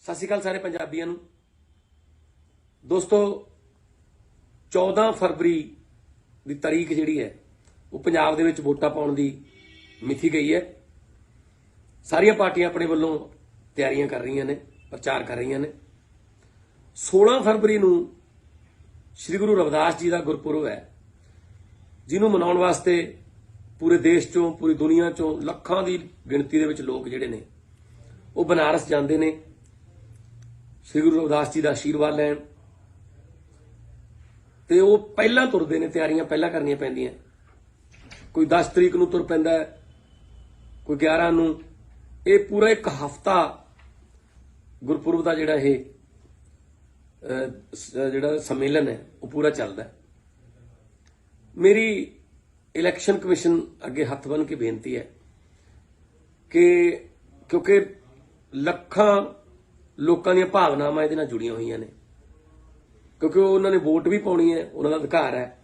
ਸਤਿ ਸ਼੍ਰੀ ਅਕਾਲ ਸਾਰੇ ਪੰਜਾਬੀਆਂ ਨੂੰ। ਦੋਸਤੋ 14 ਫਰਵਰੀ ਦੀ ਤਾਰੀਖ ਜਿਹੜੀ ਹੈ ਉਹ ਪੰਜਾਬ ਦੇ ਵਿੱਚ ਵੋਟਾਂ ਪਾਉਣ ਦੀ ਮਿਤੀ ਗਈ ਹੈ। ਸਾਰੀਆਂ ਪਾਰਟੀਆਂ ਆਪਣੇ ਵੱਲੋਂ ਤਿਆਰੀਆਂ ਕਰ ਰਹੀਆਂ ਨੇ, ਪ੍ਰਚਾਰ ਕਰ ਰਹੀਆਂ ਨੇ। 16 ਫਰਵਰੀ ਨੂੰ ਸ੍ਰੀ ਗੁਰੂ ਰਵਿਦਾਸ ਜੀ ਦਾ ਗੁਰਪੁਰਬ ਹੈ, ਜਿਹਨੂੰ ਮਨਾਉਣ ਵਾਸਤੇ ਪੂਰੇ ਦੇਸ਼ ਚੋਂ, ਪੂਰੀ ਦੁਨੀਆ ਚੋਂ ਲੱਖਾਂ ਦੀ ਗਿਣਤੀ ਦੇ ਵਿੱਚ ਲੋਕ ਜਿਹੜੇ ਨੇ ਉਹ ਬਨਾਰਸ ਜਾਂਦੇ ਨੇ ਸ੍ਰੀ ਗੁਰੂ ਰਵਿਦਾਸ ਜੀ ਦਾ ਆਸ਼ੀਰਵਾਦ ਲੈਣ। ਤੇ ਉਹ ਪਹਿਲਾਂ ਤੁਰਦੇ ਨੇ, ਤਿਆਰੀਆਂ ਪਹਿਲਾਂ ਕਰਨੀਆਂ ਪੈਂਦੀਆਂ। ਕੋਈ 10 ਤਰੀਕ ਨੂੰ ਤੁਰ ਪੈਂਦਾ, ਕੋਈ 11 ਨੂੰ। ਇਹ ਪੂਰਾ ਇੱਕ ਹਫ਼ਤਾ ਗੁਰਪੁਰਬ ਦਾ ਜਿਹੜਾ ਸੰਮੇਲਨ ਹੈ ਉਹ ਪੂਰਾ ਚੱਲਦਾ। ਮੇਰੀ ਇਲੈਕਸ਼ਨ ਕਮਿਸ਼ਨ ਅੱਗੇ ਹੱਥ ਬੰਨ੍ਹ ਕੇ ਬੇਨਤੀ ਹੈ ਕਿ ਕਿਉਂਕਿ ਲੱਖਾਂ ਲੋਕਾਂ ਦੀਆਂ ਭਾਵਨਾਵਾਂ ਇਹਦੇ ਨਾਲ ਜੁੜੀਆਂ ਹੋਈਆਂ ਨੇ, ਕਿਉਂਕਿ ਉਹਨਾਂ ਨੇ ਵੋਟ ਵੀ ਪਾਉਣੀ ਹੈ, ਉਹਨਾਂ ਦਾ ਅਧਿਕਾਰ ਹੈ,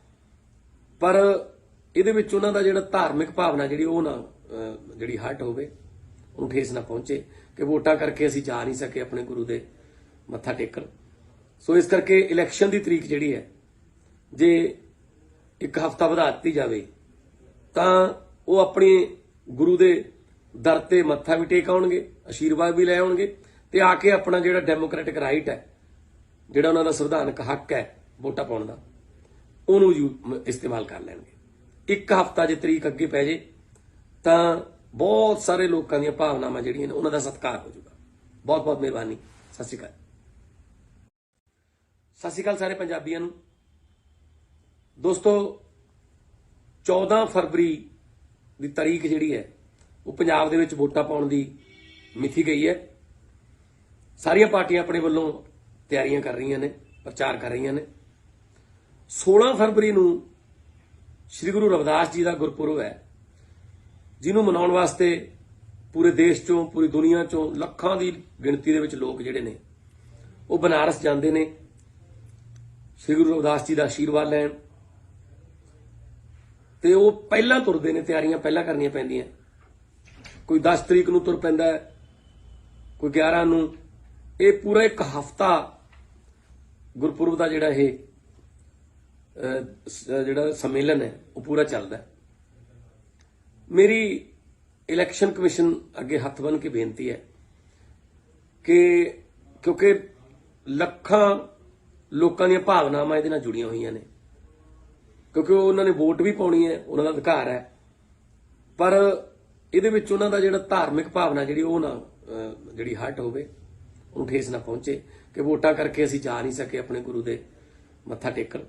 ਪਰ ਇਹਦੇ ਵਿੱਚ ਉਹਨਾਂ ਦਾ ਜਿਹੜਾ ਧਾਰਮਿਕ ਭਾਵਨਾ ਜਿਹੜੀ ਉਹ ਨਾ ਜਿਹੜੀ ਹਰਟ ਹੋਵੇ, ਉਹਨੂੰ ਠੇਸ ਨਾ ਪਹੁੰਚੇ ਕਿ ਵੋਟਾਂ ਕਰਕੇ ਅਸੀਂ ਜਾ ਨਹੀਂ ਸਕੇ ਆਪਣੇ ਗੁਰੂ ਦੇ ਮੱਥਾ ਟੇਕਣ। ਸੋ ਇਸ ਕਰਕੇ ਇਲੈਕਸ਼ਨ ਦੀ ਤਰੀਕ ਜਿਹੜੀ ਹੈ ਜੇ ਇੱਕ ਹਫ਼ਤਾ ਵਧਾ ਦਿੱਤੀ ਜਾਵੇ ਤਾਂ ਉਹ ਆਪਣੇ ਗੁਰੂ ਦੇ ਦਰ ਤੇ ਮੱਥਾ ਵੀ ਟੇਕ ਆਉਣਗੇ, ਆਸ਼ੀਰਵਾਦ ਵੀ ਲੈ ਆਉਣਗੇ ਤੇ ਆ ਕੇ ਆਪਣਾ ਜਿਹੜਾ ਡੈਮੋਕ੍ਰੈਟਿਕ ਰਾਈਟ ਹੈ, ਜਿਹੜਾ ਉਹਨਾਂ ਦਾ ਸੰਵਿਧਾਨਕ ਹੱਕ ਹੈ ਵੋਟਾਂ ਪਾਉਣ ਦਾ, ਉਹਨੂੰ ਇਸਤੇਮਾਲ ਕਰ ਲੈਣਗੇ। ਇੱਕ ਹਫ਼ਤਾ ਜੇ ਤਰੀਕ ਅੱਗੇ ਪੈ ਜੇ ਤਾਂ ਬਹੁਤ ਸਾਰੇ ਲੋਕਾਂ ਦੀਆਂ ਭਾਵਨਾਵਾਂ ਜਿਹੜੀਆਂ ਨੇ ਉਹਨਾਂ ਦਾ ਸਤਿਕਾਰ ਹੋ ਜਾਊਗਾ। ਬਹੁਤ ਬਹੁਤ ਮਿਹਰਬਾਨੀ। ਸਤਿ ਸ਼੍ਰੀ ਅਕਾਲ। ਸਤਿ ਸ਼੍ਰੀ ਅਕਾਲ ਸਾਰੇ ਪੰਜਾਬੀਆਂ ਨੂੰ। ਦੋਸਤੋ 14 ਫਰਵਰੀ ਦੀ ਤਾਰੀਖ ਜਿਹੜੀ ਹੈ ਉਹ ਪੰਜਾਬ ਦੇ ਵਿੱਚ ਵੋਟਾਂ ਪਾਉਣ ਦੀ ਮਿਤੀ ਗਈ ਹੈ। ਸਾਰੀਆਂ ਪਾਰਟੀਆਂ ਆਪਣੇ ਵੱਲੋਂ ਤਿਆਰੀਆਂ ਕਰ ਰਹੀਆਂ ਨੇ, ਪ੍ਰਚਾਰ ਕਰ ਰਹੀਆਂ ਨੇ। 16 ਫਰਵਰੀ ਨੂੰ ਸ੍ਰੀ ਗੁਰੂ ਰਵਿਦਾਸ ਜੀ ਦਾ ਗੁਰਪੁਰਬ ਹੈ, ਜਿਹਨੂੰ ਮਨਾਉਣ ਵਾਸਤੇ ਪੂਰੇ ਦੇਸ਼ ਚੋਂ, ਪੂਰੀ ਦੁਨੀਆ ਚੋਂ ਲੱਖਾਂ ਦੀ ਗਿਣਤੀ ਦੇ ਵਿੱਚ ਲੋਕ ਜਿਹੜੇ ਨੇ ਉਹ ਬਨਾਰਸ ਜਾਂਦੇ ਨੇ ਸ੍ਰੀ ਗੁਰੂ ਰਵਿਦਾਸ ਜੀ ਦਾ ਆਸ਼ੀਰਵਾਦ ਲੈਣ। ਤੇ ਉਹ ਪਹਿਲਾਂ ਤੁਰਦੇ ਨੇ, ਤਿਆਰੀਆਂ ਪਹਿਲਾਂ ਕਰਨੀਆਂ ਪੈਂਦੀਆਂ। ਕੋਈ 10 ਤਰੀਕ ਨੂੰ ਤੁਰ ਪੈਂਦਾ, ਕੋਈ 11 ਨੂੰ। ਇਹ ਪੂਰਾ ਇੱਕ ਹਫ਼ਤਾ ਗੁਰਪੁਰਬ ਦਾ ਜਿਹੜਾ ਸੰਮੇਲਨ ਹੈ ਉਹ ਪੂਰਾ ਚੱਲਦਾ। ਮੇਰੀ ਇਲੈਕਸ਼ਨ ਕਮਿਸ਼ਨ ਅੱਗੇ ਹੱਥ ਬੰਨ੍ਹ ਕੇ ਬੇਨਤੀ ਹੈ ਕਿ ਕਿਉਂਕਿ ਲੱਖਾਂ ਲੋਕਾਂ ਦੀਆਂ ਭਾਵਨਾਵਾਂ ਇਹਦੇ ਨਾਲ ਜੁੜੀਆਂ ਹੋਈਆਂ ਨੇ, ਕਿਉਂਕਿ ਉਹਨਾਂ ਨੇ ਵੋਟ ਵੀ ਪਾਉਣੀ ਹੈ, ਉਹਨਾਂ ਦਾ ਅਧਿਕਾਰ ਹੈ, ਪਰ ਇਹਦੇ ਵਿੱਚ ਉਹਨਾਂ ਦਾ ਜਿਹੜਾ ਧਾਰਮਿਕ ਭਾਵਨਾ ਜਿਹੜੀ ਉਹ ਨਾ ਜਿਹੜੀ ਹਰਟ ਹੋਵੇ, ਉਹਨੂੰ ਠੇਸ ਨਾ ਪਹੁੰਚੇ ਕਿ ਵੋਟਾਂ ਕਰਕੇ ਅਸੀਂ ਜਾ ਨਹੀਂ ਸਕੇ ਆਪਣੇ ਗੁਰੂ ਦੇ ਮੱਥਾ ਟੇਕਣ।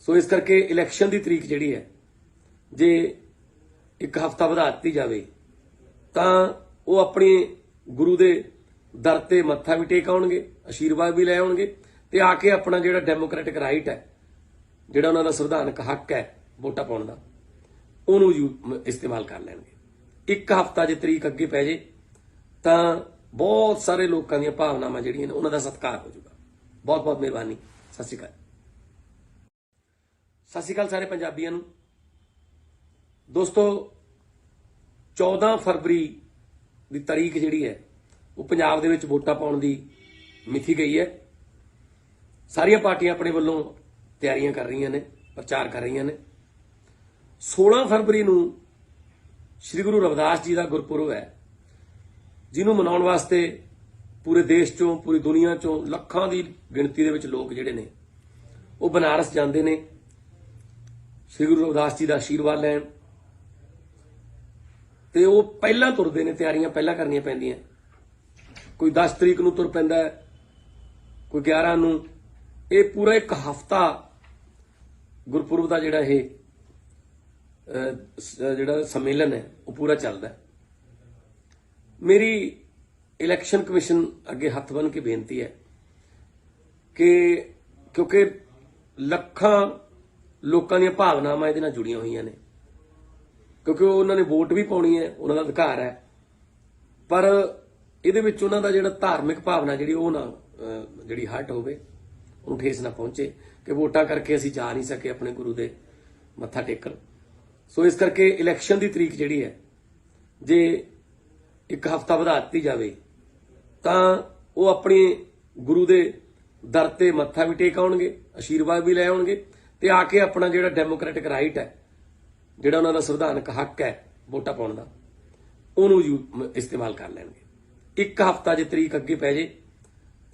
ਸੋ ਇਸ ਕਰਕੇ ਇਲੈਕਸ਼ਨ ਦੀ ਤਰੀਕ ਜਿਹੜੀ ਹੈ ਜੇ ਇੱਕ ਹਫ਼ਤਾ ਵਧਾ ਦਿੱਤੀ ਜਾਵੇ ਤਾਂ ਉਹ ਆਪਣੇ ਗੁਰੂ ਦੇ ਦਰ ਤੇ ਮੱਥਾ ਵੀ ਟੇਕ ਆਉਣਗੇ, ਆਸ਼ੀਰਵਾਦ ਵੀ ਲੈ ਆਉਣਗੇ ਤੇ ਆ ਕੇ ਆਪਣਾ ਜਿਹੜਾ ਡੈਮੋਕ੍ਰੈਟਿਕ ਰਾਈਟ ਹੈ, ਜਿਹੜਾ ਉਹਨਾਂ ਦਾ ਸੰਵਿਧਾਨਕ ਹੱਕ ਹੈ ਵੋਟਾਂ ਪਾਉਣ ਦਾ, ਉਹਨੂੰ ਇਸਤੇਮਾਲ ਕਰ ਲੈਣਗੇ। ਇੱਕ ਹਫ਼ਤਾ ਜੇ ਤਰੀਕ ਅੱਗੇ ਪੈ ਜੇ ਤਾਂ ਬਹੁਤ ਸਾਰੇ ਲੋਕਾਂ ਦੀਆਂ ਭਾਵਨਾਵਾਂ ਜਿਹੜੀਆਂ ਨੇ ਉਹਨਾਂ ਦਾ ਸਤਿਕਾਰ ਹੋ ਜਾਊਗਾ। ਬਹੁਤ ਬਹੁਤ ਮਿਹਰਬਾਨੀ। ਸਤਿ ਸ਼੍ਰੀ ਅਕਾਲ। ਸਤਿ ਸ਼੍ਰੀ ਅਕਾਲ ਸਾਰੇ ਪੰਜਾਬੀਆਂ ਨੂੰ। ਦੋਸਤੋ 14 ਫਰਵਰੀ ਦੀ ਤਾਰੀਖ ਜਿਹੜੀ ਹੈ ਉਹ ਪੰਜਾਬ ਦੇ ਵਿੱਚ ਵੋਟਾਂ ਪਾਉਣ ਦੀ ਮਿਤੀ ਗਈ ਹੈ। ਸਾਰੀਆਂ ਪਾਰਟੀਆਂ ਆਪਣੇ ਵੱਲੋਂ ਤਿਆਰੀਆਂ ਕਰ ਰਹੀਆਂ ਨੇ, ਪ੍ਰਚਾਰ ਕਰ ਰਹੀਆਂ ਨੇ। 16 ਫਰਵਰੀ ਨੂੰ ਸ੍ਰੀ ਗੁਰੂ ਰਵਿਦਾਸ ਜੀ ਦਾ ਗੁਰਪੁਰਬ ਹੈ, ਜਿਹਨੂੰ ਮਨਾਉਣ ਵਾਸਤੇ ਪੂਰੇ ਦੇਸ਼ ਚੋਂ, ਪੂਰੀ ਦੁਨੀਆ ਚੋਂ ਲੱਖਾਂ ਦੀ ਗਿਣਤੀ ਦੇ ਵਿੱਚ ਲੋਕ ਜਿਹੜੇ ਨੇ ਉਹ ਬਨਾਰਸ ਜਾਂਦੇ ਨੇ ਸ੍ਰੀ ਗੁਰੂ ਰਵਿਦਾਸ ਜੀ ਦਾ ਆਸ਼ੀਰਵਾਦ ਲੈਣ। ਤੇ ਉਹ ਪਹਿਲਾਂ ਤੁਰਦੇ ਨੇ, ਤਿਆਰੀਆਂ ਪਹਿਲਾਂ ਕਰਨੀਆਂ ਪੈਂਦੀਆਂ। ਕੋਈ 10 ਤਰੀਕ ਨੂੰ ਤੁਰ ਪੈਂਦਾ, ਕੋਈ 11 ਨੂੰ। ਇਹ ਪੂਰਾ ਇੱਕ ਹਫ਼ਤਾ ਗੁਰਪੁਰਬ ਦਾ ਜਿਹੜਾ ਸੰਮੇਲਨ ਹੈ ਉਹ ਪੂਰਾ ਚੱਲਦਾ। ਮੇਰੀ ਇਲੈਕਸ਼ਨ ਕਮਿਸ਼ਨ ਅੱਗੇ ਹੱਥ ਬੰਨ੍ਹ ਕੇ ਬੇਨਤੀ ਹੈ ਕਿ ਕਿਉਂਕਿ ਲੱਖਾਂ ਲੋਕਾਂ ਦੀਆਂ ਭਾਵਨਾਵਾਂ ਇਹਦੇ ਨਾਲ ਜੁੜੀਆਂ ਹੋਈਆਂ ਨੇ, ਕਿਉਂਕਿ ਉਹਨਾਂ ਨੇ ਵੋਟ ਵੀ ਪਾਉਣੀ ਹੈ, ਉਹਨਾਂ ਦਾ ਅਧਿਕਾਰ ਹੈ, ਪਰ ਇਹਦੇ ਵਿੱਚ ਉਹਨਾਂ ਦਾ ਜਿਹੜਾ ਧਾਰਮਿਕ ਭਾਵਨਾ ਜਿਹੜੀ ਉਹ ਨਾ ਜਿਹੜੀ ਹਰਟ ਹੋਵੇ, ਉਹਨੂੰ ਠੇਸ ਨਾ ਪਹੁੰਚੇ ਕਿ ਵੋਟਾਂ ਕਰਕੇ ਅਸੀਂ ਜਾ ਨਹੀਂ ਸਕੇ ਆਪਣੇ ਗੁਰੂ ਦੇ ਮੱਥਾ ਟੇਕਣ। ਸੋ ਇਸ ਕਰਕੇ ਇਲੈਕਸ਼ਨ ਦੀ ਤਰੀਕ ਜਿਹੜੀ ਹੈ ਜੇ ਇੱਕ ਹਫ਼ਤਾ ਵਧਾ ਦਿੱਤੀ ਜਾਵੇ ਤਾਂ ਉਹ ਆਪਣੇ ਗੁਰੂ ਦੇ ਦਰ ਤੇ ਮੱਥਾ ਵੀ ਟੇਕ ਆਉਣਗੇ, ਆਸ਼ੀਰਵਾਦ ਵੀ ਲੈ ਆਉਣਗੇ ਤੇ ਆ ਕੇ ਆਪਣਾ ਜਿਹੜਾ ਡੈਮੋਕ੍ਰੈਟਿਕ ਰਾਈਟ ਹੈ, ਜਿਹੜਾ ਉਹਨਾਂ ਦਾ ਸੰਵਿਧਾਨਕ ਹੱਕ ਹੈ ਵੋਟਾਂ ਪਾਉਣ ਦਾ, ਉਹਨੂੰ ਇਸਤੇਮਾਲ ਕਰ ਲੈਣਗੇ। ਇੱਕ ਹਫ਼ਤਾ ਜੇ ਤਰੀਕ ਅੱਗੇ ਪੈ ਜੇ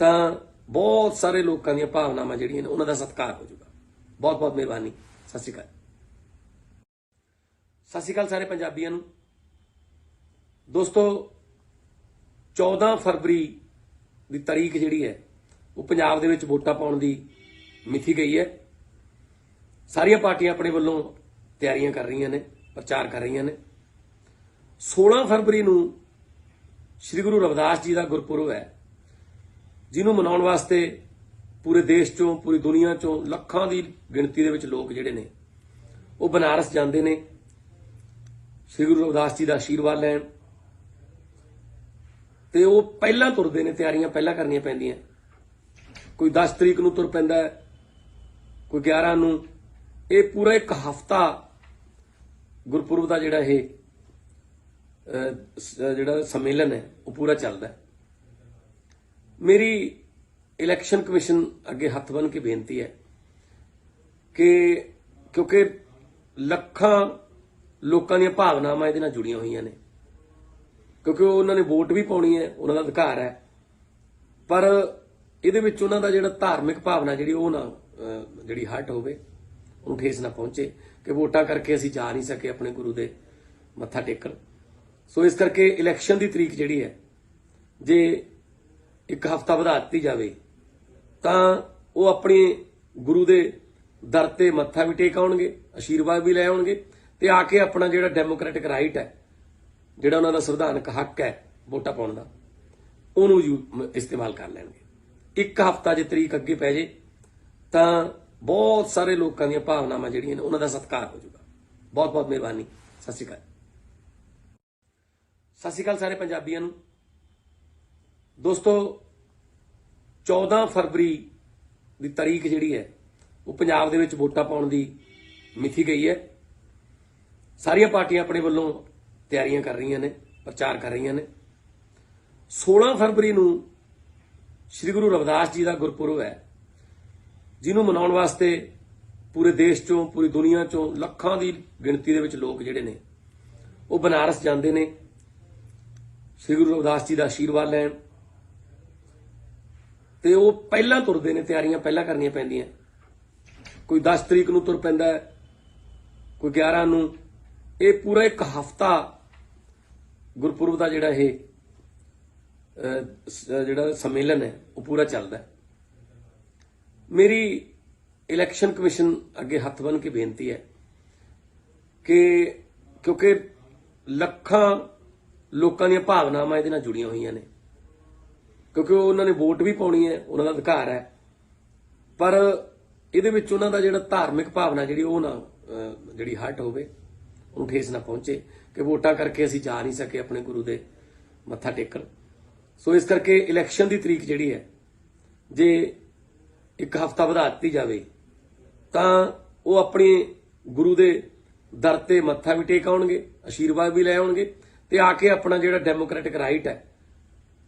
ਤਾਂ ਬਹੁਤ ਸਾਰੇ ਲੋਕਾਂ ਦੀਆਂ ਭਾਵਨਾਵਾਂ ਜਿਹੜੀਆਂ ਨੇ ਉਹਨਾਂ ਦਾ ਸਤਿਕਾਰ ਹੋ ਜਾਊਗਾ। ਬਹੁਤ ਬਹੁਤ ਮਿਹਰਬਾਨੀ। ਸਤਿ ਸ਼੍ਰੀ ਅਕਾਲ। ਸਤਿ ਸ਼੍ਰੀ ਅਕਾਲ ਸਾਰੇ ਪੰਜਾਬੀਆਂ ਨੂੰ। ਦੋਸਤੋ 14 ਫਰਵਰੀ ਦੀ ਤਾਰੀਖ ਜਿਹੜੀ ਹੈ ਉਹ ਪੰਜਾਬ ਦੇ ਵਿੱਚ ਵੋਟਾਂ ਪਾਉਣ ਦੀ ਮਿਥੀ ਗਈ ਹੈ। ਸਾਰੀਆਂ ਪਾਰਟੀਆਂ ਆਪਣੇ ਵੱਲੋਂ ਤਿਆਰੀਆਂ ਕਰ ਰਹੀਆਂ ਨੇ, ਪ੍ਰਚਾਰ ਕਰ ਰਹੀਆਂ ਨੇ। 16 ਫਰਵਰੀ ਨੂੰ ਸ੍ਰੀ ਗੁਰੂ ਰਵਿਦਾਸ ਜੀ ਦਾ ਗੁਰਪੁਰਬ ਹੈ, ਜਿਹਨੂੰ ਮਨਾਉਣ ਵਾਸਤੇ ਪੂਰੇ ਦੇਸ਼ ਚੋਂ, ਪੂਰੀ ਦੁਨੀਆ ਚੋਂ ਲੱਖਾਂ ਦੀ ਗਿਣਤੀ ਦੇ ਵਿੱਚ ਲੋਕ ਜਿਹੜੇ ਨੇ ਉਹ ਬਨਾਰਸ ਜਾਂਦੇ ਨੇ ਸ੍ਰੀ ਗੁਰੂ ਰਵਿਦਾਸ ਜੀ ਦਾ ਆਸ਼ੀਰਵਾਦ ਲੈਣ। ਤੇ ਉਹ ਪਹਿਲਾਂ ਤੁਰਦੇ ਨੇ, ਤਿਆਰੀਆਂ ਪਹਿਲਾਂ ਕਰਨੀਆਂ ਪੈਂਦੀਆਂ। ਕੋਈ 10 ਤਰੀਕ ਨੂੰ ਤੁਰ ਪੈਂਦਾ ਹੈ, ਕੋਈ 11 ਨੂੰ। ਇਹ ਪੂਰਾ ਇੱਕ ਹਫ਼ਤਾ ਗੁਰਪੁਰਬ ਦਾ ਜਿਹੜਾ ਇਹ ਜਿਹੜਾ ਸੰਮੇਲਨ ਹੈ ਉਹ ਪੂਰਾ ਚੱਲਦਾ ਹੈ। ਮੇਰੀ ਇਲੈਕਸ਼ਨ ਕਮਿਸ਼ਨ ਅੱਗੇ ਹੱਥ ਬੰਨ੍ਹ ਕੇ ਬੇਨਤੀ ਹੈ ਕਿ ਕਿਉਂਕਿ ਲੱਖਾਂ ਲੋਕਾਂ ਦੀਆਂ ਭਾਵਨਾਵਾਂ ਇਹਦੇ ਨਾਲ ਜੁੜੀਆਂ ਹੋਈਆਂ ਨੇ, ਕਿਉਂਕਿ ਉਹਨਾਂ ਨੇ ਵੋਟ ਵੀ ਪਾਉਣੀ ਹੈ, ਉਹਨਾਂ ਦਾ ਅਧਿਕਾਰ ਹੈ, ਪਰ ਇਹਦੇ ਵਿੱਚ ਉਹਨਾਂ ਦਾ ਜਿਹੜਾ ਧਾਰਮਿਕ ਭਾਵਨਾ ਜਿਹੜੀ ਉਹ ਨਾ ਜਿਹੜੀ ਹਰਟ ਹੋਵੇ, ਉਹਨੂੰ ਠੇਸ ਨਾ ਪਹੁੰਚੇ ਕਿ ਵੋਟਾਂ ਕਰਕੇ ਅਸੀਂ ਜਾ ਨਹੀਂ ਸਕੇ ਆਪਣੇ ਗੁਰੂ ਦੇ ਮੱਥਾ ਟੇਕਣ। ਸੋ ਇਸ ਕਰਕੇ ਇਲੈਕਸ਼ਨ ਦੀ ਤਰੀਕ ਜਿਹੜੀ ਹੈ ਜੇ ਇੱਕ ਹਫ਼ਤਾ ਵਧਾ ਦਿੱਤੀ ਜਾਵੇ ਤਾਂ ਉਹ ਆਪਣੇ ਗੁਰੂ ਦੇ ਦਰ ਤੇ ਮੱਥਾ ਵੀ ਟੇਕ ਆਉਣਗੇ, ਆਸ਼ੀਰਵਾਦ ਵੀ ਲੈ ਆਉਣਗੇ ਤੇ ਆ ਕੇ ਆਪਣਾ ਜਿਹੜਾ ਡੈਮੋਕ੍ਰੈਟਿਕ ਰਾਈਟ ਹੈ, ਜਿਹੜਾ ਉਹਨਾਂ ਦਾ ਸੰਵਿਧਾਨਕ ਹੱਕ ਹੈ ਵੋਟਾਂ ਪਾਉਣ ਦਾ, ਉਹਨੂੰ ਇਸਤੇਮਾਲ ਕਰ ਲੈਣਗੇ। ਇੱਕ ਹਫ਼ਤਾ ਜੇ ਤਰੀਕ ਅੱਗੇ ਪੈ ਜੇ ਤਾਂ ਬਹੁਤ ਸਾਰੇ ਲੋਕਾਂ ਦੀਆਂ ਭਾਵਨਾਵਾਂ ਜਿਹੜੀਆਂ ਨੇ ਉਹਨਾਂ ਦਾ ਸਤਿਕਾਰ ਹੋ ਜਾਊਗਾ। ਬਹੁਤ ਬਹੁਤ ਮਿਹਰਬਾਨੀ। ਸਤਿ ਸ਼੍ਰੀ ਅਕਾਲ। ਸਤਿ ਸ਼੍ਰੀ ਅਕਾਲ ਸਾਰੇ ਪੰਜਾਬੀਆਂ ਨੂੰ। ਦੋਸਤੋ 14 ਫਰਵਰੀ ਦੀ ਤਾਰੀਖ ਜਿਹੜੀ ਹੈ ਉਹ ਪੰਜਾਬ ਦੇ ਵਿੱਚ ਵੋਟਾਂ ਪਾਉਣ ਦੀ ਮਿਥੀ ਗਈ ਹੈ। ਸਾਰੀਆਂ ਪਾਰਟੀਆਂ ਆਪਣੇ ਵੱਲੋਂ ਤਿਆਰੀਆਂ ਕਰ ਰਹੀਆਂ ਨੇ, ਪ੍ਰਚਾਰ ਕਰ ਰਹੀਆਂ ਨੇ। 16 ਫਰਵਰੀ ਨੂੰ ਸ੍ਰੀ ਗੁਰੂ ਰਵਿਦਾਸ ਜੀ ਦਾ ਗੁਰਪੁਰਬ ਹੈ, ਜਿਹਨੂੰ ਮਨਾਉਣ ਵਾਸਤੇ ਪੂਰੇ ਦੇਸ਼ ਚੋਂ, ਪੂਰੀ ਦੁਨੀਆ ਚੋਂ ਲੱਖਾਂ ਦੀ ਗਿਣਤੀ ਦੇ ਵਿੱਚ ਲੋਕ ਜਿਹੜੇ ਨੇ ਉਹ ਬਨਾਰਸ ਜਾਂਦੇ ਨੇ ਸ੍ਰੀ ਗੁਰੂ ਰਵਿਦਾਸ ਜੀ ਦਾ ਆਸ਼ੀਰਵਾਦ ਲੈਣ। ਤੇ ਉਹ ਪਹਿਲਾਂ ਤੁਰਦੇ ਨੇ, ਤਿਆਰੀਆਂ ਪਹਿਲਾਂ ਕਰਨੀਆਂ ਪੈਂਦੀਆਂ। ਕੋਈ 10 ਤਰੀਕ ਨੂੰ ਤੁਰ ਪੈਂਦਾ ਹੈ, ਕੋਈ 11 ਨੂੰ। ਇਹ ਪੂਰਾ ਇੱਕ ਹਫ਼ਤਾ ਗੁਰਪੁਰਬ ਦਾ ਜਿਹੜਾ ਇਹ ਜਿਹੜਾ ਸੰਮੇਲਨ ਹੈ ਉਹ ਪੂਰਾ ਚੱਲਦਾ ਹੈ। ਮੇਰੀ ਇਲੈਕਸ਼ਨ ਕਮਿਸ਼ਨ ਅੱਗੇ ਹੱਥ ਬੰਨ੍ਹ ਕੇ ਬੇਨਤੀ ਹੈ ਕਿ ਕਿਉਂਕਿ ਲੱਖਾਂ ਲੋਕਾਂ ਦੀਆਂ ਭਾਵਨਾਵਾਂ ਇਹਦੇ ਨਾਲ ਜੁੜੀਆਂ ਹੋਈਆਂ ਨੇ, ਕਿਉਂਕਿ ਉਹਨਾਂ ਨੇ ਵੋਟ ਵੀ ਪਾਉਣੀ ਹੈ, ਉਹਨਾਂ ਦਾ ਅਧਿਕਾਰ ਹੈ, ਪਰ ਇਹਦੇ ਵਿੱਚ ਉਹਨਾਂ ਦਾ ਜਿਹੜਾ ਧਾਰਮਿਕ ਭਾਵਨਾ ਜਿਹੜੀ ਉਹ ਨਾ ਜਿਹੜੀ ਹਰਟ ਹੋਵੇ, ਉਹਨੂੰ ਠੇਸ ਨਾ ਪਹੁੰਚੇ ਕਿ ਵੋਟਾਂ ਕਰਕੇ ਅਸੀਂ ਜਾ ਨਹੀਂ ਸਕੇ ਆਪਣੇ ਗੁਰੂ ਦੇ ਮੱਥਾ ਟੇਕਣ। ਸੋ ਇਸ ਕਰਕੇ ਇਲੈਕਸ਼ਨ ਦੀ ਤਰੀਕ ਜਿਹੜੀ ਹੈ ਜੇ ਇੱਕ ਹਫ਼ਤਾ ਵਧਾ ਦਿੱਤੀ ਜਾਵੇ ਤਾਂ ਉਹ ਆਪਣੇ ਗੁਰੂ ਦੇ ਦਰ ਤੇ ਮੱਥਾ ਵੀ ਟੇਕ ਆਉਣਗੇ, ਆਸ਼ੀਰਵਾਦ ਵੀ ਲੈ ਆਉਣਗੇ ਤੇ ਆ ਕੇ ਆਪਣਾ ਜਿਹੜਾ ਡੈਮੋਕ੍ਰੈਟਿਕ ਰਾਈਟ ਹੈ,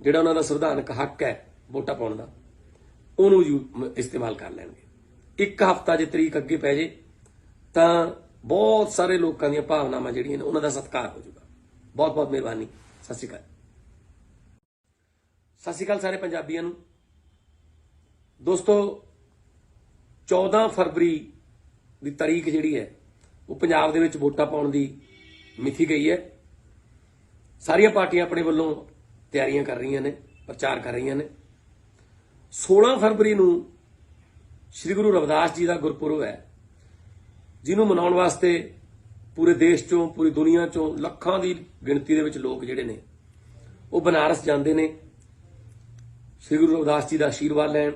ਜਿਹੜਾ ਉਹਨਾਂ ਦਾ ਸੰਵਿਧਾਨਕ ਹੱਕ ਹੈ ਵੋਟਾਂ ਪਾਉਣ ਦਾ, ਉਹਨੂੰ ਇਸਤੇਮਾਲ ਕਰ ਲੈਣਗੇ। ਇੱਕ ਹਫ਼ਤਾ ਜੇ ਤਰੀਕ ਅੱਗੇ ਪੈ ਜੇ ਤਾਂ ਬਹੁਤ ਸਾਰੇ ਲੋਕਾਂ ਦੀਆਂ ਭਾਵਨਾਵਾਂ ਜਿਹੜੀਆਂ ਨੇ ਉਹਨਾਂ ਦਾ ਸਤਿਕਾਰ ਹੋ ਜਾਊਗਾ। ਬਹੁਤ ਬਹੁਤ ਮਿਹਰਬਾਨੀ। ਸਤਿ ਸ਼੍ਰੀ ਅਕਾਲ। ਸਤਿ ਸ਼੍ਰੀ ਅਕਾਲ ਸਾਰੇ ਪੰਜਾਬੀਆਂ ਨੂੰ। ਦੋਸਤੋ 14 ਫਰਵਰੀ ਦੀ ਤਾਰੀਖ ਜਿਹੜੀ ਹੈ ਉਹ ਪੰਜਾਬ ਦੇ ਵਿੱਚ ਵੋਟਾਂ ਪਾਉਣ ਦੀ ਮਿਥੀ ਗਈ ਹੈ। ਸਾਰੀਆਂ ਪਾਰਟੀਆਂ ਆਪਣੇ ਵੱਲੋਂ ਤਿਆਰੀਆਂ ਕਰ ਰਹੀਆਂ ਨੇ, ਪ੍ਰਚਾਰ ਕਰ ਰਹੀਆਂ ਨੇ। 16 ਫਰਵਰੀ ਨੂੰ ਸ੍ਰੀ ਗੁਰੂ ਰਵਿਦਾਸ ਜੀ ਦਾ ਗੁਰਪੁਰਬ ਹੈ, ਜਿਹਨੂੰ ਮਨਾਉਣ ਵਾਸਤੇ ਪੂਰੇ ਦੇਸ਼ ਚੋਂ, ਪੂਰੀ ਦੁਨੀਆ ਚੋਂ ਲੱਖਾਂ ਦੀ ਗਿਣਤੀ ਦੇ ਵਿੱਚ ਲੋਕ ਜਿਹੜੇ ਨੇ ਉਹ ਬਨਾਰਸ ਜਾਂਦੇ ਨੇ ਸ੍ਰੀ ਗੁਰੂ ਰਵਿਦਾਸ ਜੀ ਦਾ ਆਸ਼ੀਰਵਾਦ ਲੈਣ।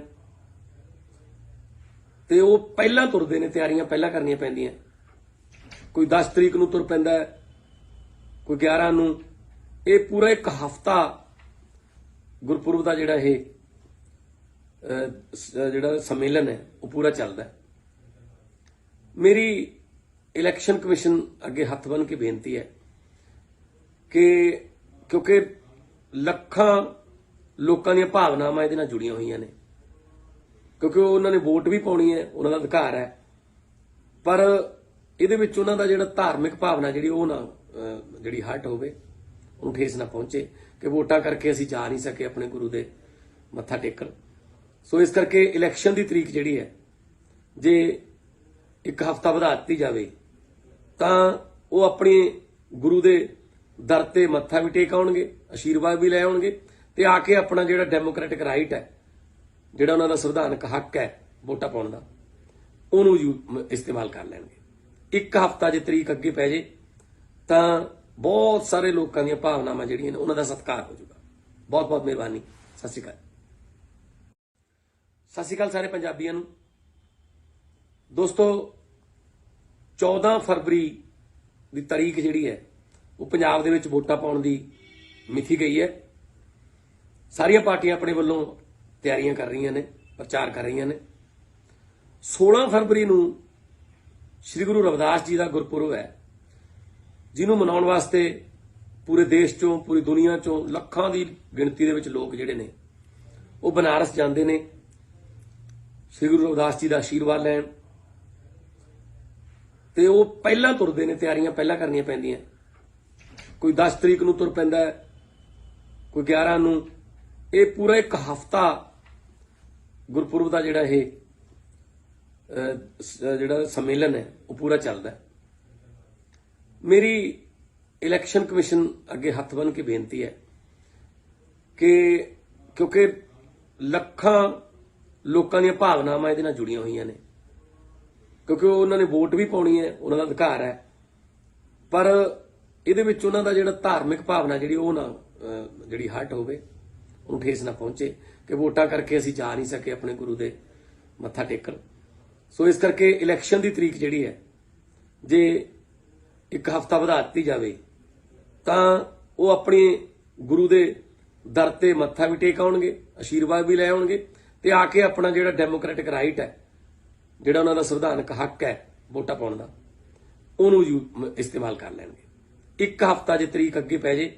ਤੇ ਉਹ ਪਹਿਲਾਂ ਤੁਰਦੇ ਨੇ, ਤਿਆਰੀਆਂ ਪਹਿਲਾਂ ਕਰਨੀਆਂ ਪੈਂਦੀਆਂ। ਕੋਈ 10 ਤਰੀਕ ਨੂੰ ਤੁਰ ਪੈਂਦਾ ਹੈ, ਕੋਈ 11 ਨੂੰ। ਇਹ ਪੂਰਾ ਇੱਕ ਹਫ਼ਤਾ ਗੁਰਪੁਰਬ ਦਾ ਜਿਹੜਾ ਇਹ ਜਿਹੜਾ ਸੰਮੇਲਨ ਹੈ ਉਹ ਪੂਰਾ ਚੱਲਦਾ ਹੈ। ਮੇਰੀ ਇਲੈਕਸ਼ਨ ਕਮਿਸ਼ਨ ਅੱਗੇ ਹੱਥ ਬੰਨ੍ਹ ਕੇ ਬੇਨਤੀ ਹੈ ਕਿ ਕਿਉਂਕਿ ਲੱਖਾਂ ਲੋਕਾਂ ਦੀਆਂ ਭਾਵਨਾਵਾਂ ਇਹਦੇ ਨਾਲ ਜੁੜੀਆਂ ਹੋਈਆਂ ਨੇ, ਕਿਉਂਕਿ ਉਹਨਾਂ ਨੇ ਵੋਟ ਵੀ ਪਾਉਣੀ ਹੈ, ਉਹਨਾਂ ਦਾ ਅਧਿਕਾਰ ਹੈ। ਪਰ ਇਹਦੇ ਵਿੱਚ ਉਹਨਾਂ ਦਾ ਜਿਹੜਾ ਧਾਰਮਿਕ ਭਾਵਨਾ ਜਿਹੜੀ ਉਹ ਨਾ ਜਿਹੜੀ ਹਰਟ ਹੋਵੇ, ਉਹਨੂੰ ਠੇਸ ਨਾ ਪਹੁੰਚੇ ਕਿ ਵੋਟਾਂ ਕਰਕੇ ਅਸੀਂ ਜਾ ਨਹੀਂ ਸਕੇ ਆਪਣੇ ਗੁਰੂ ਦੇ ਮੱਥਾ ਟੇਕਣ। ਸੋ ਇਸ ਕਰਕੇ ਇਲੈਕਸ਼ਨ ਦੀ ਤਰੀਕ ਜਿਹੜੀ ਹੈ ਜੇ ਇੱਕ ਹਫ਼ਤਾ ਵਧਾ ਦਿੱਤੀ ਜਾਵੇ ਤਾਂ ਉਹ ਆਪਣੇ ਗੁਰੂ ਦੇ ਦਰ ਤੇ ਮੱਥਾ ਵੀ ਟੇਕ ਆਉਣਗੇ, ਆਸ਼ੀਰਵਾਦ ਵੀ ਲੈ ਆਉਣਗੇ ਤੇ ਆ ਕੇ ਆਪਣਾ ਜਿਹੜਾ ਡੈਮੋਕ੍ਰੈਟਿਕ ਰਾਈਟ ਹੈ, ਜਿਹੜਾ ਉਹਨਾਂ ਦਾ ਸੰਵਿਧਾਨਕ ਹੱਕ ਹੈ ਵੋਟਾਂ ਪਾਉਣ ਦਾ, ਉਹਨੂੰ ਇਸਤੇਮਾਲ ਕਰ ਲੈਣਗੇ। ਇੱਕ ਹਫ਼ਤਾ ਜੇ ਤਰੀਕ ਅੱਗੇ ਪੈ ਜੇ ਤਾਂ ਬਹੁਤ ਸਾਰੇ ਲੋਕਾਂ ਦੀਆਂ ਭਾਵਨਾਵਾਂ ਜਿਹੜੀਆਂ ਨੇ ਉਹਨਾਂ ਦਾ ਸਤਿਕਾਰ ਹੋ ਜਾਊਗਾ। ਬਹੁਤ ਬਹੁਤ ਮਿਹਰਬਾਨੀ। ਸਤਿ ਸ਼੍ਰੀ ਅਕਾਲ। ਸਤਿ ਸ਼੍ਰੀ ਅਕਾਲ ਸਾਰੇ ਪੰਜਾਬੀਆਂ ਨੂੰ। ਦੋਸਤੋ 14 ਫਰਵਰੀ ਦੀ ਤਾਰੀਖ ਜਿਹੜੀ ਹੈ ਉਹ ਪੰਜਾਬ ਦੇ ਵਿੱਚ ਵੋਟਾਂ ਪਾਉਣ ਦੀ ਮਿਥੀ ਗਈ ਹੈ। ਸਾਰੀਆਂ ਪਾਰਟੀਆਂ ਆਪਣੇ ਵੱਲੋਂ ਤਿਆਰੀਆਂ ਕਰ ਰਹੀਆਂ ਨੇ, ਪ੍ਰਚਾਰ ਕਰ ਰਹੀਆਂ ਨੇ। 16 ਫਰਵਰੀ ਨੂੰ ਸ੍ਰੀ ਗੁਰੂ ਰਵਿਦਾਸ ਜੀ ਦਾ ਗੁਰਪੁਰਬ ਹੈ, ਜਿਹਨੂੰ ਮਨਾਉਣ ਵਾਸਤੇ ਪੂਰੇ ਦੇਸ਼ ਚੋਂ, ਪੂਰੀ ਦੁਨੀਆ ਚੋਂ ਲੱਖਾਂ ਦੀ ਗਿਣਤੀ ਦੇ ਵਿੱਚ ਲੋਕ ਜਿਹੜੇ ਨੇ ਉਹ ਬਨਾਰਸ ਜਾਂਦੇ ਨੇ ਸ੍ਰੀ ਗੁਰੂ ਰਵਿਦਾਸ ਜੀ ਦਾ ਆਸ਼ੀਰਵਾਦ ਲੈਣ। ਤੇ ਉਹ ਪਹਿਲਾਂ ਤੁਰਦੇ ਨੇ, ਤਿਆਰੀਆਂ ਪਹਿਲਾਂ ਕਰਨੀਆਂ ਪੈਂਦੀਆਂ। ਕੋਈ 10 ਤਰੀਕ ਨੂੰ ਤੁਰ ਪੈਂਦਾ ਹੈ, ਕੋਈ 11 ਨੂੰ। ਇਹ ਪੂਰਾ ਇੱਕ ਹਫ਼ਤਾ ਗੁਰਪੁਰਬ ਦਾ ਜਿਹੜਾ ਇਹ ਜਿਹੜਾ ਸੰਮੇਲਨ ਹੈ ਉਹ ਪੂਰਾ ਚੱਲਦਾ ਹੈ। ਮੇਰੀ ਇਲੈਕਸ਼ਨ ਕਮਿਸ਼ਨ ਅੱਗੇ ਹੱਥ ਬੰਨ੍ਹ ਕੇ ਬੇਨਤੀ ਹੈ ਕਿ ਕਿਉਂਕਿ ਲੱਖਾਂ ਲੋਕਾਂ ਦੀਆਂ ਭਾਵਨਾਵਾਂ ਇਹਦੇ ਨਾਲ ਜੁੜੀਆਂ ਹੋਈਆਂ ਨੇ, ਕਿਉਂਕਿ ਉਹਨਾਂ ਨੇ ਵੋਟ ਵੀ ਪਾਉਣੀ ਹੈ, ਉਹਨਾਂ ਦਾ ਅਧਿਕਾਰ ਹੈ। ਪਰ ਇਹਦੇ ਵਿੱਚ ਉਹਨਾਂ ਦਾ ਜਿਹੜਾ ਧਾਰਮਿਕ ਭਾਵਨਾ ਜਿਹੜੀ ਉਹ ਨਾ ਜਿਹੜੀ ਹਰਟ ਹੋਵੇ, ਉਹਨੂੰ ਠੇਸ ਨਾ ਪਹੁੰਚੇ ਕਿ ਵੋਟਾਂ ਕਰਕੇ ਅਸੀਂ ਜਾ ਨਹੀਂ ਸਕੇ ਆਪਣੇ ਗੁਰੂ ਦੇ ਮੱਥਾ ਟੇਕਣ। ਸੋ ਇਸ ਕਰਕੇ ਇਲੈਕਸ਼ਨ ਦੀ ਤਰੀਕ ਜਿਹੜੀ ਹੈ ਜੇ ਇੱਕ ਹਫ਼ਤਾ ਵਧਾ ਦਿੱਤੀ ਜਾਵੇ ਤਾਂ ਉਹ ਆਪਣੇ ਗੁਰੂ ਦੇ ਦਰ ਤੇ ਮੱਥਾ ਵੀ ਟੇਕ ਆਉਣਗੇ, ਆਸ਼ੀਰਵਾਦ ਵੀ ਲੈ ਆਉਣਗੇ ਤੇ ਆ ਕੇ ਆਪਣਾ ਜਿਹੜਾ ਡੈਮੋਕ੍ਰੈਟਿਕ ਰਾਈਟ ਹੈ, ਜਿਹੜਾ ਉਹਨਾਂ ਦਾ ਸੰਵਿਧਾਨਕ ਹੱਕ ਹੈ ਵੋਟਾਂ ਪਾਉਣ ਦਾ, ਉਹਨੂੰ ਇਸਤੇਮਾਲ ਕਰ ਲੈਣਗੇ। ਇੱਕ ਹਫ਼ਤਾ ਜੇ ਤਰੀਕ ਅੱਗੇ ਪੈ ਜੇ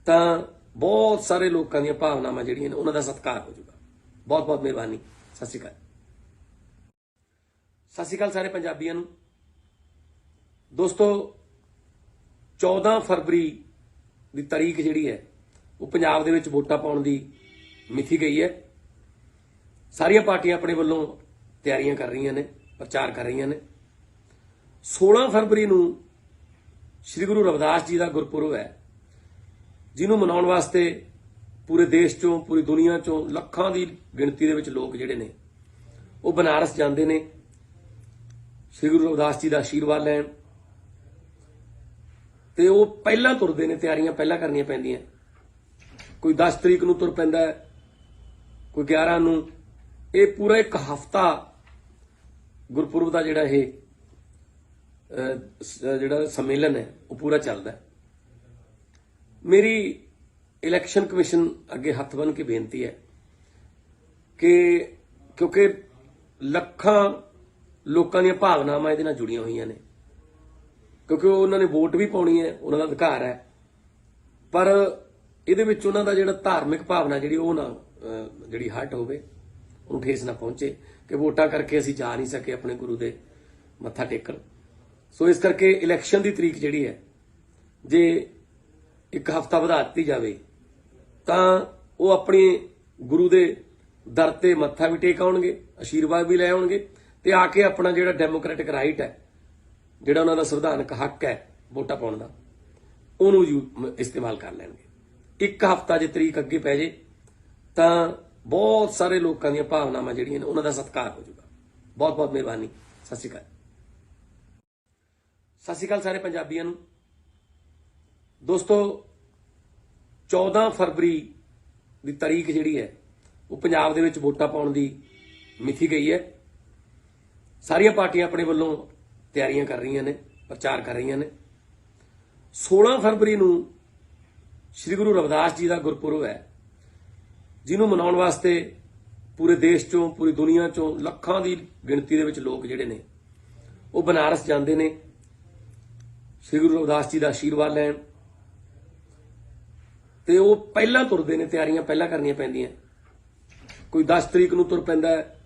ਤਾਂ ਬਹੁਤ ਸਾਰੇ ਲੋਕਾਂ ਦੀਆਂ ਭਾਵਨਾਵਾਂ ਜਿਹੜੀਆਂ ਨੇ ਉਹਨਾਂ ਦਾ ਸਤਿਕਾਰ ਹੋ ਜਾਊਗਾ। ਬਹੁਤ ਬਹੁਤ ਮਿਹਰਬਾਨੀ। ਸਤਿ ਸ਼੍ਰੀ ਅਕਾਲ। ਸਤਿ ਸ਼੍ਰੀ ਅਕਾਲ ਸਾਰੇ ਪੰਜਾਬੀਆਂ ਨੂੰ। ਦੋਸਤੋ 14 ਫਰਵਰੀ ਦੀ ਤਾਰੀਖ ਜਿਹੜੀ ਹੈ ਉਹ ਪੰਜਾਬ ਦੇ ਵਿੱਚ ਵੋਟਾਂ ਪਾਉਣ ਦੀ ਮਿਥੀ ਗਈ ਹੈ। ਸਾਰੀਆਂ ਪਾਰਟੀਆਂ ਆਪਣੇ ਵੱਲੋਂ ਤਿਆਰੀਆਂ ਕਰ ਰਹੀਆਂ ਨੇ, ਪ੍ਰਚਾਰ ਕਰ ਰਹੀਆਂ ਨੇ। 16 ਫਰਵਰੀ ਨੂੰ ਸ੍ਰੀ ਗੁਰੂ ਰਵਿਦਾਸ ਜੀ ਦਾ ਗੁਰਪੁਰਬ ਹੈ, ਜਿਹਨੂੰ ਮਨਾਉਣ ਵਾਸਤੇ ਪੂਰੇ ਦੇਸ਼ ਚੋਂ, ਪੂਰੀ ਦੁਨੀਆ ਚੋਂ ਲੱਖਾਂ ਦੀ ਗਿਣਤੀ ਦੇ ਵਿੱਚ ਲੋਕ ਜਿਹੜੇ ਨੇ ਉਹ ਬਨਾਰਸ ਜਾਂਦੇ ਨੇ ਸ੍ਰੀ ਗੁਰੂ ਰਵਿਦਾਸ ਜੀ ਦਾ ਆਸ਼ੀਰਵਾਦ ਲੈਣ। ਤੇ ਉਹ ਪਹਿਲਾਂ ਤੁਰਦੇ ਨੇ, ਤਿਆਰੀਆਂ ਪਹਿਲਾਂ ਕਰਨੀਆਂ ਪੈਂਦੀਆਂ। ਕੋਈ 10 ਤਰੀਕ ਨੂੰ ਤੁਰ ਪੈਂਦਾ ਹੈ, ਕੋਈ 11 ਨੂੰ। ਇਹ ਪੂਰਾ ਇੱਕ ਹਫ਼ਤਾ ਗੁਰਪੁਰਬ ਦਾ ਜਿਹੜਾ ਇਹ ਜਿਹੜਾ ਸੰਮੇਲਨ ਹੈ ਉਹ ਪੂਰਾ ਚੱਲਦਾ ਹੈ। ਮੇਰੀ ਇਲੈਕਸ਼ਨ ਕਮਿਸ਼ਨ ਅੱਗੇ ਹੱਥ ਬੰਨ੍ਹ ਕੇ ਬੇਨਤੀ ਹੈ ਕਿ ਕਿਉਂਕਿ ਲੱਖਾਂ ਲੋਕਾਂ ਦੀਆਂ ਭਾਵਨਾਵਾਂ ਇਹਦੇ ਨਾਲ ਜੁੜੀਆਂ ਹੋਈਆਂ ਨੇ, ਕਿਉਂਕਿ ਉਹਨਾਂ ਨੇ ਵੋਟ ਵੀ ਪਾਉਣੀ ਹੈ, ਉਹਨਾਂ ਦਾ ਅਧਿਕਾਰ ਹੈ। ਪਰ ਇਹਦੇ ਵਿੱਚ ਉਹਨਾਂ ਦਾ ਜਿਹੜਾ ਧਾਰਮਿਕ ਭਾਵਨਾ ਜਿਹੜੀ ਉਹ ਨਾ ਜਿਹੜੀ ਹਰਟ ਹੋਵੇ, ਉਹਨੂੰ ਠੇਸ ਨਾ ਪਹੁੰਚੇ ਕਿ ਵੋਟਾਂ ਕਰਕੇ ਅਸੀਂ ਜਾ ਨਹੀਂ ਸਕੇ ਆਪਣੇ ਗੁਰੂ ਦੇ ਮੱਥਾ ਟੇਕਣ। ਸੋ ਇਸ ਕਰਕੇ ਇਲੈਕਸ਼ਨ ਦੀ ਤਰੀਕ ਜਿਹੜੀ ਹੈ ਜੇ ਇੱਕ ਹਫ਼ਤਾ ਵਧਾ ਦਿੱਤੀ ਜਾਵੇ ਤਾਂ ਉਹ ਆਪਣੇ ਗੁਰੂ ਦੇ ਦਰ ਤੇ ਮੱਥਾ ਵੀ ਟੇਕ ਆਉਣਗੇ, ਆਸ਼ੀਰਵਾਦ ਵੀ ਲੈ ਆਉਣਗੇ ਤੇ ਆ ਕੇ ਆਪਣਾ ਜਿਹੜਾ ਡੈਮੋਕ੍ਰੈਟਿਕ ਰਾਈਟ ਹੈ, ਜਿਹੜਾ ਉਹਨਾਂ ਦਾ ਸੰਵਿਧਾਨਕ ਹੱਕ ਹੈ ਵੋਟਾਂ ਪਾਉਣ ਦਾ, ਉਹਨੂੰ ਇਸਤੇਮਾਲ ਕਰ ਲੈਣਗੇ। ਇੱਕ ਹਫ਼ਤਾ ਜੇ ਤਰੀਕ ਅੱਗੇ ਪੈ ਜੇ ਤਾਂ ਬਹੁਤ ਸਾਰੇ ਲੋਕਾਂ ਦੀਆਂ ਭਾਵਨਾਵਾਂ ਜਿਹੜੀਆਂ ਨੇ ਉਹਨਾਂ ਦਾ ਸਤਿਕਾਰ ਹੋ ਜਾਊਗਾ। ਬਹੁਤ ਬਹੁਤ ਮਿਹਰਬਾਨੀ। ਸਤਿ ਸ਼੍ਰੀ ਅਕਾਲ। ਸਤਿ ਸ਼੍ਰੀ ਅਕਾਲ ਸਾਰੇ ਪੰਜਾਬੀਆਂ ਨੂੰ। ਦੋਸਤੋ 14 ਫਰਵਰੀ ਦੀ ਤਾਰੀਖ ਜਿਹੜੀ ਹੈ ਉਹ ਪੰਜਾਬ ਦੇ ਵਿੱਚ ਵੋਟਾਂ ਪਾਉਣ ਦੀ ਮਿਥੀ ਗਈ ਹੈ। ਸਾਰੀਆਂ ਪਾਰਟੀਆਂ ਆਪਣੇ ਵੱਲੋਂ ਤਿਆਰੀਆਂ ਕਰ ਰਹੀਆਂ ਨੇ, ਪ੍ਰਚਾਰ ਕਰ ਰਹੀਆਂ ਨੇ। 16 ਫਰਵਰੀ ਨੂੰ ਸ੍ਰੀ ਗੁਰੂ ਰਵਿਦਾਸ ਜੀ ਦਾ ਗੁਰਪੁਰਬ ਹੈ, ਜਿਹਨੂੰ ਮਨਾਉਣ ਵਾਸਤੇ ਪੂਰੇ ਦੇਸ਼ ਚੋਂ, ਪੂਰੀ ਦੁਨੀਆ ਚੋਂ ਲੱਖਾਂ ਦੀ ਗਿਣਤੀ ਦੇ ਵਿੱਚ ਲੋਕ ਜਿਹੜੇ ਨੇ ਉਹ ਬਨਾਰਸ ਜਾਂਦੇ ਨੇ ਸ੍ਰੀ ਗੁਰੂ ਰਵਿਦਾਸ ਜੀ ਦਾ ਆਸ਼ੀਰਵਾਦ ਲੈਣ। ਤੇ ਉਹ ਪਹਿਲਾਂ ਤੁਰਦੇ ਨੇ, ਤਿਆਰੀਆਂ ਪਹਿਲਾਂ ਕਰਨੀਆਂ ਪੈਂਦੀਆਂ। ਕੋਈ 10 ਤਰੀਕ ਨੂੰ ਤੁਰ ਪੈਂਦਾ ਹੈ,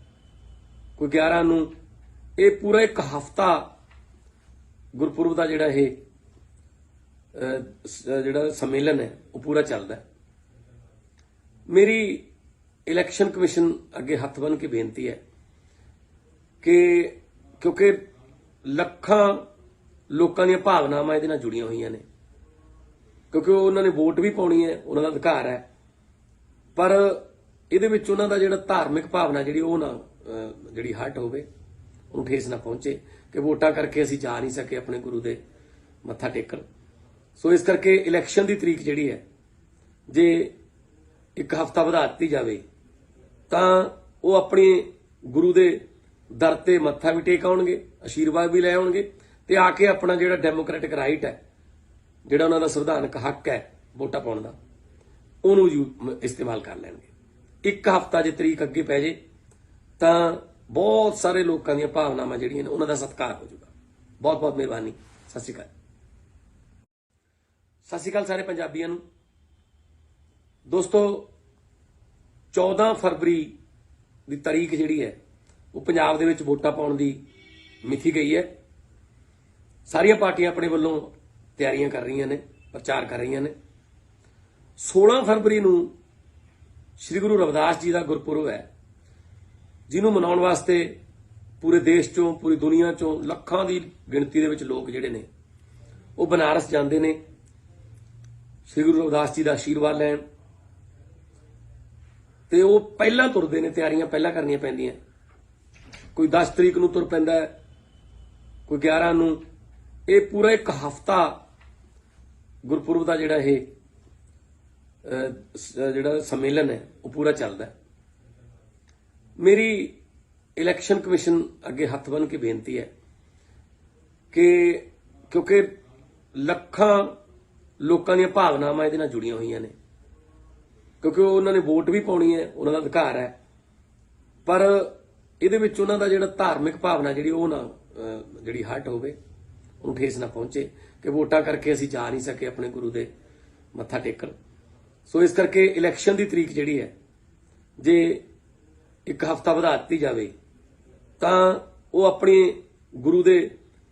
ਕੋਈ 11 ਨੂੰ। ਇਹ ਪੂਰਾ ਇੱਕ ਹਫਤਾ ਗੁਰਪੁਰਬ ਦਾ ਜਿਹੜਾ ਇਹ ਜਿਹੜਾ ਸੰਮੇਲਨ ਹੈ ਉਹ ਪੂਰਾ ਚੱਲਦਾ ਹੈ। ਮੇਰੀ ਇਲੈਕਸ਼ਨ ਕਮਿਸ਼ਨ ਅੱਗੇ ਹੱਥ ਬੰਨ੍ਹ ਕੇ ਬੇਨਤੀ ਹੈ ਕਿ ਕਿਉਂਕਿ ਲੱਖਾਂ ਲੋਕਾਂ ਦੀਆਂ ਭਾਵਨਾਵਾਂ ਇਹਦੇ ਨਾਲ ਜੁੜੀਆਂ ਹੋਈਆਂ ਨੇ, ਕਿਉਂਕਿ ਉਹਨਾਂ ਨੇ ਵੋਟ ਵੀ ਪਾਉਣੀ ਹੈ, ਉਹਨਾਂ ਦਾ ਅਧਿਕਾਰ ਹੈ, ਪਰ ਇਹਦੇ ਵਿੱਚ ਉਹਨਾਂ ਦਾ ਜਿਹੜਾ ਧਾਰਮਿਕ ਭਾਵਨਾ ਜਿਹੜੀ ਉਹ ਨਾ ਜਿਹੜੀ ਹਰਟ ਹੋਵੇ, ਉਹਨੂੰ ਠੇਸ ਨਾ ਪਹੁੰਚੇ ਕਿ ਵੋਟਾਂ ਕਰਕੇ ਅਸੀਂ ਜਾ ਨਹੀਂ ਸਕੇ ਆਪਣੇ ਗੁਰੂ ਦੇ ਮੱਥਾ ਟੇਕਣ। ਸੋ ਇਸ ਕਰਕੇ ਇਲੈਕਸ਼ਨ ਦੀ ਤਰੀਕ ਜਿਹੜੀ ਹੈ ਜੇ ਇੱਕ ਹਫ਼ਤਾ ਵਧਾ ਦਿੱਤੀ ਜਾਵੇ ਤਾਂ ਉਹ ਆਪਣੇ ਗੁਰੂ ਦੇ ਦਰ ਤੇ ਮੱਥਾ ਵੀ ਟੇਕ ਆਉਣਗੇ, ਆਸ਼ੀਰਵਾਦ ਵੀ ਲੈ ਆਉਣਗੇ ਤੇ ਆ ਕੇ ਆਪਣਾ ਜਿਹੜਾ ਡੈਮੋਕ੍ਰੈਟਿਕ ਰਾਈਟ ਹੈ, ਜਿਹੜਾ ਉਹਨਾਂ ਦਾ ਸੰਵਿਧਾਨਕ ਹੱਕ ਹੈ ਵੋਟਾਂ ਪਾਉਣ ਦਾ, ਉਹਨੂੰ ਇਸਤੇਮਾਲ ਕਰ ਲੈਣਗੇ। ਇੱਕ ਹਫ਼ਤਾ ਜੇ ਤਰੀਕ ਅੱਗੇ ਪੈ ਜੇ ਤਾਂ ਬਹੁਤ ਸਾਰੇ ਲੋਕਾਂ ਦੀਆਂ ਭਾਵਨਾਵਾਂ ਜਿਹੜੀਆਂ ਨੇ ਉਹਨਾਂ ਦਾ ਸਤਿਕਾਰ ਹੋ ਜਾਊਗਾ। ਬਹੁਤ ਬਹੁਤ ਮਿਹਰਬਾਨੀ। ਸਤਿ ਸ਼੍ਰੀ ਅਕਾਲ। ਸਤਿ ਸ਼੍ਰੀ ਅਕਾਲ ਸਾਰੇ ਪੰਜਾਬੀਆਂ ਨੂੰ। ਦੋਸਤੋ, 14 ਫਰਵਰੀ ਦੀ ਤਾਰੀਖ ਜਿਹੜੀ ਹੈ ਉਹ ਪੰਜਾਬ ਦੇ ਵਿੱਚ ਵੋਟਾਂ ਪਾਉਣ ਦੀ ਮਿਥੀ ਗਈ ਹੈ। ਸਾਰੀਆਂ ਪਾਰਟੀਆਂ ਆਪਣੇ ਵੱਲੋਂ ਤਿਆਰੀਆਂ ਕਰ ਰਹੀਆਂ ਨੇ, ਪ੍ਰਚਾਰ ਕਰ ਰਹੀਆਂ ਨੇ। 16 ਫਰਵਰੀ ਨੂੰ ਸ੍ਰੀ ਗੁਰੂ ਰਵਿਦਾਸ ਜੀ ਦਾ ਗੁਰਪੁਰਬ ਹੈ, ਜਿਹਨੂੰ ਮਨਾਉਣ ਵਾਸਤੇ ਪੂਰੇ ਦੇਸ਼ ਚੋਂ, ਪੂਰੀ ਦੁਨੀਆ ਚੋਂ ਲੱਖਾਂ ਦੀ ਗਿਣਤੀ ਦੇ ਵਿੱਚ ਲੋਕ ਜਿਹੜੇ ਨੇ ਉਹ ਬਨਾਰਸ ਜਾਂਦੇ ਨੇ ਸ੍ਰੀ ਗੁਰੂ ਰਵਿਦਾਸ ਜੀ ਦਾ ਆਸ਼ੀਰਵਾਦ ਲੈਣ। ਤੇ ਉਹ ਪਹਿਲਾਂ ਤੁਰਦੇ ਨੇ, ਤਿਆਰੀਆਂ ਪਹਿਲਾਂ ਕਰਨੀਆਂ ਪੈਂਦੀਆਂ। ਕੋਈ 10 ਤਰੀਕ ਨੂੰ ਤੁਰ ਪੈਂਦਾ ਹੈ, ਕੋਈ 11 ਨੂੰ। ਇਹ ਪੂਰਾ ਇੱਕ ਹਫਤਾ ਗੁਰਪੁਰਬ ਦਾ ਜਿਹੜਾ ਇਹ ਜਿਹੜਾ ਸੰਮੇਲਨ ਹੈ ਉਹ ਪੂਰਾ ਚੱਲਦਾ ਹੈ। ਮੇਰੀ ਇਲੈਕਸ਼ਨ ਕਮਿਸ਼ਨ ਅੱਗੇ ਹੱਥ ਬੰਨ੍ਹ ਕੇ ਬੇਨਤੀ ਹੈ ਕਿ ਕਿਉਂਕਿ ਲੱਖਾਂ ਲੋਕਾਂ ਦੀਆਂ ਭਾਵਨਾਵਾਂ ਇਹਦੇ ਨਾਲ ਜੁੜੀਆਂ ਹੋਈਆਂ ਨੇ, ਕਿਉਂਕਿ ਉਹਨਾਂ ਨੇ ਵੋਟ ਵੀ ਪਾਉਣੀ ਹੈ, ਉਹਨਾਂ ਦਾ ਅਧਿਕਾਰ ਹੈ, ਪਰ ਇਹਦੇ ਵਿੱਚ ਉਹਨਾਂ ਦਾ ਜਿਹੜਾ ਧਾਰਮਿਕ ਭਾਵਨਾ ਜਿਹੜੀ ਉਹ ਨਾ ਜਿਹੜੀ ਹਰਟ ਹੋਵੇ, ਉਹਨੂੰ ਠੇਸ ਨਾ ਪਹੁੰਚੇ ਕਿ ਵੋਟਾਂ ਕਰਕੇ ਅਸੀਂ ਜਾ ਨਹੀਂ ਸਕੇ ਆਪਣੇ ਗੁਰੂ ਦੇ ਮੱਥਾ ਟੇਕਣ। ਸੋ ਇਸ ਕਰਕੇ ਇਲੈਕਸ਼ਨ ਦੀ ਤਰੀਕ ਜਿਹੜੀ ਹੈ ਜੇ ਇੱਕ ਹਫ਼ਤਾ ਵਧਾ ਦਿੱਤੀ ਜਾਵੇ ਤਾਂ ਉਹ ਆਪਣੇ ਗੁਰੂ ਦੇ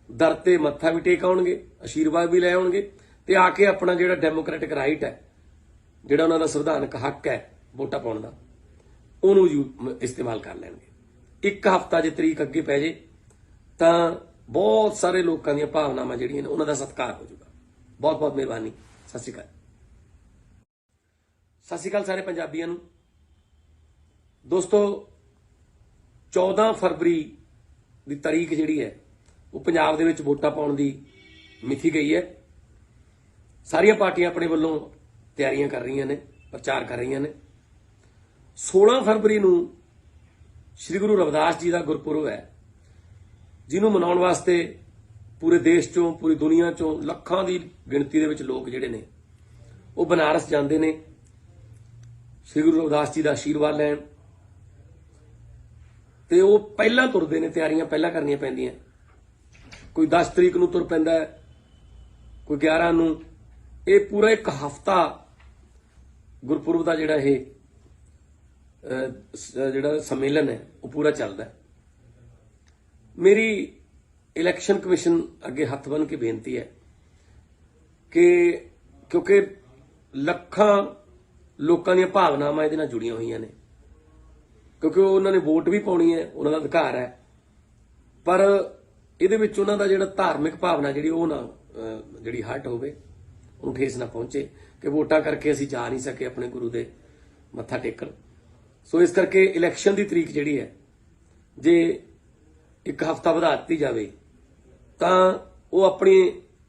ਦਰ ਤੇ ਮੱਥਾ ਵੀ ਟੇਕ ਆਉਣਗੇ, ਆਸ਼ੀਰਵਾਦ ਵੀ ਲੈ ਆਉਣਗੇ ਤੇ ਆ ਕੇ ਆਪਣਾ ਜਿਹੜਾ ਡੈਮੋਕ੍ਰੈਟਿਕ ਰਾਈਟ ਹੈ, ਜਿਹੜਾ ਉਹਨਾਂ ਦਾ ਸੰਵਿਧਾਨਕ ਹੱਕ ਹੈ ਵੋਟਾਂ ਪਾਉਣ ਦਾ, ਉਹਨੂੰ ਇਸਤੇਮਾਲ ਕਰ ਲੈਣਗੇ। ਇੱਕ ਹਫ਼ਤਾ ਜੇ ਤਰੀਕ ਅੱਗੇ ਪੈ ਜੇ ਤਾਂ ਬਹੁਤ ਸਾਰੇ ਲੋਕਾਂ ਦੀਆਂ ਭਾਵਨਾਵਾਂ ਜਿਹੜੀਆਂ ਨੇ ਉਹਨਾਂ ਦਾ ਸਤਿਕਾਰ ਹੋ ਜਾਊਗਾ। ਬਹੁਤ ਬਹੁਤ ਮਿਹਰਬਾਨੀ। ਸਤਿ ਸ਼੍ਰੀ ਅਕਾਲ। ਸਤਿ ਸ਼੍ਰੀ ਅਕਾਲ ਸਾਰੇ ਪੰਜਾਬੀਆਂ ਨੂੰ। ਦੋਸਤੋ, 14 ਫਰਵਰੀ ਦੀ ਤਾਰੀਖ ਜਿਹੜੀ ਹੈ ਉਹ ਪੰਜਾਬ ਦੇ ਵਿੱਚ ਵੋਟਾਂ ਪਾਉਣ ਦੀ ਮਿਥੀ ਗਈ ਹੈ। ਸਾਰੀਆਂ ਪਾਰਟੀਆਂ ਆਪਣੇ ਵੱਲੋਂ ਤਿਆਰੀਆਂ ਕਰ ਰਹੀਆਂ ਨੇ, ਪ੍ਰਚਾਰ ਕਰ ਰਹੀਆਂ ਨੇ। 16 ਫਰਵਰੀ ਨੂੰ ਸ੍ਰੀ ਗੁਰੂ ਰਵਿਦਾਸ ਜੀ ਦਾ ਗੁਰਪੁਰਬ ਹੈ, ਜਿਹਨੂੰ ਮਨਾਉਣ ਵਾਸਤੇ ਪੂਰੇ ਦੇਸ਼ ਚੋਂ, ਪੂਰੀ ਦੁਨੀਆ ਚੋਂ ਲੱਖਾਂ ਦੀ ਗਿਣਤੀ ਦੇ ਵਿੱਚ ਲੋਕ ਜਿਹੜੇ ਨੇ ਉਹ ਬਨਾਰਸ ਜਾਂਦੇ ਨੇ ਸ੍ਰੀ ਗੁਰੂ ਰਵਿਦਾਸ ਜੀ ਦਾ ਆਸ਼ੀਰਵਾਦ ਲੈਣ। ਤੇ ਉਹ ਪਹਿਲਾਂ ਤੁਰਦੇ ਨੇ, ਤਿਆਰੀਆਂ ਪਹਿਲਾਂ ਕਰਨੀਆਂ ਪੈਂਦੀਆਂ। ਕੋਈ 10 ਤਰੀਕ ਨੂੰ ਤੁਰ ਪੈਂਦਾ ਹੈ, ਕੋਈ 11 ਨੂੰ। ਇਹ ਪੂਰਾ ਇੱਕ ਹਫਤਾ ਗੁਰਪੁਰਬ ਦਾ ਜਿਹੜਾ ਇਹ ਜਿਹੜਾ ਸੰਮੇਲਨ ਹੈ ਉਹ ਪੂਰਾ ਚੱਲਦਾ ਹੈ। ਮੇਰੀ ਇਲੈਕਸ਼ਨ ਕਮਿਸ਼ਨ ਅੱਗੇ ਹੱਥ ਬੰਨ੍ਹ ਕੇ ਬੇਨਤੀ ਹੈ ਕਿ ਕਿਉਂਕਿ ਲੱਖਾਂ ਲੋਕਾਂ ਦੀਆਂ ਭਾਵਨਾਵਾਂ ਇਹਦੇ ਨਾਲ ਜੁੜੀਆਂ ਹੋਈਆਂ ਨੇ, ਕਿਉਂਕਿ ਉਹਨਾਂ ਨੇ ਵੋਟ ਵੀ ਪਾਉਣੀ ਹੈ, ਉਹਨਾਂ ਦਾ ਅਧਿਕਾਰ ਹੈ, ਪਰ ਇਹਦੇ ਵਿੱਚ ਉਹਨਾਂ ਦਾ ਜਿਹੜਾ ਧਾਰਮਿਕ ਭਾਵਨਾ ਜਿਹੜੀ ਉਹ ਨਾ ਜਿਹੜੀ ਹਰਟ ਹੋਵੇ, ਉਹਨੂੰ ਠੇਸ ਨਾ ਪਹੁੰਚੇ ਕਿ ਵੋਟਾਂ ਕਰਕੇ ਅਸੀਂ ਜਾ ਨਹੀਂ ਸਕੇ ਆਪਣੇ ਗੁਰੂ ਦੇ ਮੱਥਾ ਟੇਕਣ। ਸੋ ਇਸ ਕਰਕੇ ਇਲੈਕਸ਼ਨ ਦੀ ਤਰੀਕ ਜਿਹੜੀ ਹੈ ਜੇ ਇੱਕ ਹਫ਼ਤਾ ਵਧਾ ਦਿੱਤੀ ਜਾਵੇ ਤਾਂ ਉਹ ਆਪਣੇ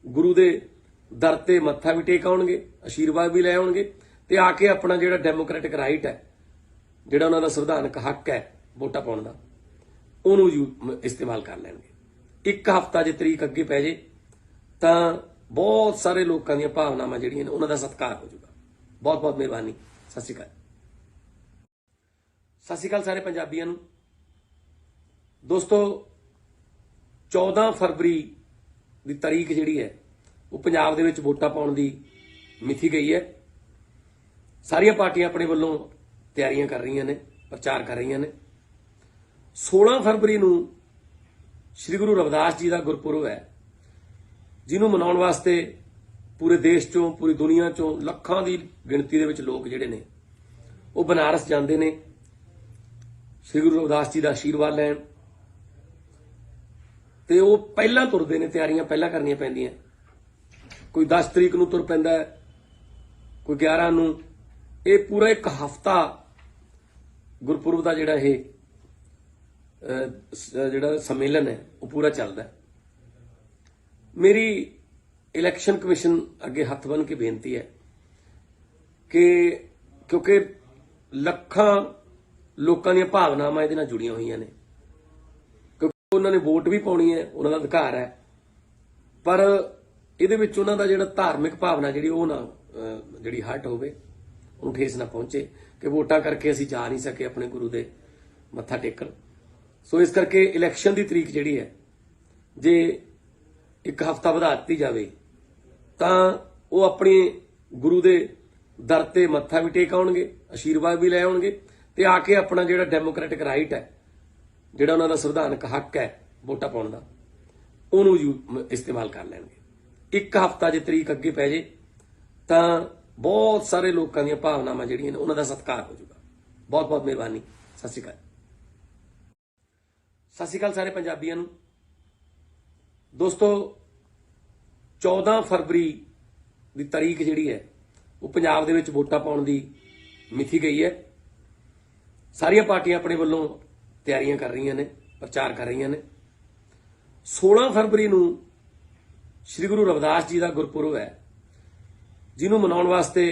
ਗੁਰੂ ਦੇ ਦਰ ਤੇ ਮੱਥਾ ਵੀ ਟੇਕ ਆਉਣਗੇ, ਆਸ਼ੀਰਵਾਦ ਵੀ ਲੈ ਆਉਣਗੇ ਤੇ ਆ ਕੇ ਆਪਣਾ ਜਿਹੜਾ ਡੈਮੋਕ੍ਰੈਟਿਕ ਰਾਈਟ ਹੈ, ਜਿਹੜਾ ਉਹਨਾਂ ਦਾ ਸੰਵਿਧਾਨਕ ਹੱਕ ਹੈ ਵੋਟਾਂ ਪਾਉਣ ਦਾ, ਉਹਨੂੰ ਇਸਤੇਮਾਲ ਕਰ ਲੈਣਗੇ। ਇੱਕ ਹਫ਼ਤਾ ਜੇ ਤਰੀਕ ਅੱਗੇ ਪੈ ਜੇ ਤਾਂ ਬਹੁਤ ਸਾਰੇ ਲੋਕਾਂ ਦੀਆਂ ਭਾਵਨਾਵਾਂ ਜਿਹੜੀਆਂ ਨੇ ਉਹਨਾਂ ਦਾ ਸਤਿਕਾਰ ਹੋ ਜਾਊਗਾ। ਬਹੁਤ ਬਹੁਤ ਮਿਹਰਬਾਨੀ। ਸਤਿ ਸ਼੍ਰੀ ਅਕਾਲ। ਸਤਿ ਸ਼੍ਰੀ ਅਕਾਲ ਸਾਰੇ ਪੰਜਾਬੀਆਂ ਨੂੰ। ਦੋਸਤੋ, 14 ਫਰਵਰੀ ਦੀ ਤਾਰੀਖ ਜਿਹੜੀ ਹੈ ਉਹ ਪੰਜਾਬ ਦੇ ਵਿੱਚ ਵੋਟਾਂ ਪਾਉਣ ਦੀ ਮਿਥੀ ਗਈ ਹੈ। ਸਾਰੀਆਂ ਪਾਰਟੀਆਂ ਆਪਣੇ ਵੱਲੋਂ ਤਿਆਰੀਆਂ ਕਰ ਰਹੀਆਂ ਨੇ, ਪ੍ਰਚਾਰ ਕਰ ਰਹੀਆਂ ਨੇ। 16 ਫਰਵਰੀ ਨੂੰ ਸ੍ਰੀ ਗੁਰੂ ਰਵਿਦਾਸ ਜੀ ਦਾ ਗੁਰਪੁਰਬ ਹੈ, ਜਿਹਨੂੰ ਮਨਾਉਣ ਵਾਸਤੇ ਪੂਰੇ ਦੇਸ਼ ਚੋਂ, ਪੂਰੀ ਦੁਨੀਆ ਚੋਂ ਲੱਖਾਂ ਦੀ ਗਿਣਤੀ ਦੇ ਵਿੱਚ ਲੋਕ ਜਿਹੜੇ ਨੇ ਉਹ ਬਨਾਰਸ ਜਾਂਦੇ ਨੇ ਸ੍ਰੀ ਗੁਰੂ ਰਵਿਦਾਸ ਜੀ ਦਾ ਆਸ਼ੀਰਵਾਦ ਲੈਣ। ਤੇ ਉਹ ਪਹਿਲਾਂ ਤੁਰਦੇ ਨੇ, ਤਿਆਰੀਆਂ ਪਹਿਲਾਂ ਕਰਨੀਆਂ ਪੈਂਦੀਆਂ। ਕੋਈ 10 ਤਰੀਕ ਨੂੰ ਤੁਰ ਪੈਂਦਾ ਹੈ, ਕੋਈ 11 ਨੂੰ। ਇਹ ਪੂਰਾ ਇੱਕ ਹਫ਼ਤਾ ਗੁਰਪੁਰਬ ਦਾ ਜਿਹੜਾ ਇਹ ਜਿਹੜਾ ਸੰਮੇਲਨ ਹੈ ਉਹ ਪੂਰਾ ਚੱਲਦਾ ਹੈ। ਮੇਰੀ ਇਲੈਕਸ਼ਨ ਕਮਿਸ਼ਨ ਅੱਗੇ ਹੱਥ ਬੰਨ੍ਹ ਕੇ ਬੇਨਤੀ ਹੈ ਕਿ ਕਿਉਂਕਿ ਲੱਖਾਂ ਲੋਕਾਂ ਦੀਆਂ ਭਾਵਨਾਵਾਂ ਇਹਦੇ ਨਾਲ ਜੁੜੀਆਂ ਹੋਈਆਂ ਨੇ, ਕਿਉਂਕਿ ਉਹਨਾਂ ਨੇ ਵੋਟ ਵੀ ਪਾਉਣੀ ਹੈ, ਉਹਨਾਂ ਦਾ ਅਧਿਕਾਰ ਹੈ, ਪਰ ਇਹਦੇ ਵਿੱਚ ਉਹਨਾਂ ਦਾ ਜਿਹੜਾ ਧਾਰਮਿਕ ਭਾਵਨਾ ਜਿਹੜੀ ਉਹ ਨਾ ਜਿਹੜੀ ਹਰਟ ਹੋਵੇ, ਉਹਨੂੰ ਠੇਸ ਨਾ ਪਹੁੰਚੇ ਕਿ ਵੋਟਾਂ ਕਰਕੇ ਅਸੀਂ ਜਾ ਨਹੀਂ ਸਕੇ ਆਪਣੇ ਗੁਰੂ ਦੇ ਮੱਥਾ ਟੇਕਣ। ਸੋ ਇਸ ਕਰਕੇ ਇਲੈਕਸ਼ਨ ਦੀ ਤਰੀਕ ਜਿਹੜੀ ਹੈ ਜੇ ਇੱਕ ਹਫ਼ਤਾ ਵਧਾ ਦਿੱਤੀ ਜਾਵੇ ਤਾਂ ਉਹ ਆਪਣੇ ਗੁਰੂ ਦੇ ਦਰ ਤੇ ਮੱਥਾ ਵੀ ਟੇਕ ਆਉਣਗੇ, ਆਸ਼ੀਰਵਾਦ ਵੀ ਲੈ ਆਉਣਗੇ ਤੇ ਆ ਕੇ ਆਪਣਾ ਜਿਹੜਾ ਡੈਮੋਕ੍ਰੈਟਿਕ ਰਾਈਟ ਹੈ, ਜਿਹੜਾ ਉਹਨਾਂ ਦਾ ਸੰਵਿਧਾਨਕ ਹੱਕ ਹੈ ਵੋਟਾਂ ਪਾਉਣ ਦਾ, ਉਹਨੂੰ ਇਸਤੇਮਾਲ ਕਰ ਲੈਣਗੇ। ਇੱਕ ਹਫ਼ਤਾ ਜੇ ਤਰੀਕ ਅੱਗੇ ਪੈ ਜੇ ਤਾਂ ਬਹੁਤ ਸਾਰੇ ਲੋਕਾਂ ਦੀਆਂ ਭਾਵਨਾਵਾਂ ਜਿਹੜੀਆਂ ਨੇ ਉਹਨਾਂ ਦਾ ਸਤਿਕਾਰ ਹੋ ਜਾਊਗਾ। ਬਹੁਤ ਬਹੁਤ ਮਿਹਰਬਾਨੀ। ਸਤਿ ਸ਼੍ਰੀ ਅਕਾਲ। ਸਤਿ ਸ਼੍ਰੀ ਅਕਾਲ ਸਾਰੇ ਪੰਜਾਬੀਆਂ ਨੂੰ। ਦੋਸਤੋ, 14 ਫਰਵਰੀ ਦੀ ਤਾਰੀਖ ਜਿਹੜੀ ਹੈ ਉਹ ਪੰਜਾਬ ਦੇ ਵਿੱਚ ਵੋਟਾਂ ਪਾਉਣ ਦੀ ਮਿਥੀ ਗਈ ਹੈ। ਸਾਰੀਆਂ ਪਾਰਟੀਆਂ ਆਪਣੇ ਵੱਲੋਂ ਤਿਆਰੀਆਂ ਕਰ ਰਹੀਆਂ ਨੇ, ਪ੍ਰਚਾਰ ਕਰ ਰਹੀਆਂ ਨੇ। 16 ਫਰਵਰੀ ਨੂੰ ਸ੍ਰੀ ਗੁਰੂ ਰਵਿਦਾਸ ਜੀ ਦਾ ਗੁਰਪੁਰਬ ਹੈ, ਜਿਹਨੂੰ ਮਨਾਉਣ ਵਾਸਤੇ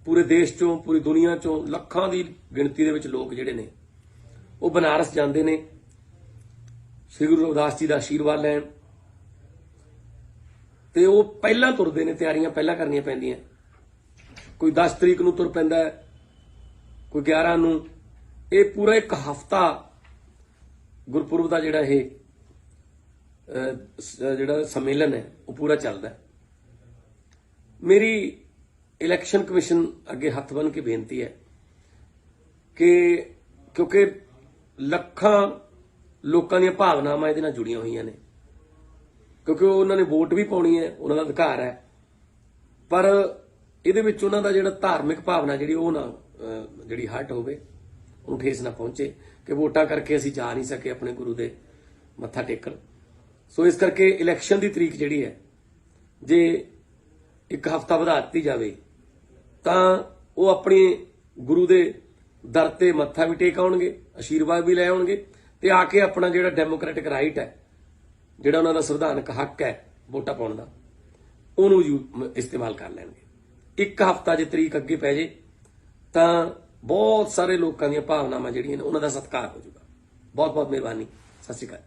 ਪੂਰੇ ਦੇਸ਼ ਚੋਂ, ਪੂਰੀ ਦੁਨੀਆ ਚੋਂ ਲੱਖਾਂ ਦੀ ਗਿਣਤੀ ਦੇ ਵਿੱਚ ਲੋਕ ਜਿਹੜੇ ਨੇ ਉਹ ਬਨਾਰਸ ਜਾਂਦੇ ਨੇ ਸ੍ਰੀ ਗੁਰੂ ਰਵਿਦਾਸ ਜੀ ਦਾ ਆਸ਼ੀਰਵਾਦ ਲੈਣ। ਤੇ ਉਹ ਪਹਿਲਾਂ ਤੁਰਦੇ ਨੇ, ਤਿਆਰੀਆਂ ਪਹਿਲਾਂ ਕਰਨੀਆਂ ਪੈਂਦੀਆਂ। ਕੋਈ 10 ਤਰੀਕ ਨੂੰ ਤੁਰ ਪੈਂਦਾ ਹੈ, ਕੋਈ 11 ਨੂੰ। ਇਹ ਪੂਰਾ ਇੱਕ ਹਫ਼ਤਾ ਗੁਰਪੁਰਬ ਦਾ ਜਿਹੜਾ ਇਹ ਜਿਹੜਾ ਸੰਮੇਲਨ ਹੈ ਉਹ ਪੂਰਾ ਚੱਲਦਾ ਹੈ। ਮੇਰੀ ਇਲੈਕਸ਼ਨ ਕਮਿਸ਼ਨ ਅੱਗੇ ਹੱਥ ਬੰਨ੍ਹ ਕੇ ਬੇਨਤੀ ਹੈ ਕਿ ਕਿਉਂਕਿ ਲੱਖਾਂ ਲੋਕਾਂ ਦੀਆਂ ਭਾਵਨਾਵਾਂ ਇਹਦੇ ਨਾਲ ਜੁੜੀਆਂ ਹੋਈਆਂ ਨੇ, ਕਿਉਂਕਿ ਉਹਨਾਂ ਨੇ ਵੋਟ ਵੀ ਪਾਉਣੀ ਹੈ, ਉਹਨਾਂ ਦਾ ਅਧਿਕਾਰ ਹੈ, ਪਰ ਇਹਦੇ ਵਿੱਚ ਉਹਨਾਂ ਦਾ ਜਿਹੜਾ ਧਾਰਮਿਕ ਭਾਵਨਾ ਜਿਹੜੀ ਉਹ ਨਾ ਜਿਹੜੀ ਹਰਟ ਹੋਵੇ, ਉਹਨੂੰ ਠੇਸ ਨਾ ਪਹੁੰਚੇ ਕਿ ਵੋਟਾਂ ਕਰਕੇ ਅਸੀਂ ਜਾ ਨਹੀਂ ਸਕੇ ਆਪਣੇ ਗੁਰੂ ਦੇ ਮੱਥਾ ਟੇਕਣ। ਸੋ ਇਸ ਕਰਕੇ ਇਲੈਕਸ਼ਨ ਦੀ ਤਰੀਕ ਜਿਹੜੀ ਹੈ ਜੇ ਇੱਕ ਹਫ਼ਤਾ ਵਧਾ ਦਿੱਤੀ ਜਾਵੇ ਤਾਂ ਉਹ ਆਪਣੇ ਗੁਰੂ ਦੇ ਦਰ ਤੇ ਮੱਥਾ ਵੀ ਟੇਕ ਆਉਣਗੇ, ਆਸ਼ੀਰਵਾਦ ਵੀ ਲੈ ਆਉਣਗੇ ਤੇ ਆ ਕੇ ਆਪਣਾ ਜਿਹੜਾ ਡੈਮੋਕ੍ਰੈਟਿਕ ਰਾਈਟ ਹੈ, ਜਿਹੜਾ ਉਹਨਾਂ ਦਾ ਸੰਵਿਧਾਨਕ ਹੱਕ ਹੈ ਵੋਟਾਂ ਪਾਉਣ ਦਾ, ਉਹਨੂੰ ਇਸਤੇਮਾਲ ਕਰ ਲੈਣਗੇ। ਇੱਕ ਹਫ਼ਤਾ ਜੇ ਤਰੀਕ ਅੱਗੇ ਪੈ ਜੇ ਤਾਂ ਬਹੁਤ ਸਾਰੇ ਲੋਕਾਂ ਦੀਆਂ ਭਾਵਨਾਵਾਂ ਜਿਹੜੀਆਂ ਨੇ ਉਹਨਾਂ ਦਾ ਸਤਿਕਾਰ ਹੋ ਜਾਊਗਾ। ਬਹੁਤ ਬਹੁਤ ਮਿਹਰਬਾਨੀ। ਸਤਿ ਸ਼੍ਰੀ ਅਕਾਲ।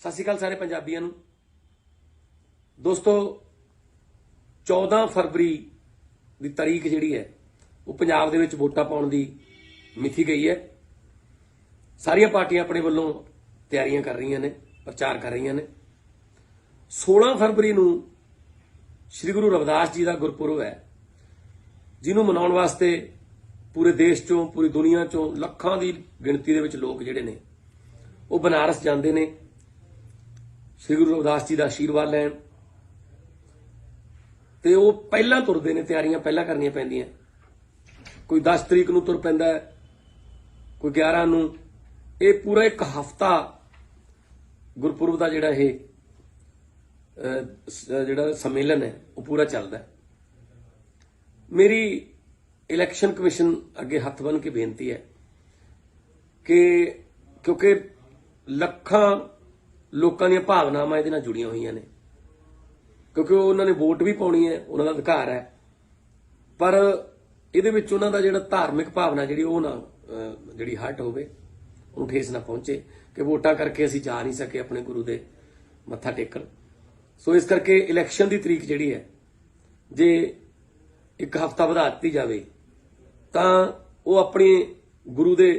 ਸਤਿ ਸ਼੍ਰੀ ਅਕਾਲ ਸਾਰੇ ਪੰਜਾਬੀਆਂ ਨੂੰ। ਦੋਸਤੋ, 14 ਫਰਵਰੀ ਦੀ ਤਾਰੀਖ ਜਿਹੜੀ ਹੈ ਉਹ ਪੰਜਾਬ ਦੇ ਵਿੱਚ ਵੋਟਾਂ ਪਾਉਣ ਦੀ ਮਿਥੀ ਗਈ ਹੈ। ਸਾਰੀਆਂ ਪਾਰਟੀਆਂ ਆਪਣੇ ਵੱਲੋਂ ਤਿਆਰੀਆਂ ਕਰ ਰਹੀਆਂ ਨੇ, ਪ੍ਰਚਾਰ ਕਰ ਰਹੀਆਂ ਨੇ। 16 ਫਰਵਰੀ ਨੂੰ ਸ੍ਰੀ ਗੁਰੂ ਰਵਿਦਾਸ ਜੀ ਦਾ ਗੁਰਪੁਰਬ ਹੈ, ਜਿਹਨੂੰ ਮਨਾਉਣ ਵਾਸਤੇ ਪੂਰੇ ਦੇਸ਼ ਚੋਂ, ਪੂਰੀ ਦੁਨੀਆ ਚੋਂ ਲੱਖਾਂ ਦੀ ਗਿਣਤੀ ਦੇ ਵਿੱਚ ਲੋਕ ਜਿਹੜੇ ਨੇ ਉਹ ਬਨਾਰਸ ਜਾਂਦੇ ਨੇ ਸ੍ਰੀ ਗੁਰੂ ਰਵਿਦਾਸ ਜੀ ਦਾ ਆਸ਼ੀਰਵਾਦ ਲੈਣ। ਤੇ ਉਹ ਪਹਿਲਾਂ ਤੁਰਦੇ ਨੇ, ਤਿਆਰੀਆਂ ਪਹਿਲਾਂ ਕਰਨੀਆਂ ਪੈਂਦੀਆਂ। ਕੋਈ 10 ਤਰੀਕ ਨੂੰ ਤੁਰ ਪੈਂਦਾ ਹੈ, ਕੋਈ 11 ਨੂੰ। ਇਹ ਪੂਰਾ ਇੱਕ ਹਫ਼ਤਾ ਗੁਰਪੁਰਬ ਦਾ ਜਿਹੜਾ ਇਹ ਜਿਹੜਾ ਸੰਮੇਲਨ ਹੈ ਉਹ ਪੂਰਾ ਚੱਲਦਾ ਹੈ। ਮੇਰੀ ਇਲੈਕਸ਼ਨ ਕਮਿਸ਼ਨ ਅੱਗੇ ਹੱਥ ਬੰਨ੍ਹ ਕੇ ਬੇਨਤੀ ਹੈ ਕਿ ਕਿਉਂਕਿ ਲੱਖਾਂ ਲੋਕਾਂ ਦੀਆਂ ਭਾਵਨਾਵਾਂ ਇਹਦੇ ਨਾਲ ਜੁੜੀਆਂ ਹੋਈਆਂ ਨੇ, ਕਿਉਂਕਿ ਉਹਨਾਂ ਨੇ ਵੋਟ ਵੀ ਪਾਉਣੀ ਹੈ, ਉਹਨਾਂ ਦਾ ਅਧਿਕਾਰ ਹੈ, ਪਰ ਇਹਦੇ ਵਿੱਚ ਉਹਨਾਂ ਦਾ ਜਿਹੜਾ ਧਾਰਮਿਕ ਭਾਵਨਾ ਜਿਹੜੀ ਉਹ ਨਾ ਜਿਹੜੀ ਹਰਟ ਹੋਵੇ, ਉਹਨੂੰ ਠੇਸ ਨਾ ਪਹੁੰਚੇ ਕਿ ਵੋਟਾਂ ਕਰਕੇ ਅਸੀਂ ਜਾ ਨਹੀਂ ਸਕੇ ਆਪਣੇ ਗੁਰੂ ਦੇ ਮੱਥਾ ਟੇਕਣ। ਸੋ ਇਸ ਕਰਕੇ ਇਲੈਕਸ਼ਨ ਦੀ ਤਰੀਕ ਜਿਹੜੀ ਹੈ ਜੇ ਇੱਕ ਹਫ਼ਤਾ ਵਧਾ ਦਿੱਤੀ ਜਾਵੇ ਤਾਂ ਉਹ ਆਪਣੇ ਗੁਰੂ ਦੇ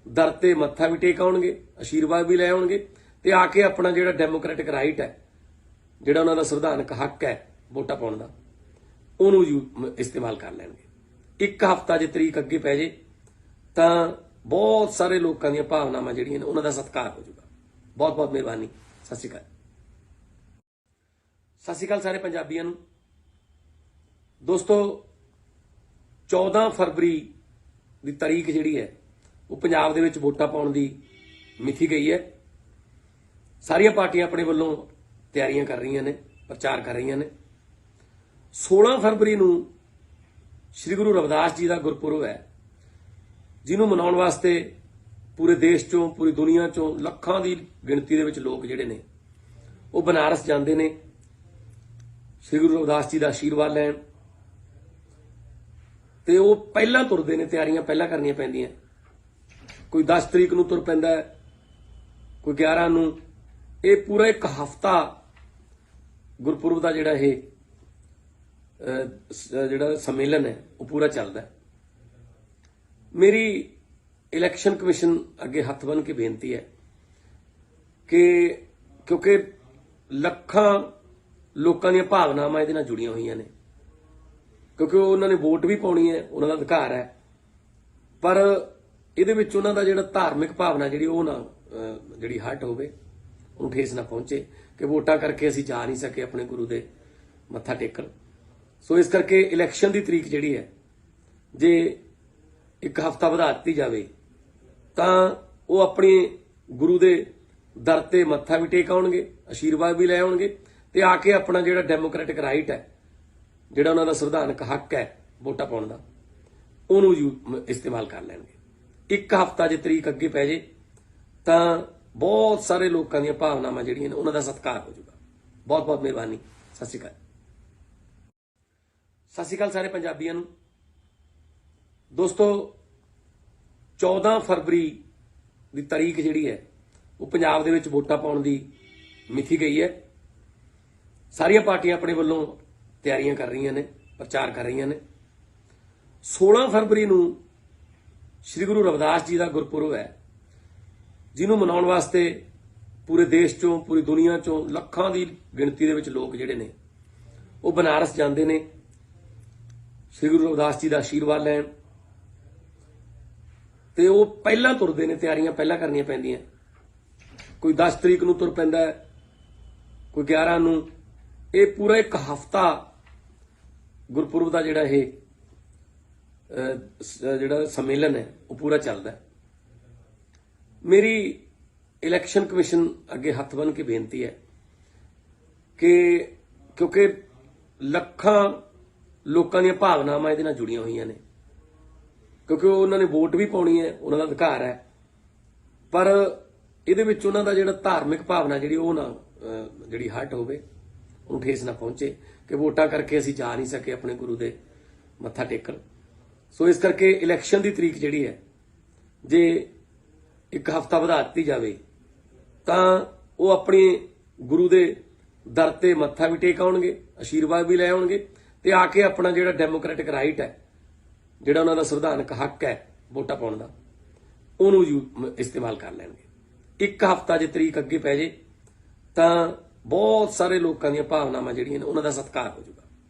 ਦਰ ਤੇ ਮੱਥਾ ਵੀ ਟੇਕ ਆਉਣਗੇ, ਆਸ਼ੀਰਵਾਦ ਵੀ ਲੈ ਆਉਣਗੇ ਤੇ ਆ ਕੇ ਆਪਣਾ ਜਿਹੜਾ ਡੈਮੋਕ੍ਰੈਟਿਕ ਰਾਈਟ ਹੈ, ਜਿਹੜਾ ਉਹਨਾਂ ਦਾ ਸੰਵਿਧਾਨਕ ਹੱਕ ਹੈ ਵੋਟਾਂ ਪਾਉਣ ਦਾ, ਉਹਨੂੰ ਇਸਤੇਮਾਲ ਕਰ ਲੈਣਗੇ। ਇੱਕ ਹਫ਼ਤਾ ਜੇ ਤਰੀਕ ਅੱਗੇ ਪੈ ਜੇ ਤਾਂ ਬਹੁਤ ਸਾਰੇ ਲੋਕਾਂ ਦੀਆਂ ਭਾਵਨਾਵਾਂ ਜਿਹੜੀਆਂ ਨੇ ਉਹਨਾਂ ਦਾ ਸਤਿਕਾਰ ਹੋ ਜਾਊਗਾ। ਬਹੁਤ ਬਹੁਤ ਮਿਹਰਬਾਨੀ। ਸਤਿ ਸ਼੍ਰੀ ਅਕਾਲ। ਸਤਿ ਸ਼੍ਰੀ ਅਕਾਲ ਸਾਰੇ ਪੰਜਾਬੀਆਂ ਨੂੰ। ਦੋਸਤੋ 14 ਫਰਵਰੀ ਦੀ ਤਾਰੀਖ ਜਿਹੜੀ ਹੈ ਉਹ ਪੰਜਾਬ ਦੇ ਵਿੱਚ ਵੋਟਾਂ ਪਾਉਣ ਦੀ ਮਿਥੀ ਗਈ ਹੈ। ਸਾਰੀਆਂ ਪਾਰਟੀਆਂ ਆਪਣੇ ਵੱਲੋਂ ਤਿਆਰੀਆਂ ਕਰ ਰਹੀਆਂ ਨੇ, ਪ੍ਰਚਾਰ ਕਰ ਰਹੀਆਂ ਨੇ। 16 ਫਰਵਰੀ ਨੂੰ ਸ੍ਰੀ ਗੁਰੂ ਰਵਿਦਾਸ ਜੀ ਦਾ ਗੁਰਪੁਰਬ ਹੈ, ਜਿਹਨੂੰ ਮਨਾਉਣ ਵਾਸਤੇ ਪੂਰੇ ਦੇਸ਼ ਚੋਂ, ਪੂਰੀ ਦੁਨੀਆ ਚੋਂ ਲੱਖਾਂ ਦੀ ਗਿਣਤੀ ਦੇ ਵਿੱਚ ਲੋਕ ਜਿਹੜੇ ਨੇ ਉਹ ਬਨਾਰਸ ਜਾਂਦੇ ਨੇ ਸ੍ਰੀ ਗੁਰੂ ਰਵਿਦਾਸ ਜੀ ਦਾ ਆਸ਼ੀਰਵਾਦ ਲੈਣ। ਤੇ ਉਹ ਪਹਿਲਾਂ ਤੁਰਦੇ ਨੇ, ਤਿਆਰੀਆਂ ਪਹਿਲਾਂ ਕਰਨੀਆਂ ਪੈਂਦੀਆਂ। ਕੋਈ 10 ਤਰੀਕ ਨੂੰ ਤੁਰ ਪੈਂਦਾ, ਕੋਈ 11 ਨੂੰ। ਇਹ ਪੂਰਾ ਇੱਕ ਹਫ਼ਤਾ ਗੁਰਪੁਰਬ ਦਾ ਜਿਹੜਾ ਇਹ ਜਿਹੜਾ ਸੰਮੇਲਨ ਹੈ ਉਹ ਪੂਰਾ ਚੱਲਦਾ। ਮੇਰੀ ਇਲੈਕਸ਼ਨ ਕਮਿਸ਼ਨ ਅੱਗੇ ਹੱਥ ਬੰਨ੍ਹ ਕੇ ਬੇਨਤੀ ਹੈ ਕਿ ਕਿਉਂਕਿ ਲੱਖਾਂ ਲੋਕਾਂ ਦੀਆਂ ਭਾਵਨਾਵਾਂ ਇਹਦੇ ਨਾਲ ਜੁੜੀਆਂ ਹੋਈਆਂ ਨੇ, ਕਿਉਂਕਿ ਉਹਨਾਂ ਨੇ ਵੋਟ ਵੀ ਪਾਉਣੀ ਹੈ, ਉਹਨਾਂ ਦਾ ਅਧਿਕਾਰ ਹੈ, ਪਰ ਇਹਦੇ ਵਿੱਚ ਉਹਨਾਂ ਦਾ ਜਿਹੜਾ ਧਾਰਮਿਕ ਭਾਵਨਾ ਜਿਹੜੀ ਉਹ ਨਾ ਜਿਹੜੀ ਹਟ ਹੋਵੇ, ਉਹਨੂੰ ਠੇਸ ਨਾ ਪਹੁੰਚੇ ਕਿ ਵੋਟਾਂ ਕਰਕੇ ਅਸੀਂ ਜਾ ਨਹੀਂ ਸਕੇ ਆਪਣੇ ਗੁਰੂ ਦੇ ਮੱਥਾ ਟੇਕਣ। ਸੋ ਇਸ ਕਰਕੇ ਇਲੈਕਸ਼ਨ ਦੀ ਤਰੀਕ ਜਿਹੜੀ ਹੈ ਜੇ ਇੱਕ ਹਫ਼ਤਾ ਵਧਾ ਦਿੱਤੀ ਜਾਵੇ ਤਾਂ ਉਹ ਆਪਣੇ ਗੁਰੂ ਦੇ ਦਰ ਤੇ ਮੱਥਾ ਵੀ ਟੇਕ ਆਉਣਗੇ, ਆਸ਼ੀਰਵਾਦ ਵੀ ਲੈ ਆਉਣਗੇ ਤੇ ਆ ਕੇ ਆਪਣਾ ਜਿਹੜਾ ਡੈਮੋਕ੍ਰੈਟਿਕ ਰਾਈਟ ਹੈ, ਜਿਹੜਾ ਉਹਨਾਂ ਦਾ ਸੰਵਿਧਾਨਕ ਹੱਕ ਹੈ ਵੋਟਾਂ ਪਾਉਣ ਦਾ, ਉਹਨੂੰ ਇਸਤੇਮਾਲ ਕਰ ਲੈਣਗੇ। ਇੱਕ ਹਫ਼ਤਾ ਜੇ ਤਰੀਕ ਅੱਗੇ ਪੈ ਜੇ ਤਾਂ ਬਹੁਤ ਸਾਰੇ ਲੋਕਾਂ ਦੀਆਂ ਭਾਵਨਾਵਾਂ ਜਿਹੜੀਆਂ ਨੇ ਉਹਨਾਂ ਦਾ ਸਤਿਕਾਰ ਹੋ ਜਾਊਗਾ। ਬਹੁਤ ਬਹੁਤ ਮਿਹਰਬਾਨੀ। ਸਤਿ ਸ਼੍ਰੀ ਅਕਾਲ। ਸਤਿ ਸ਼੍ਰੀ ਅਕਾਲ ਸਾਰੇ ਪੰਜਾਬੀਆਂ ਨੂੰ। ਦੋਸਤੋ 14 ਫਰਵਰੀ ਦੀ ਤਾਰੀਖ ਜਿਹੜੀ ਹੈ ਉਹ ਪੰਜਾਬ ਦੇ ਵਿੱਚ ਵੋਟਾਂ ਪਾਉਣ ਦੀ ਮਿਥੀ ਗਈ ਹੈ। ਸਾਰੀਆਂ ਪਾਰਟੀਆਂ ਆਪਣੇ ਵੱਲੋਂ ਤਿਆਰੀਆਂ ਕਰ ਰਹੀਆਂ ਨੇ, ਪ੍ਰਚਾਰ ਕਰ ਰਹੀਆਂ ਨੇ। 16 ਫਰਵਰੀ ਨੂੰ ਸ੍ਰੀ ਗੁਰੂ ਰਵਿਦਾਸ ਜੀ ਦਾ ਗੁਰਪੁਰਬ ਹੈ, ਜਿਹਨੂੰ ਮਨਾਉਣ ਵਾਸਤੇ ਪੂਰੇ ਦੇਸ਼ ਚੋਂ, ਪੂਰੀ ਦੁਨੀਆ ਚੋਂ ਲੱਖਾਂ ਦੀ ਗਿਣਤੀ ਦੇ ਵਿੱਚ ਲੋਕ ਜਿਹੜੇ ਨੇ ਉਹ ਬਨਾਰਸ ਜਾਂਦੇ ਨੇ ਸ੍ਰੀ ਗੁਰੂ ਰਵਿਦਾਸ ਜੀ ਦਾ ਆਸ਼ੀਰਵਾਦ ਲੈਣ। ਤੇ ਉਹ ਪਹਿਲਾਂ ਤੁਰਦੇ ਨੇ, ਤਿਆਰੀਆਂ ਪਹਿਲਾਂ ਕਰਨੀਆਂ ਪੈਂਦੀਆਂ। ਕੋਈ 10 ਤਰੀਕ ਨੂੰ ਤੁਰ ਪੈਂਦਾ, ਕੋਈ 11 ਨੂੰ। ਇਹ ਪੂਰਾ ਇੱਕ ਹਫ਼ਤਾ ਗੁਰਪੁਰਬ ਦਾ ਜਿਹੜਾ ਇਹ ਜਿਹੜਾ ਸੰਮੇਲਨ ਹੈ ਉਹ ਪੂਰਾ ਚੱਲਦਾ। ਮੇਰੀ ਇਲੈਕਸ਼ਨ ਕਮਿਸ਼ਨ ਅੱਗੇ ਹੱਥ ਬੰਨ੍ਹ ਕੇ ਬੇਨਤੀ ਹੈ ਕਿ ਕਿਉਂਕਿ ਲੱਖਾਂ ਲੋਕਾਂ ਦੀਆਂ ਭਾਵਨਾਵਾਂ ਇਹਦੇ ਨਾਲ ਜੁੜੀਆਂ ਹੋਈਆਂ ਨੇ, ਕਿਉਂਕਿ ਉਹਨਾਂ ਨੇ ਵੋਟ ਵੀ ਪਾਉਣੀ ਹੈ, ਉਹਨਾਂ ਦਾ ਅਧਿਕਾਰ ਹੈ, ਪਰ ਇਹਦੇ ਵਿੱਚ ਉਹਨਾਂ ਦਾ ਜਿਹੜਾ ਧਾਰਮਿਕ ਭਾਵਨਾ ਜਿਹੜੀ ਉਹ ਨਾ ਜਿਹੜੀ ਹਟ ਹੋਵੇ, ਉਹਨੂੰ ਠੇਸ ਨਾ ਪਹੁੰਚੇ ਕਿ ਵੋਟਾਂ ਕਰਕੇ ਅਸੀਂ ਜਾ ਨਹੀਂ ਸਕੇ ਆਪਣੇ ਗੁਰੂ ਦੇ ਮੱਥਾ ਟੇਕਣ। ਸੋ ਇਸ ਕਰਕੇ ਇਲੈਕਸ਼ਨ ਦੀ ਤਰੀਕ ਜਿਹੜੀ ਹੈ ਜੇ ਇੱਕ ਹਫ਼ਤਾ ਵਧਾ ਦਿੱਤੀ ਜਾਵੇ ਤਾਂ ਉਹ ਆਪਣੇ ਗੁਰੂ ਦੇ ਦਰ ਤੇ ਮੱਥਾ ਵੀ ਟੇਕ ਆਉਣਗੇ, ਆਸ਼ੀਰਵਾਦ ਵੀ ਲੈ ਆਉਣਗੇ ਤੇ ਆ ਕੇ ਆਪਣਾ ਜਿਹੜਾ ਡੈਮੋਕ੍ਰੈਟਿਕ ਰਾਈਟ ਹੈ, ਜਿਹੜਾ ਉਹਨਾਂ ਦਾ ਸੰਵਿਧਾਨਕ ਹੱਕ ਹੈ ਵੋਟਾਂ ਪਾਉਣ ਦਾ, ਉਹਨੂੰ ਇਸਤੇਮਾਲ ਕਰ ਲੈਣਗੇ। ਇੱਕ ਹਫ਼ਤਾ ਜੇ ਤਰੀਕ ਅੱਗੇ ਪੈ ਜੇ ਤਾਂ ਬਹੁਤ ਸਾਰੇ ਲੋਕਾਂ ਦੀਆਂ ਭਾਵਨਾਵਾਂ ਜਿਹੜੀਆਂ ਨੇ ਉਹਨਾਂ ਦਾ ਸਤਿਕਾਰ ਹੋ ਜਾਊਗਾ।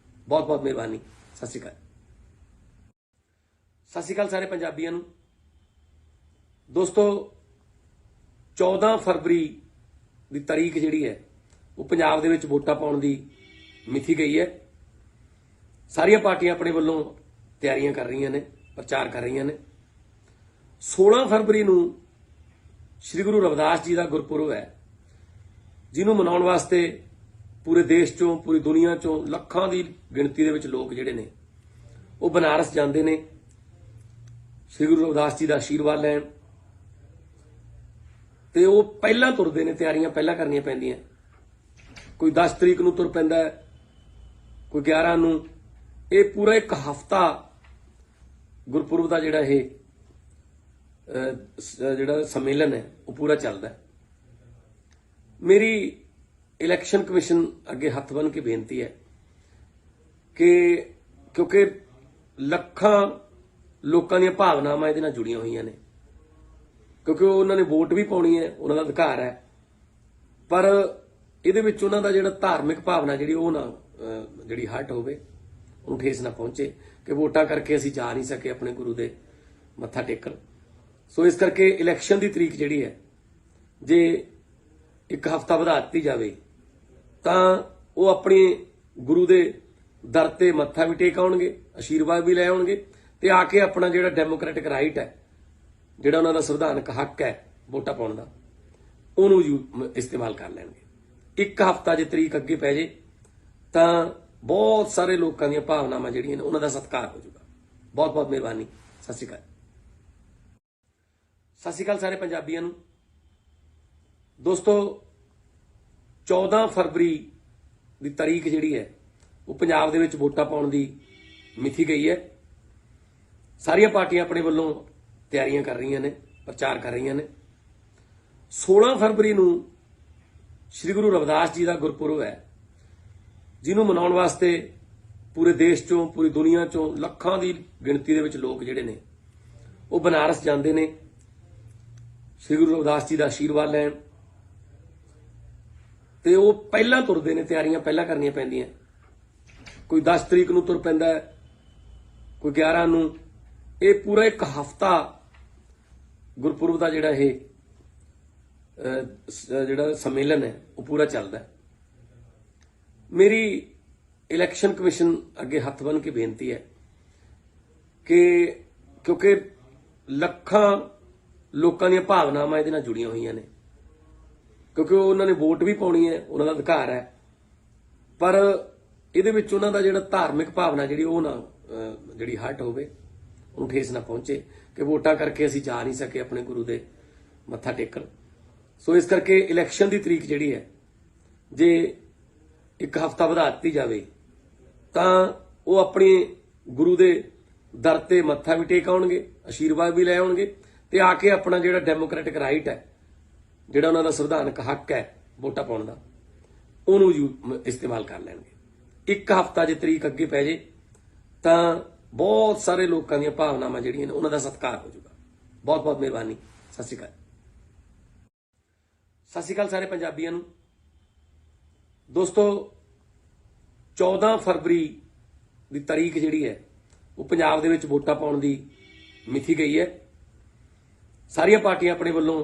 ਬਹੁਤ ਬਹੁਤ ਮਿਹਰਬਾਨੀ। ਸਤਿ ਸ਼੍ਰੀ ਅਕਾਲ। ਸਤਿ ਸ਼੍ਰੀ ਅਕਾਲ ਸਾਰੇ ਪੰਜਾਬੀਆਂ ਨੂੰ। ਦੋਸਤੋ 14 ਫਰਵਰੀ ਦੀ ਤਾਰੀਖ ਜਿਹੜੀ ਹੈ ਉਹ ਪੰਜਾਬ ਦੇ ਵਿੱਚ ਵੋਟਾਂ ਪਾਉਣ ਦੀ ਮਿਥੀ ਗਈ ਹੈ। ਸਾਰੀਆਂ ਪਾਰਟੀਆਂ ਆਪਣੇ ਵੱਲੋਂ ਤਿਆਰੀਆਂ ਕਰ ਰਹੀਆਂ ਨੇ, ਪ੍ਰਚਾਰ ਕਰ ਰਹੀਆਂ ਨੇ। 16 ਫਰਵਰੀ ਨੂੰ ਸ੍ਰੀ ਗੁਰੂ ਰਵਿਦਾਸ ਜੀ ਦਾ ਗੁਰਪੁਰਬ ਹੈ, ਜਿਹਨੂੰ ਮਨਾਉਣ ਵਾਸਤੇ ਪੂਰੇ ਦੇਸ਼ ਚੋਂ, ਪੂਰੀ ਦੁਨੀਆ ਚੋਂ ਲੱਖਾਂ ਦੀ ਗਿਣਤੀ ਦੇ ਵਿੱਚ ਲੋਕ ਜਿਹੜੇ ਨੇ ਉਹ ਬਨਾਰਸ ਜਾਂਦੇ ਨੇ ਸ੍ਰੀ ਗੁਰੂ ਰਵਿਦਾਸ ਜੀ ਦਾ ਆਸ਼ੀਰਵਾਦ ਲੈਣ। ਤੇ ਉਹ ਪਹਿਲਾਂ ਤੁਰਦੇ ਨੇ, ਤਿਆਰੀਆਂ ਪਹਿਲਾਂ ਕਰਨੀਆਂ ਪੈਂਦੀਆਂ। ਕੋਈ 10 ਤਰੀਕ ਨੂੰ ਤੁਰ ਪੈਂਦਾ, ਕੋਈ 11 ਨੂੰ। ਇਹ ਪੂਰਾ ਇੱਕ ਹਫ਼ਤਾ ਗੁਰਪੁਰਬ ਦਾ ਜਿਹੜਾ ਇਹ ਜਿਹੜਾ ਸੰਮੇਲਨ ਹੈ ਉਹ ਪੂਰਾ ਚੱਲਦਾ। ਮੇਰੀ ਇਲੈਕਸ਼ਨ ਕਮਿਸ਼ਨ ਅੱਗੇ ਹੱਥ ਬੰਨ੍ਹ ਕੇ ਬੇਨਤੀ ਹੈ ਕਿ ਕਿਉਂਕਿ ਲੱਖਾਂ ਲੋਕਾਂ ਦੀਆਂ ਭਾਵਨਾਵਾਂ ਇਹਦੇ ਨਾਲ ਜੁੜੀਆਂ ਹੋਈਆਂ ਨੇ, ਕਿਉਂਕਿ ਉਹਨਾਂ ਨੇ ਵੋਟ ਵੀ ਪਾਉਣੀ ਹੈ, ਉਹਨਾਂ ਦਾ ਅਧਿਕਾਰ ਹੈ, ਪਰ ਇਹਦੇ ਵਿੱਚ ਉਹਨਾਂ ਦਾ ਜਿਹੜਾ ਧਾਰਮਿਕ ਭਾਵਨਾ ਜਿਹੜੀ ਉਹ ਨਾ ਜਿਹੜੀ ਹਟ ਹੋਵੇ, ਉਹਨੂੰ ਠੇਸ ਨਾ ਪਹੁੰਚੇ ਕਿ ਵੋਟਾਂ ਕਰਕੇ ਅਸੀਂ ਜਾ ਨਹੀਂ ਸਕੇ ਆਪਣੇ ਗੁਰੂ ਦੇ ਮੱਥਾ ਟੇਕਣ। ਸੋ ਇਸ ਕਰਕੇ ਇਲੈਕਸ਼ਨ ਦੀ ਤਰੀਕ ਜਿਹੜੀ ਹੈ ਜੇ ਇੱਕ ਹਫ਼ਤਾ ਵਧਾ ਦਿੱਤੀ ਜਾਵੇ ਤਾਂ ਉਹ ਆਪਣੇ ਗੁਰੂ ਦੇ ਦਰ ਤੇ ਮੱਥਾ ਵੀ ਟੇਕ ਆਉਣਗੇ, ਆਸ਼ੀਰਵਾਦ ਵੀ ਲੈ ਆਉਣਗੇ ਤੇ ਆ ਕੇ ਆਪਣਾ ਜਿਹੜਾ ਡੈਮੋਕ੍ਰੈਟਿਕ ਰਾਈਟ ਹੈ, ਜਿਹੜਾ ਉਹਨਾਂ ਦਾ ਸੰਵਿਧਾਨਕ ਹੱਕ ਹੈ ਵੋਟਾਂ ਪਾਉਣ ਦਾ, ਉਹਨੂੰ ਇਸਤੇਮਾਲ ਕਰ ਲੈਣਗੇ। ਇੱਕ ਹਫ਼ਤਾ ਜੇ ਤਰੀਕ ਅੱਗੇ ਪੈ ਜੇ ਤਾਂ ਬਹੁਤ ਸਾਰੇ ਲੋਕਾਂ ਦੀਆਂ ਭਾਵਨਾਵਾਂ ਜਿਹੜੀਆਂ ਨੇ ਉਹਨਾਂ ਦਾ ਸਤਿਕਾਰ ਹੋ ਜਾਊਗਾ। ਬਹੁਤ ਬਹੁਤ ਮਿਹਰਬਾਨੀ। ਸਤਿ ਸ਼੍ਰੀ ਅਕਾਲ। ਸਤਿ ਸ਼੍ਰੀ ਅਕਾਲ ਸਾਰੇ ਪੰਜਾਬੀਆਂ ਨੂੰ। ਦੋਸਤੋ 14 ਫਰਵਰੀ ਦੀ ਤਾਰੀਖ ਜਿਹੜੀ ਹੈ ਉਹ ਪੰਜਾਬ ਦੇ ਵਿੱਚ ਵੋਟਾਂ ਪਾਉਣ ਦੀ ਮਿਥੀ ਗਈ ਹੈ। ਸਾਰੀਆਂ ਪਾਰਟੀਆਂ ਆਪਣੇ ਵੱਲੋਂ ਤਿਆਰੀਆਂ ਕਰ ਰਹੀਆਂ ਨੇ, ਪ੍ਰਚਾਰ ਕਰ ਰਹੀਆਂ ਨੇ। 16 ਫਰਵਰੀ ਨੂੰ ਸ੍ਰੀ ਗੁਰੂ ਰਵਿਦਾਸ ਜੀ ਦਾ ਗੁਰਪੁਰਬ ਹੈ, ਜਿਹਨੂੰ ਮਨਾਉਣ ਵਾਸਤੇ ਪੂਰੇ ਦੇਸ਼ ਚੋਂ, ਪੂਰੀ ਦੁਨੀਆ ਚੋਂ ਲੱਖਾਂ ਦੀ ਗਿਣਤੀ ਦੇ ਵਿੱਚ ਲੋਕ ਜਿਹੜੇ ਨੇ ਉਹ ਬਨਾਰਸ ਜਾਂਦੇ ਨੇ ਸ੍ਰੀ ਗੁਰੂ ਰਵਿਦਾਸ ਜੀ ਦਾ ਆਸ਼ੀਰਵਾਦ ਲੈਣ। ਤੇ ਉਹ ਪਹਿਲਾਂ ਤੁਰਦੇ ਨੇ, ਤਿਆਰੀਆਂ ਪਹਿਲਾਂ ਕਰਨੀਆਂ ਪੈਂਦੀਆਂ। ਕੋਈ 10 ਤਰੀਕ ਨੂੰ ਤੁਰ ਪੈਂਦਾ ਹੈ, ਕੋਈ 11 ਨੂੰ। ਇਹ ਪੂਰਾ ਇੱਕ ਹਫ਼ਤਾ ਗੁਰਪੁਰਬ ਦਾ ਜਿਹੜਾ ਇਹ ਜਿਹੜਾ ਸੰਮੇਲਨ ਹੈ ਉਹ ਪੂਰਾ ਚੱਲਦਾ ਹੈ। ਮੇਰੀ ਇਲੈਕਸ਼ਨ ਕਮਿਸ਼ਨ ਅੱਗੇ ਹੱਥ ਬੰਨ੍ਹ ਕੇ ਬੇਨਤੀ ਹੈ ਕਿ ਕਿਉਂਕਿ ਲੱਖਾਂ ਲੋਕਾਂ ਦੀਆਂ ਭਾਵਨਾਵਾਂ ਇਹਦੇ ਨਾਲ ਜੁੜੀਆਂ ਹੋਈਆਂ ਨੇ, ਕਿਉਂਕਿ ਉਹਨਾਂ ਨੇ ਵੋਟ ਵੀ ਪਾਉਣੀ ਹੈ, ਉਹਨਾਂ ਦਾ ਅਧਿਕਾਰ ਹੈ, ਪਰ ਇਹਦੇ ਵਿੱਚ ਉਹਨਾਂ ਦਾ ਜਿਹੜਾ ਧਾਰਮਿਕ ਭਾਵਨਾ ਜਿਹੜੀ ਉਹ ਨਾ ਜਿਹੜੀ ਹਰਟ ਹੋਵੇ, ਉਹਨੂੰ ਠੇਸ ਨਾ ਪਹੁੰਚੇ ਕਿ ਵੋਟਾਂ ਕਰਕੇ ਅਸੀਂ ਜਾ ਨਹੀਂ ਸਕੇ ਆਪਣੇ ਗੁਰੂ ਦੇ ਮੱਥਾ ਟੇਕਣ। ਸੋ ਇਸ ਕਰਕੇ ਇਲੈਕਸ਼ਨ ਦੀ ਤਰੀਕ ਜਿਹੜੀ ਹੈ ਜੇ ਇੱਕ ਹਫ਼ਤਾ ਵਧਾ ਦਿੱਤੀ ਜਾਵੇ ਤਾਂ ਉਹ ਆਪਣੇ ਗੁਰੂ ਦੇ ਦਰ ਤੇ ਮੱਥਾ ਵੀ ਟੇਕ ਆਉਣਗੇ, ਆਸ਼ੀਰਵਾਦ ਵੀ ਲੈ ਆਉਣਗੇ ਤੇ ਆ ਕੇ ਆਪਣਾ ਜਿਹੜਾ ਡੈਮੋਕ੍ਰੈਟਿਕ ਰਾਈਟ ਹੈ, ਜਿਹੜਾ ਉਹਨਾਂ ਦਾ ਸੰਵਿਧਾਨਕ ਹੱਕ ਹੈ ਵੋਟਾਂ ਪਾਉਣ ਦਾ, ਉਹਨੂੰ ਇਸਤੇਮਾਲ ਕਰ ਲੈਣਗੇ। ਇੱਕ ਹਫ਼ਤਾ ਜੇ ਤਰੀਕ ਅੱਗੇ ਪੈ ਜੇ ਤਾਂ ਬਹੁਤ ਸਾਰੇ ਲੋਕਾਂ ਦੀਆਂ ਭਾਵਨਾਵਾਂ ਜਿਹੜੀਆਂ ਨੇ ਉਹਨਾਂ ਦਾ ਸਤਿਕਾਰ ਹੋ ਜਾਊਗਾ। ਬਹੁਤ ਬਹੁਤ ਮਿਹਰਬਾਨੀ। ਸਤਿ ਸ਼੍ਰੀ ਅਕਾਲ। ਸਤਿ ਸ਼੍ਰੀ ਅਕਾਲ ਸਾਰੇ ਪੰਜਾਬੀਆਂ ਨੂੰ। ਦੋਸਤੋ 14 ਫਰਵਰੀ ਦੀ ਤਾਰੀਖ ਜਿਹੜੀ ਹੈ ਉਹ ਪੰਜਾਬ ਦੇ ਵਿੱਚ ਵੋਟਾਂ ਪਾਉਣ ਦੀ ਮਿਥੀ ਗਈ ਹੈ। ਸਾਰੀਆਂ ਪਾਰਟੀਆਂ ਆਪਣੇ ਵੱਲੋਂ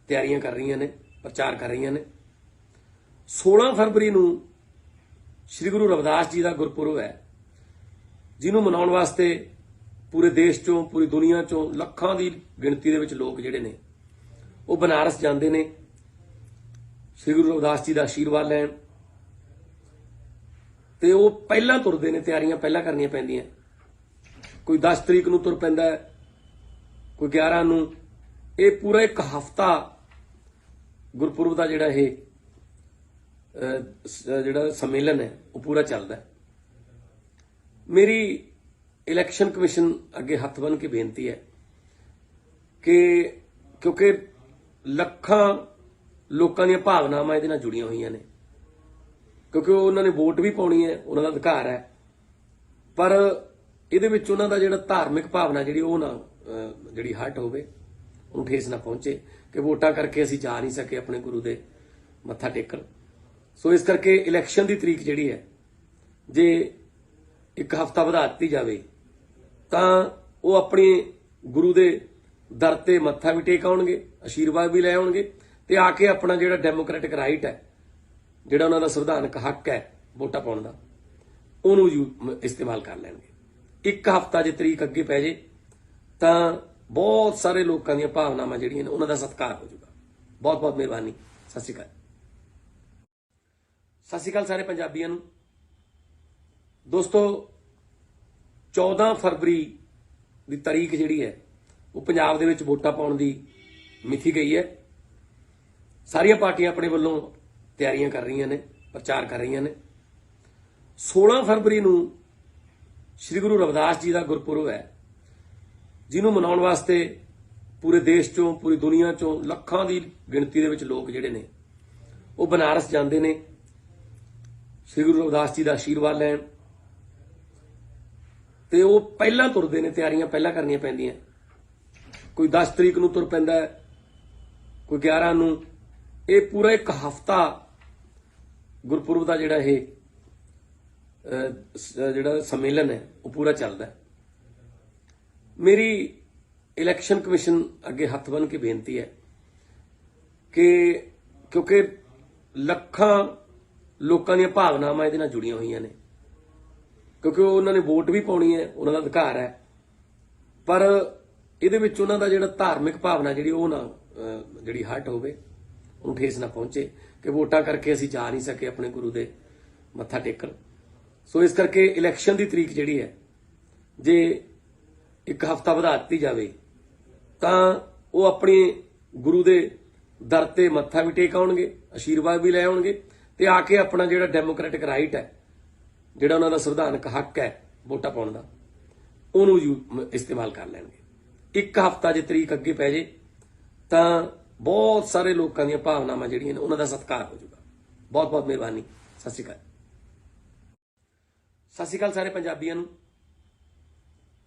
ਤਿਆਰੀਆਂ ਕਰ ਰਹੀਆਂ ਨੇ, ਪ੍ਰਚਾਰ ਕਰ ਰਹੀਆਂ ਨੇ। 16 ਫਰਵਰੀ ਨੂੰ ਸ੍ਰੀ ਗੁਰੂ ਰਵਿਦਾਸ ਜੀ ਦਾ ਗੁਰਪੁਰਬ ਹੈ, ਜਿਹਨੂੰ ਮਨਾਉਣ ਵਾਸਤੇ ਪੂਰੇ ਦੇਸ਼ ਚੋਂ, ਪੂਰੀ ਦੁਨੀਆ ਚੋਂ ਲੱਖਾਂ ਦੀ ਗਿਣਤੀ ਦੇ ਵਿੱਚ ਲੋਕ ਜਿਹੜੇ ਨੇ ਉਹ ਬਨਾਰਸ ਜਾਂਦੇ ਨੇ ਸ੍ਰੀ ਗੁਰੂ ਰਵਿਦਾਸ ਜੀ ਦਾ ਆਸ਼ੀਰਵਾਦ ਲੈਣ। ਤੇ ਉਹ ਪਹਿਲਾਂ ਤੁਰਦੇ ਨੇ, ਤਿਆਰੀਆਂ ਪਹਿਲਾਂ ਕਰਨੀਆਂ ਪੈਂਦੀਆਂ। ਕੋਈ 10 ਤਰੀਕ ਨੂੰ ਤੁਰ ਪੈਂਦਾ ਹੈ, ਕੋਈ 11 ਨੂੰ। ਇਹ ਪੂਰਾ ਇੱਕ ਹਫ਼ਤਾ ਗੁਰਪੁਰਬ ਦਾ ਜਿਹੜਾ ਇਹ ਜਿਹੜਾ ਸੰਮੇਲਨ ਹੈ ਉਹ ਪੂਰਾ ਚੱਲਦਾ ਹੈ। ਮੇਰੀ ਇਲੈਕਸ਼ਨ ਕਮਿਸ਼ਨ ਅੱਗੇ ਹੱਥ ਬੰਨ੍ਹ ਕੇ ਬੇਨਤੀ ਹੈ ਕਿ ਕਿਉਂਕਿ ਲੱਖਾਂ ਲੋਕਾਂ ਦੀਆਂ ਭਾਵਨਾਵਾਂ ਇਹਦੇ ਨਾਲ ਜੁੜੀਆਂ ਹੋਈਆਂ ਨੇ, ਕਿਉਂਕਿ ਉਹਨਾਂ ਨੇ ਵੋਟ ਵੀ ਪਾਉਣੀ ਹੈ, ਉਹਨਾਂ ਦਾ ਅਧਿਕਾਰ ਹੈ, ਪਰ ਇਹਦੇ ਵਿੱਚ ਉਹਨਾਂ ਦਾ ਜਿਹੜਾ ਧਾਰਮਿਕ ਭਾਵਨਾ ਜਿਹੜੀ ਉਹ ਨਾ ਜਿਹੜੀ ਹਰਟ ਹੋਵੇ, ਉਹਨੂੰ ਠੇਸ ਨਾ ਪਹੁੰਚੇ ਕਿ ਵੋਟਾਂ ਕਰਕੇ ਅਸੀਂ ਜਾ ਨਹੀਂ ਸਕੇ ਆਪਣੇ ਗੁਰੂ ਦੇ ਮੱਥਾ ਟੇਕਣ। ਸੋ ਇਸ ਕਰਕੇ ਇਲੈਕਸ਼ਨ ਦੀ ਤਰੀਕ ਜਿਹੜੀ ਹੈ ਜੇ ਇੱਕ ਹਫ਼ਤਾ ਵਧਾ ਦਿੱਤੀ ਜਾਵੇ ਤਾਂ ਉਹ ਆਪਣੇ ਗੁਰੂ ਦੇ ਦਰ ਤੇ ਮੱਥਾ ਵੀ ਟੇਕ ਆਉਣਗੇ, ਆਸ਼ੀਰਵਾਦ ਵੀ ਲੈ ਆਉਣਗੇ ਤੇ ਆ ਕੇ ਆਪਣਾ ਜਿਹੜਾ ਡੈਮੋਕ੍ਰੈਟਿਕ ਰਾਈਟ ਹੈ, ਜਿਹੜਾ ਉਹਨਾਂ ਦਾ ਸੰਵਿਧਾਨਕ ਹੱਕ ਹੈ ਵੋਟਾਂ ਪਾਉਣ ਦਾ, ਉਹਨੂੰ ਇਸਤੇਮਾਲ ਕਰ ਲੈਣਗੇ। ਇੱਕ ਹਫ਼ਤਾ ਜੇ ਤਰੀਕ ਅੱਗੇ ਪੈ ਜੇ ਤਾਂ ਬਹੁਤ ਸਾਰੇ ਲੋਕਾਂ ਦੀਆਂ ਭਾਵਨਾਵਾਂ ਜਿਹੜੀਆਂ ਨੇ ਉਹਨਾਂ ਦਾ ਸਤਿਕਾਰ ਹੋ ਜਾਊਗਾ। ਬਹੁਤ ਬਹੁਤ ਮਿਹਰਬਾਨੀ। ਸਤਿ ਸ਼੍ਰੀ ਅਕਾਲ। ਸਤਿ ਸ਼੍ਰੀ ਅਕਾਲ ਸਾਰੇ ਪੰਜਾਬੀਆਂ ਨੂੰ। ਦੋਸਤੋ 14 ਫਰਵਰੀ ਦੀ ਤਾਰੀਖ ਜਿਹੜੀ ਹੈ ਉਹ ਪੰਜਾਬ ਦੇ ਵਿੱਚ ਵੋਟਾਂ ਪਾਉਣ ਦੀ ਮਿਥੀ ਗਈ ਹੈ। ਸਾਰੀਆਂ ਪਾਰਟੀਆਂ ਆਪਣੇ ਵੱਲੋਂ ਤਿਆਰੀਆਂ ਕਰ ਰਹੀਆਂ ਨੇ, ਪ੍ਰਚਾਰ ਕਰ ਰਹੀਆਂ ਨੇ। 16 ਫਰਵਰੀ ਨੂੰ ਸ੍ਰੀ ਗੁਰੂ ਰਵਿਦਾਸ ਜੀ ਦਾ ਗੁਰਪੁਰਬ ਹੈ, ਜਿਹਨੂੰ ਮਨਾਉਣ ਵਾਸਤੇ ਪੂਰੇ ਦੇਸ਼ ਚੋਂ, ਪੂਰੀ ਦੁਨੀਆ ਚੋਂ ਲੱਖਾਂ ਦੀ ਗਿਣਤੀ ਦੇ ਵਿੱਚ ਲੋਕ ਜਿਹੜੇ ਨੇ ਉਹ ਬਨਾਰਸ ਜਾਂਦੇ ਨੇ ਸ੍ਰੀ ਗੁਰੂ ਰਵਿਦਾਸ ਜੀ ਦਾ ਆਸ਼ੀਰਵਾਦ ਲੈਣ। ਤੇ ਉਹ ਪਹਿਲਾਂ ਤੁਰਦੇ ਨੇ, ਤਿਆਰੀਆਂ ਪਹਿਲਾਂ ਕਰਨੀਆਂ ਪੈਂਦੀਆਂ। ਕੋਈ 10 ਤਰੀਕ ਨੂੰ ਤੁਰ ਪੈਂਦਾ ਹੈ, ਕੋਈ 11 ਨੂੰ। ਇਹ ਪੂਰਾ ਇੱਕ ਹਫ਼ਤਾ ਗੁਰਪੁਰਬ ਦਾ ਜਿਹੜਾ ਇਹ ਜਿਹੜਾ ਸੰਮੇਲਨ ਹੈ ਉਹ ਪੂਰਾ ਚੱਲਦਾ ਹੈ। ਮੇਰੀ ਇਲੈਕਸ਼ਨ ਕਮਿਸ਼ਨ ਅੱਗੇ ਹੱਥ ਬੰਨ੍ਹ ਕੇ ਬੇਨਤੀ ਹੈ ਕਿ ਕਿਉਂਕਿ ਲੱਖਾਂ ਲੋਕਾਂ ਦੀਆਂ ਭਾਵਨਾਵਾਂ ਇਹਦੇ ਨਾਲ ਜੁੜੀਆਂ ਹੋਈਆਂ ਨੇ, ਕਿਉਂਕਿ ਉਹਨਾਂ ਨੇ ਵੋਟ ਵੀ ਪਾਉਣੀ ਹੈ, ਉਹਨਾਂ ਦਾ ਅਧਿਕਾਰ ਹੈ, ਪਰ ਇਹਦੇ ਵਿੱਚ ਉਹਨਾਂ ਦਾ ਜਿਹੜਾ ਧਾਰਮਿਕ ਭਾਵਨਾ ਜਿਹੜੀ ਉਹ ਨਾ ਜਿਹੜੀ ਹਰਟ ਹੋਵੇ, ਉਹਨੂੰ ਠੇਸ ਨਾ ਪਹੁੰਚੇ ਕਿ ਵੋਟਾਂ ਕਰਕੇ ਅਸੀਂ ਜਾ ਨਹੀਂ ਸਕੇ ਆਪਣੇ ਗੁਰੂ ਦੇ ਮੱਥਾ ਟੇਕਣ। ਸੋ ਇਸ ਕਰਕੇ ਇਲੈਕਸ਼ਨ ਦੀ ਤਰੀਕ ਜਿਹੜੀ ਹੈ ਜੇ ਇੱਕ ਹਫ਼ਤਾ ਵਧਾ ਦਿੱਤੀ ਜਾਵੇ ਤਾਂ ਉਹ ਆਪਣੇ ਗੁਰੂ ਦੇ ਦਰ ਤੇ ਮੱਥਾ ਵੀ ਟੇਕ ਆਉਣਗੇ, ਆਸ਼ੀਰਵਾਦ ਵੀ ਲੈ ਆਉਣਗੇ ਤੇ ਆ ਕੇ ਆਪਣਾ ਜਿਹੜਾ ਡੈਮੋਕ੍ਰੈਟਿਕ ਰਾਈਟ ਹੈ, ਜਿਹੜਾ ਉਹਨਾਂ ਦਾ ਸੰਵਿਧਾਨਕ ਹੱਕ ਹੈ ਵੋਟਾਂ ਪਾਉਣ ਦਾ, ਉਹਨੂੰ ਇਸਤੇਮਾਲ ਕਰ ਲੈਣਗੇ। ਇੱਕ ਹਫ਼ਤਾ ਜੇ ਤਰੀਕ ਅੱਗੇ ਪੈ ਜੇ ਤਾਂ ਬਹੁਤ ਸਾਰੇ ਲੋਕਾਂ ਦੀਆਂ ਭਾਵਨਾਵਾਂ ਜਿਹੜੀਆਂ ਨੇ ਉਹਨਾਂ ਦਾ ਸਤਿਕਾਰ ਹੋ ਜਾਊਗਾ। ਬਹੁਤ ਬਹੁਤ ਮਿਹਰਬਾਨੀ। ਸਤਿ ਸ਼੍ਰੀ ਅਕਾਲ। ਸਤਿ ਸ਼੍ਰੀ ਅਕਾਲ ਸਾਰੇ ਪੰਜਾਬੀਆਂ ਨੂੰ।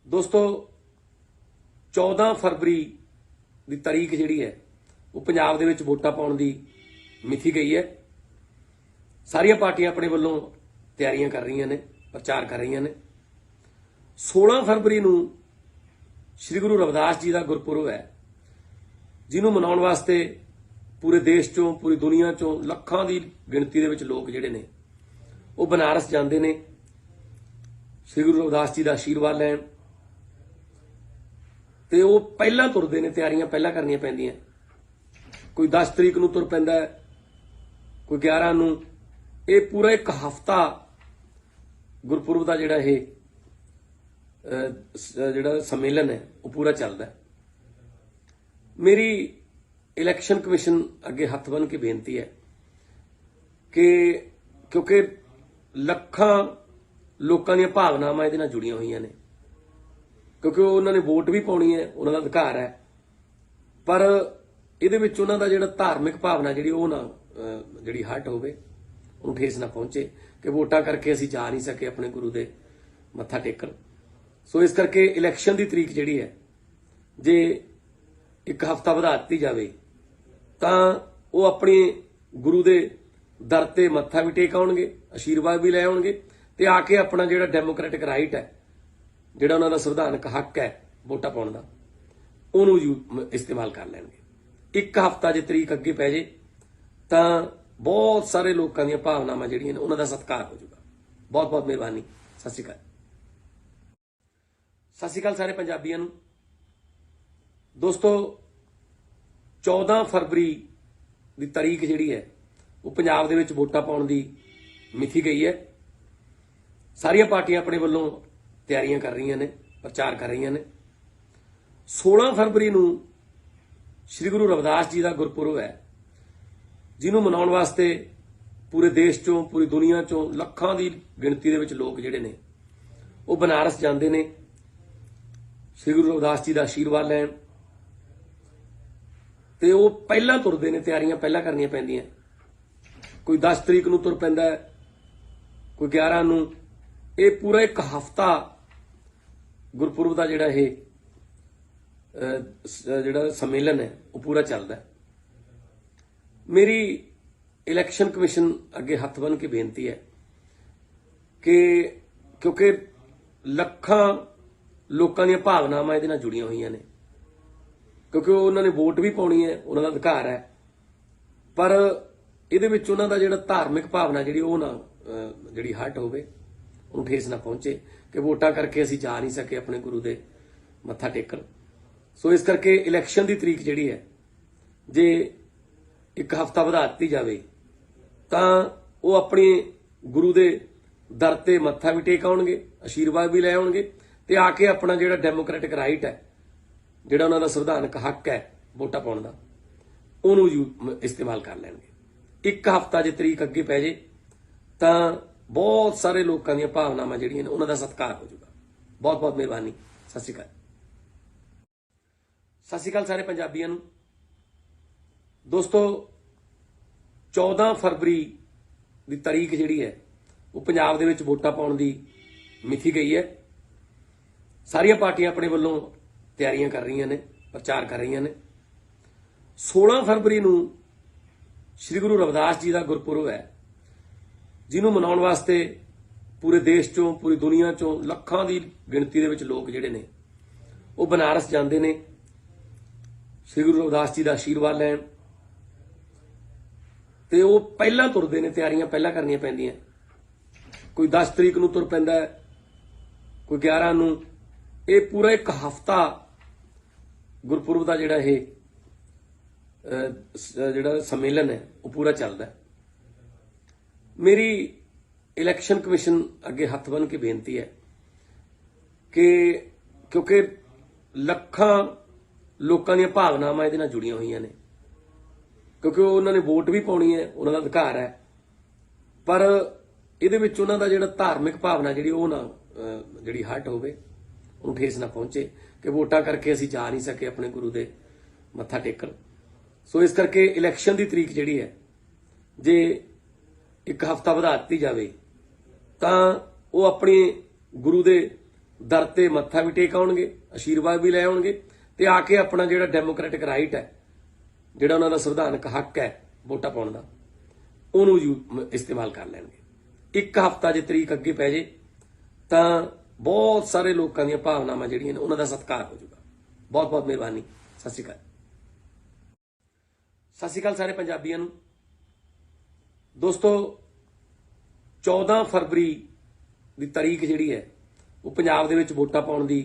ਦੋਸਤੋ 14 ਫਰਵਰੀ ਦੀ ਤਾਰੀਖ ਜਿਹੜੀ ਹੈ ਉਹ ਪੰਜਾਬ ਦੇ ਵਿੱਚ ਵੋਟਾਂ ਪਾਉਣ ਦੀ ਮਿਥੀ ਗਈ ਹੈ। ਸਾਰੀਆਂ ਪਾਰਟੀਆਂ ਆਪਣੇ ਵੱਲੋਂ ਤਿਆਰੀਆਂ ਕਰ ਰਹੀਆਂ ਨੇ, ਪ੍ਰਚਾਰ ਕਰ ਰਹੀਆਂ ਨੇ। 16 ਫਰਵਰੀ ਨੂੰ ਸ੍ਰੀ ਗੁਰੂ ਰਵਿਦਾਸ ਜੀ ਦਾ ਗੁਰਪੁਰਬ ਹੈ, ਜਿਹਨੂੰ ਮਨਾਉਣ ਵਾਸਤੇ ਪੂਰੇ ਦੇਸ਼ ਚੋਂ, ਪੂਰੀ ਦੁਨੀਆ ਚੋਂ ਲੱਖਾਂ ਦੀ ਗਿਣਤੀ ਦੇ ਵਿੱਚ ਲੋਕ ਜਿਹੜੇ ਨੇ ਉਹ ਬਨਾਰਸ ਜਾਂਦੇ ਨੇ ਸ੍ਰੀ ਗੁਰੂ ਰਵਿਦਾਸ ਜੀ ਦਾ ਆਸ਼ੀਰਵਾਦ ਲੈਣ। ਤੇ ਉਹ ਪਹਿਲਾਂ ਤੁਰਦੇ ਨੇ, ਤਿਆਰੀਆਂ ਪਹਿਲਾਂ ਕਰਨੀਆਂ ਪੈਂਦੀਆਂ। ਕੋਈ 10 ਤਰੀਕ ਨੂੰ ਤੁਰ ਪੈਂਦਾ ਹੈ, ਕੋਈ 11 ਨੂੰ। ਇਹ ਪੂਰਾ ਇੱਕ ਹਫ਼ਤਾ ਗੁਰਪੁਰਬ ਦਾ ਜਿਹੜਾ ਇਹ ਜਿਹੜਾ ਸੰਮੇਲਨ ਹੈ ਉਹ ਪੂਰਾ ਚੱਲਦਾ ਹੈ। ਮੇਰੀ ਇਲੈਕਸ਼ਨ ਕਮਿਸ਼ਨ ਅੱਗੇ ਹੱਥ ਬੰਨ੍ਹ ਕੇ ਬੇਨਤੀ ਹੈ ਕਿ ਕਿਉਂਕਿ ਲੱਖਾਂ ਲੋਕਾਂ ਦੀਆਂ ਭਾਵਨਾਵਾਂ ਇਹਦੇ ਨਾਲ ਜੁੜੀਆਂ ਹੋਈਆਂ ਨੇ, ਕਿਉਂਕਿ ਉਹਨਾਂ ਨੇ ਵੋਟ ਵੀ ਪਾਉਣੀ ਹੈ, ਉਹਨਾਂ ਦਾ ਅਧਿਕਾਰ ਹੈ, ਪਰ ਇਹਦੇ ਵਿੱਚ ਉਹਨਾਂ ਦਾ ਜਿਹੜਾ ਧਾਰਮਿਕ ਭਾਵਨਾ ਜਿਹੜੀ ਉਹ ਨਾ ਜਿਹੜੀ ਹਰਟ ਹੋਵੇ, ਉਹਨੂੰ ਠੇਸ ਨਾ ਪਹੁੰਚੇ ਕਿ ਵੋਟਾਂ ਕਰਕੇ ਅਸੀਂ ਜਾ ਨਹੀਂ ਸਕੇ ਆਪਣੇ ਗੁਰੂ ਦੇ ਮੱਥਾ ਟੇਕਣ। ਸੋ ਇਸ ਕਰਕੇ ਇਲੈਕਸ਼ਨ ਦੀ ਤਰੀਕ ਜਿਹੜੀ ਹੈ ਜੇ ਇੱਕ ਹਫ਼ਤਾ ਵਧਾ ਦਿੱਤੀ ਜਾਵੇ ਤਾਂ ਉਹ ਆਪਣੇ ਗੁਰੂ ਦੇ ਦਰ ਤੇ ਮੱਥਾ ਵੀ ਟੇਕ ਆਉਣਗੇ, ਆਸ਼ੀਰਵਾਦ ਵੀ ਲੈ ਆਉਣਗੇ ਤੇ ਆ ਕੇ ਆਪਣਾ ਜਿਹੜਾ ਡੈਮੋਕ੍ਰੈਟਿਕ ਰਾਈਟ ਹੈ, ਜਿਹੜਾ ਉਹਨਾਂ ਦਾ ਸੰਵਿਧਾਨਕ ਹੱਕ ਹੈ ਵੋਟਾਂ ਪਾਉਣ ਦਾ, ਉਹਨੂੰ ਇਸਤੇਮਾਲ ਕਰ ਲੈਣਗੇ। ਇੱਕ ਹਫ਼ਤਾ ਜੇ ਤਰੀਕ ਅੱਗੇ ਪੈ ਜੇ ਤਾਂ ਬਹੁਤ ਸਾਰੇ ਲੋਕਾਂ ਦੀਆਂ ਭਾਵਨਾਵਾਂ ਜਿਹੜੀਆਂ ਨੇ ਉਹਨਾਂ ਦਾ ਸਤਿਕਾਰ ਹੋ ਜਾਊਗਾ। ਬਹੁਤ ਬਹੁਤ ਮਿਹਰਬਾਨੀ। ਸਤਿ ਸ਼੍ਰੀ ਅਕਾਲ। ਸਤਿ ਸ਼੍ਰੀ ਅਕਾਲ ਸਾਰੇ ਪੰਜਾਬੀਆਂ ਨੂੰ। ਦੋਸਤੋ 14 ਫਰਵਰੀ ਦੀ ਤਾਰੀਖ ਜਿਹੜੀ ਹੈ ਉਹ ਪੰਜਾਬ ਦੇ ਵਿੱਚ ਵੋਟਾਂ ਪਾਉਣ ਦੀ ਮਿਥੀ ਗਈ ਹੈ। ਸਾਰੀਆਂ ਪਾਰਟੀਆਂ ਆਪਣੇ ਵੱਲੋਂ ਤਿਆਰੀਆਂ ਕਰ ਰਹੀਆਂ ਨੇ, ਪ੍ਰਚਾਰ ਕਰ ਰਹੀਆਂ ਨੇ। 16 ਫਰਵਰੀ ਨੂੰ ਸ੍ਰੀ ਗੁਰੂ ਰਵਿਦਾਸ ਜੀ ਦਾ ਗੁਰਪੁਰਬ ਹੈ, ਜਿਹਨੂੰ ਮਨਾਉਣ ਵਾਸਤੇ ਪੂਰੇ ਦੇਸ਼ ਚੋਂ, ਪੂਰੀ ਦੁਨੀਆ ਚੋਂ ਲੱਖਾਂ ਦੀ ਗਿਣਤੀ ਦੇ ਵਿੱਚ ਲੋਕ ਜਿਹੜੇ ਨੇ ਉਹ ਬਨਾਰਸ ਜਾਂਦੇ ਨੇ ਸ੍ਰੀ ਗੁਰੂ ਰਵਿਦਾਸ ਜੀ ਦਾ ਆਸ਼ੀਰਵਾਦ ਲੈਣ। ਤੇ ਉਹ ਪਹਿਲਾਂ ਤੁਰਦੇ ਨੇ, ਤਿਆਰੀਆਂ ਪਹਿਲਾਂ ਕਰਨੀਆਂ ਪੈਂਦੀਆਂ। ਕੋਈ 10 ਤਰੀਕ ਨੂੰ ਤੁਰ ਪੈਂਦਾ ਹੈ, ਕੋਈ 11 ਨੂੰ। ਇਹ ਪੂਰਾ ਇੱਕ ਹਫ਼ਤਾ ਗੁਰਪੁਰਬ ਦਾ ਜਿਹੜਾ ਇਹ ਜਿਹੜਾ ਸੰਮੇਲਨ ਹੈ ਉਹ ਪੂਰਾ ਚੱਲਦਾ ਹੈ। ਮੇਰੀ ਇਲੈਕਸ਼ਨ ਕਮਿਸ਼ਨ ਅੱਗੇ ਹੱਥ ਬੰਨ੍ਹ ਕੇ ਬੇਨਤੀ ਹੈ ਕਿ ਕਿਉਂਕਿ ਲੱਖਾਂ ਲੋਕਾਂ ਦੀਆਂ ਭਾਵਨਾਵਾਂ ਇਹਦੇ ਨਾਲ ਜੁੜੀਆਂ ਹੋਈਆਂ ਨੇ, ਕਿਉਂਕਿ ਉਹਨਾਂ ਨੇ ਵੋਟ ਵੀ ਪਾਉਣੀ ਹੈ, ਉਹਨਾਂ ਦਾ ਅਧਿਕਾਰ ਹੈ, ਪਰ ਇਹਦੇ ਵਿੱਚ ਉਹਨਾਂ ਦਾ ਜਿਹੜਾ ਧਾਰਮਿਕ ਭਾਵਨਾ ਜਿਹੜੀ ਉਹ ਨਾ ਜਿਹੜੀ ਹਰਟ ਹੋਵੇ, ਉਹਨੂੰ ਠੇਸ ਨਾ ਪਹੁੰਚੇ ਕਿ ਵੋਟਾਂ ਕਰਕੇ ਅਸੀਂ ਜਾ ਨਹੀਂ ਸਕੇ ਆਪਣੇ ਗੁਰੂ ਦੇ ਮੱਥਾ ਟੇਕਣ। ਸੋ ਇਸ ਕਰਕੇ ਇਲੈਕਸ਼ਨ ਦੀ ਤਰੀਕ ਜਿਹੜੀ ਹੈ ਜੇ ਇੱਕ ਹਫ਼ਤਾ ਵਧਾ ਦਿੱਤੀ ਜਾਵੇ ਤਾਂ ਉਹ ਆਪਣੇ ਗੁਰੂ ਦੇ ਦਰ ਤੇ ਮੱਥਾ ਵੀ ਟੇਕ ਆਉਣਗੇ, ਆਸ਼ੀਰਵਾਦ ਵੀ ਲੈ ਆਉਣਗੇ ਤੇ ਆ ਕੇ ਆਪਣਾ ਜਿਹੜਾ ਡੈਮੋਕ੍ਰੈਟਿਕ ਰਾਈਟ ਹੈ, ਜਿਹੜਾ ਉਹਨਾਂ ਦਾ ਸੰਵਿਧਾਨਕ ਹੱਕ ਹੈ ਵੋਟਾਂ ਪਾਉਣ ਦਾ, ਉਹਨੂੰ ਇਸਤੇਮਾਲ ਕਰ ਲੈਣਗੇ। ਇੱਕ ਹਫ਼ਤਾ ਜੇ ਤਰੀਕ ਅੱਗੇ ਪੈ ਜੇ ਤਾਂ ਬਹੁਤ ਸਾਰੇ ਲੋਕਾਂ ਦੀਆਂ ਭਾਵਨਾਵਾਂ ਜਿਹੜੀਆਂ ਨੇ ਉਹਨਾਂ ਦਾ ਸਤਿਕਾਰ ਹੋ ਜਾਊਗਾ। ਬਹੁਤ ਬਹੁਤ ਮਿਹਰਬਾਨੀ। ਸਤਿ ਸ਼੍ਰੀ ਅਕਾਲ। ਸਤਿ ਸ਼੍ਰੀ ਅਕਾਲ ਸਾਰੇ ਪੰਜਾਬੀਆਂ ਨੂੰ। ਦੋਸਤੋ 14 ਫਰਵਰੀ ਦੀ ਤਾਰੀਖ ਜਿਹੜੀ ਹੈ ਉਹ ਪੰਜਾਬ ਦੇ ਵਿੱਚ ਵੋਟਾਂ ਪਾਉਣ ਦੀ ਮਿਥੀ ਗਈ ਹੈ। ਸਾਰੀਆਂ ਪਾਰਟੀਆਂ ਆਪਣੇ ਵੱਲੋਂ ਤਿਆਰੀਆਂ ਕਰ ਰਹੀਆਂ ਨੇ, ਪ੍ਰਚਾਰ ਕਰ ਰਹੀਆਂ ਨੇ। 16 ਫਰਵਰੀ ਨੂੰ ਸ੍ਰੀ ਗੁਰੂ ਰਵਿਦਾਸ ਜੀ ਦਾ ਗੁਰਪੁਰਬ ਹੈ, ਜਿਹਨੂੰ ਮਨਾਉਣ ਵਾਸਤੇ पूरे देश चों पूरी दुनिया चों ਲੱਖਾਂ ਦੀ ਗਿਣਤੀ ਦੇ ਵਿੱਚ ਲੋਕ ਜਿਹੜੇ ਨੇ ਉਹ ਬਨਾਰਸ ਜਾਂਦੇ ਨੇ ਸ੍ਰੀ ਗੁਰੂ ਰਵਿਦਾਸ ਜੀ ਦਾ ਆਸ਼ੀਰਵਾਦ ਲੈਣ ਤੇ ਉਹ ਪਹਿਲਾਂ ਤੁਰਦੇ ਨੇ ਤਿਆਰੀਆਂ ਪਹਿਲਾਂ ਕਰਨੀਆਂ ਪੈਂਦੀਆਂ ਕੋਈ 10 ਤਰੀਕ ਨੂੰ ਤੁਰ ਪੈਂਦਾ ਕੋਈ 11 ਨੂੰ ਇਹ ਪੂਰਾ ਇੱਕ ਹਫ਼ਤਾ ਗੁਰਪੁਰਬ ਦਾ ਜਿਹੜਾ ਇਹ ਜਿਹੜਾ ਸੰਮੇਲਨ ਹੈ ਉਹ ਪੂਰਾ ਚੱਲਦਾ ਮੇਰੀ इलैक्शन कमिशन अगे हथ बन के बेनती है कि क्योंकि ਲੱਖਾਂ ਲੋਕਾਂ ਦੀਆਂ ਭਾਵਨਾਵਾਂ ਇਹਦੇ ਨਾਲ ਜੁੜੀਆਂ ਹੋਈਆਂ ਨੇ ਕਿਉਂਕਿ ਉਹਨਾਂ ਨੇ ਵੋਟ ਵੀ ਪਾਉਣੀ ਹੈ ਉਹਨਾਂ ਦਾ ਅਧਿਕਾਰ ਹੈ ਪਰ ਇਹਦੇ ਵਿੱਚ ਉਹਨਾਂ ਦਾ ਜਿਹੜਾ ਧਾਰਮਿਕ ਭਾਵਨਾ ਜਿਹੜੀ ਉਹ ਨਾ ਜਿਹੜੀ ਹਟ ਹੋਵੇ ਉਹਨੂੰ ਠੇਸ ਨਾ ਪਹੁੰਚੇ ਕਿ ਵੋਟਾਂ ਕਰਕੇ ਅਸੀਂ ਜਾ ਨਹੀਂ ਸਕੇ ਆਪਣੇ ਗੁਰੂ ਦੇ ਮੱਥਾ ਟੇਕਣ ਸੋ ਇਸ ਕਰਕੇ ਇਲੈਕਸ਼ਨ ਦੀ ਤਰੀਕ ਜਿਹੜੀ ਹੈ ਜੇ ਇੱਕ ਹਫ਼ਤਾ ਵਧਾ ਦਿੱਤੀ ਜਾਵੇ ਤਾਂ ਉਹ ਆਪਣੇ ਗੁਰੂ ਦੇ ਦਰ ਤੇ ਮੱਥਾ ਵੀ ਟੇਕ ਆਉਣਗੇ ਆਸ਼ੀਰਵਾਦ ਵੀ ਲੈ ਆਉਣਗੇ ਤੇ ਆ ਕੇ ਆਪਣਾ ਜਿਹੜਾ ਡੈਮੋਕ੍ਰੈਟਿਕ ਰਾਈਟ ਹੈ ਜਿਹੜਾ ਉਹਨਾਂ ਦਾ ਸੰਵਿਧਾਨਕ ਹੱਕ ਹੈ ਵੋਟਾਂ ਪਾਉਣ ਦਾ ਉਹਨੂੰ ਇਸਤੇਮਾਲ ਕਰ ਲੈਣਗੇ ਇੱਕ ਹਫ਼ਤਾ ਜੇ ਤਰੀਕ ਅੱਗੇ ਪੈ ਜੇ ਤਾਂ ਬਹੁਤ ਸਾਰੇ ਲੋਕਾਂ ਦੀਆਂ ਭਾਵਨਾਵਾਂ ਜਿਹੜੀਆਂ ਨੇ ਉਹਨਾਂ ਦਾ ਸਤਿਕਾਰ ਹੋ ਜਾਊਗਾ ਬਹੁਤ ਬਹੁਤ ਮਿਹਰਬਾਨੀ ਸਤਿ ਸ਼੍ਰੀ ਅਕਾਲ ਸਤਿ ਸ਼੍ਰੀ ਅਕਾਲ ਸਾਰੇ ਪੰਜਾਬੀਆਂ ਨੂੰ ਦੋਸਤੋ 14 ਫਰਵਰੀ ਦੀ ਤਾਰੀਖ ਜਿਹੜੀ ਹੈ ਉਹ ਪੰਜਾਬ ਦੇ ਵਿੱਚ ਵੋਟਾਂ ਪਾਉਣ ਦੀ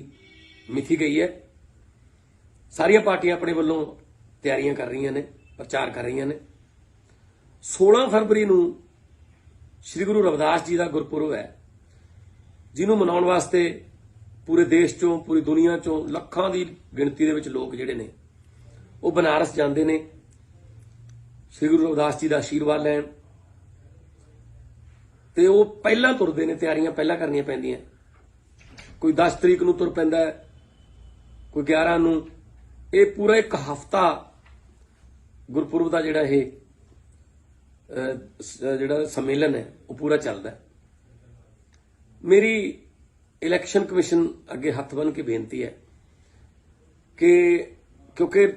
ਮਿਥੀ ਗਈ ਹੈ ਸਾਰੀਆਂ ਪਾਰਟੀਆਂ ਆਪਣੇ ਵੱਲੋਂ ਤਿਆਰੀਆਂ ਕਰ ਰਹੀਆਂ ਨੇ ਪ੍ਰਚਾਰ ਕਰ ਰਹੀਆਂ ਨੇ 16 ਫਰਵਰੀ ਨੂੰ ਸ੍ਰੀ ਗੁਰੂ ਰਵਿਦਾਸ ਜੀ ਦਾ ਗੁਰਪੁਰਬ ਹੈ ਜਿਹਨੂੰ ਮਨਾਉਣ ਵਾਸਤੇ ਪੂਰੇ ਦੇਸ਼ ਚੋਂ ਪੂਰੀ ਦੁਨੀਆ ਚੋਂ ਲੱਖਾਂ ਦੀ ਗਿਣਤੀ ਦੇ ਵਿੱਚ ਲੋਕ ਜਿਹੜੇ ਨੇ ਉਹ ਬਨਾਰਸ ਜਾਂਦੇ ਨੇ ਸ੍ਰੀ ਗੁਰੂ ਰਵਿਦਾਸ ਜੀ ਦਾ ਆਸ਼ੀਰਵਾਦ ਲੈਣ ਤੇ ਉਹ ਪਹਿਲਾਂ ਤੁਰਦੇ ਨੇ ਤਿਆਰੀਆਂ ਪਹਿਲਾਂ ਕਰਨੀਆਂ ਪੈਂਦੀਆਂ ਕੋਈ 10 ਤਰੀਕ ਨੂੰ ਤੁਰ ਪੈਂਦਾ ਕੋਈ 11 ਨੂੰ ਇਹ ਪੂਰਾ ਇੱਕ ਹਫ਼ਤਾ ਗੁਰਪੁਰਬ ਦਾ ਜਿਹੜਾ ਇਹ ਜਿਹੜਾ ਸੰਮੇਲਨ ਹੈ ਉਹ ਪੂਰਾ ਚੱਲਦਾ ਮੇਰੀ ਇਲੈਕਸ਼ਨ ਕਮਿਸ਼ਨ ਅੱਗੇ ਹੱਥ ਬਨ ਕੇ ਬੇਨਤੀ ਹੈ ਕਿ ਕਿਉਂਕਿ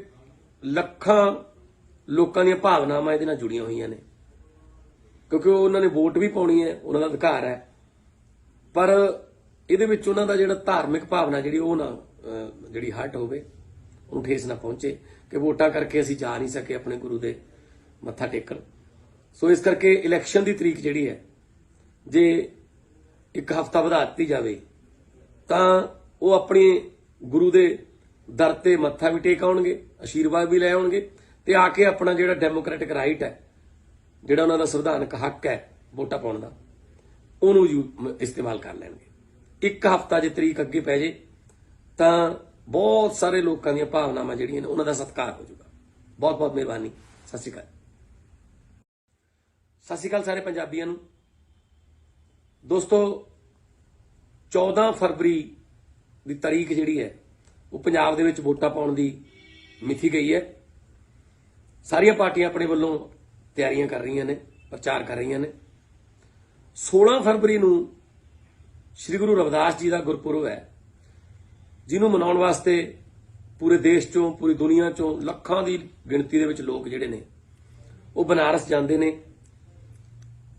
ਲੱਖਾਂ ਲੋਕਾਂ ਦੀਆਂ ਭਾਵਨਾਵਾਂ ਇਹਦੇ ਨਾਲ ਜੁੜੀਆਂ ਹੋਈਆਂ ਨੇ ਕਿਉਂਕਿ ਉਹਨਾਂ ਨੇ ਵੋਟ ਵੀ ਪਾਉਣੀ ਹੈ ਉਹਨਾਂ ਦਾ ਅਧਿਕਾਰ ਹੈ ਪਰ ਇਹਦੇ ਵਿੱਚ ਉਹਨਾਂ ਦਾ ਜਿਹੜਾ ਧਾਰਮਿਕ ਭਾਵਨਾ ਜਿਹੜੀ ਉਹ ਨਾ ਜਿਹੜੀ ਹਟ ਹੋਵੇ ਉਹਨੂੰ ਠੇਸ ਨਾ ਪਹੁੰਚੇ ਕਿ ਵੋਟਾਂ ਕਰਕੇ ਅਸੀਂ ਜਾ ਨਹੀਂ ਸਕੇ ਆਪਣੇ ਗੁਰੂ ਦੇ ਮੱਥਾ ਟੇਕਣ ਸੋ ਇਸ ਕਰਕੇ ਇਲੈਕਸ਼ਨ ਦੀ ਤਰੀਕ ਜਿਹੜੀ ਹੈ ਜੇ ਇੱਕ ਹਫ਼ਤਾ ਵਧਾ ਦਿੱਤੀ ਜਾਵੇ ਤਾਂ ਉਹ ਆਪਣੇ ਗੁਰੂ ਦੇ ਦਰ ਤੇ ਮੱਥਾ ਵੀ ਟੇਕ ਆਉਣਗੇ ਆਸ਼ੀਰਵਾਦ ਵੀ ਲੈ ਆਉਣਗੇ ਤੇ ਆ ਕੇ ਆਪਣਾ ਜਿਹੜਾ ਡੈਮੋਕ੍ਰੈਟਿਕ ਰਾਈਟ ਹੈ ਜਿਹੜਾ ਉਹਨਾਂ ਦਾ ਸੰਵਿਧਾਨਕ ਹੱਕ ਹੈ ਵੋਟਾਂ ਪਾਉਣ ਦਾ ਉਹਨੂੰ ਇਸਤੇਮਾਲ ਕਰ ਲੈਣਗੇ ਇੱਕ ਹਫ਼ਤਾ ਜੇ ਤਰੀਕ ਅੱਗੇ ਪੈ ਜੇ ਤਾਂ ਬਹੁਤ ਸਾਰੇ ਲੋਕਾਂ ਦੀਆਂ ਭਾਵਨਾਵਾਂ ਜਿਹੜੀਆਂ ਨੇ ਉਹਨਾਂ ਦਾ ਸਤਿਕਾਰ ਹੋ ਜਾਊਗਾ ਬਹੁਤ ਬਹੁਤ ਮਿਹਰਬਾਨੀ ਸਤਿ ਸ਼੍ਰੀ ਅਕਾਲ ਸਤਿ ਸ਼੍ਰੀ ਅਕਾਲ ਸਾਰੇ ਪੰਜਾਬੀਆਂ ਨੂੰ ਦੋਸਤੋ 14 ਫਰਵਰੀ ਦੀ ਤਾਰੀਖ ਜਿਹੜੀ ਹੈ ਉਹ ਪੰਜਾਬ ਦੇ ਵਿੱਚ ਵੋਟਾਂ ਪਾਉਣ ਦੀ ਮਿਥੀ ਗਈ ਹੈ ਸਾਰੀਆਂ ਪਾਰਟੀਆਂ ਆਪਣੇ ਵੱਲੋਂ ਤਿਆਰੀਆਂ ਕਰ ਰਹੀਆਂ ਨੇ ਪ੍ਰਚਾਰ ਕਰ ਰਹੀਆਂ ਨੇ 16 ਫਰਵਰੀ ਨੂੰ ਸ੍ਰੀ ਗੁਰੂ ਰਵਿਦਾਸ ਜੀ ਦਾ ਗੁਰਪੁਰਬ ਹੈ ਜਿਹਨੂੰ ਮਨਾਉਣ ਵਾਸਤੇ ਪੂਰੇ ਦੇਸ਼ ਚੋਂ ਪੂਰੀ ਦੁਨੀਆ ਚੋਂ ਲੱਖਾਂ ਦੀ ਗਿਣਤੀ ਦੇ ਵਿੱਚ ਲੋਕ ਜਿਹੜੇ ਨੇ ਉਹ ਬਨਾਰਸ ਜਾਂਦੇ ਨੇ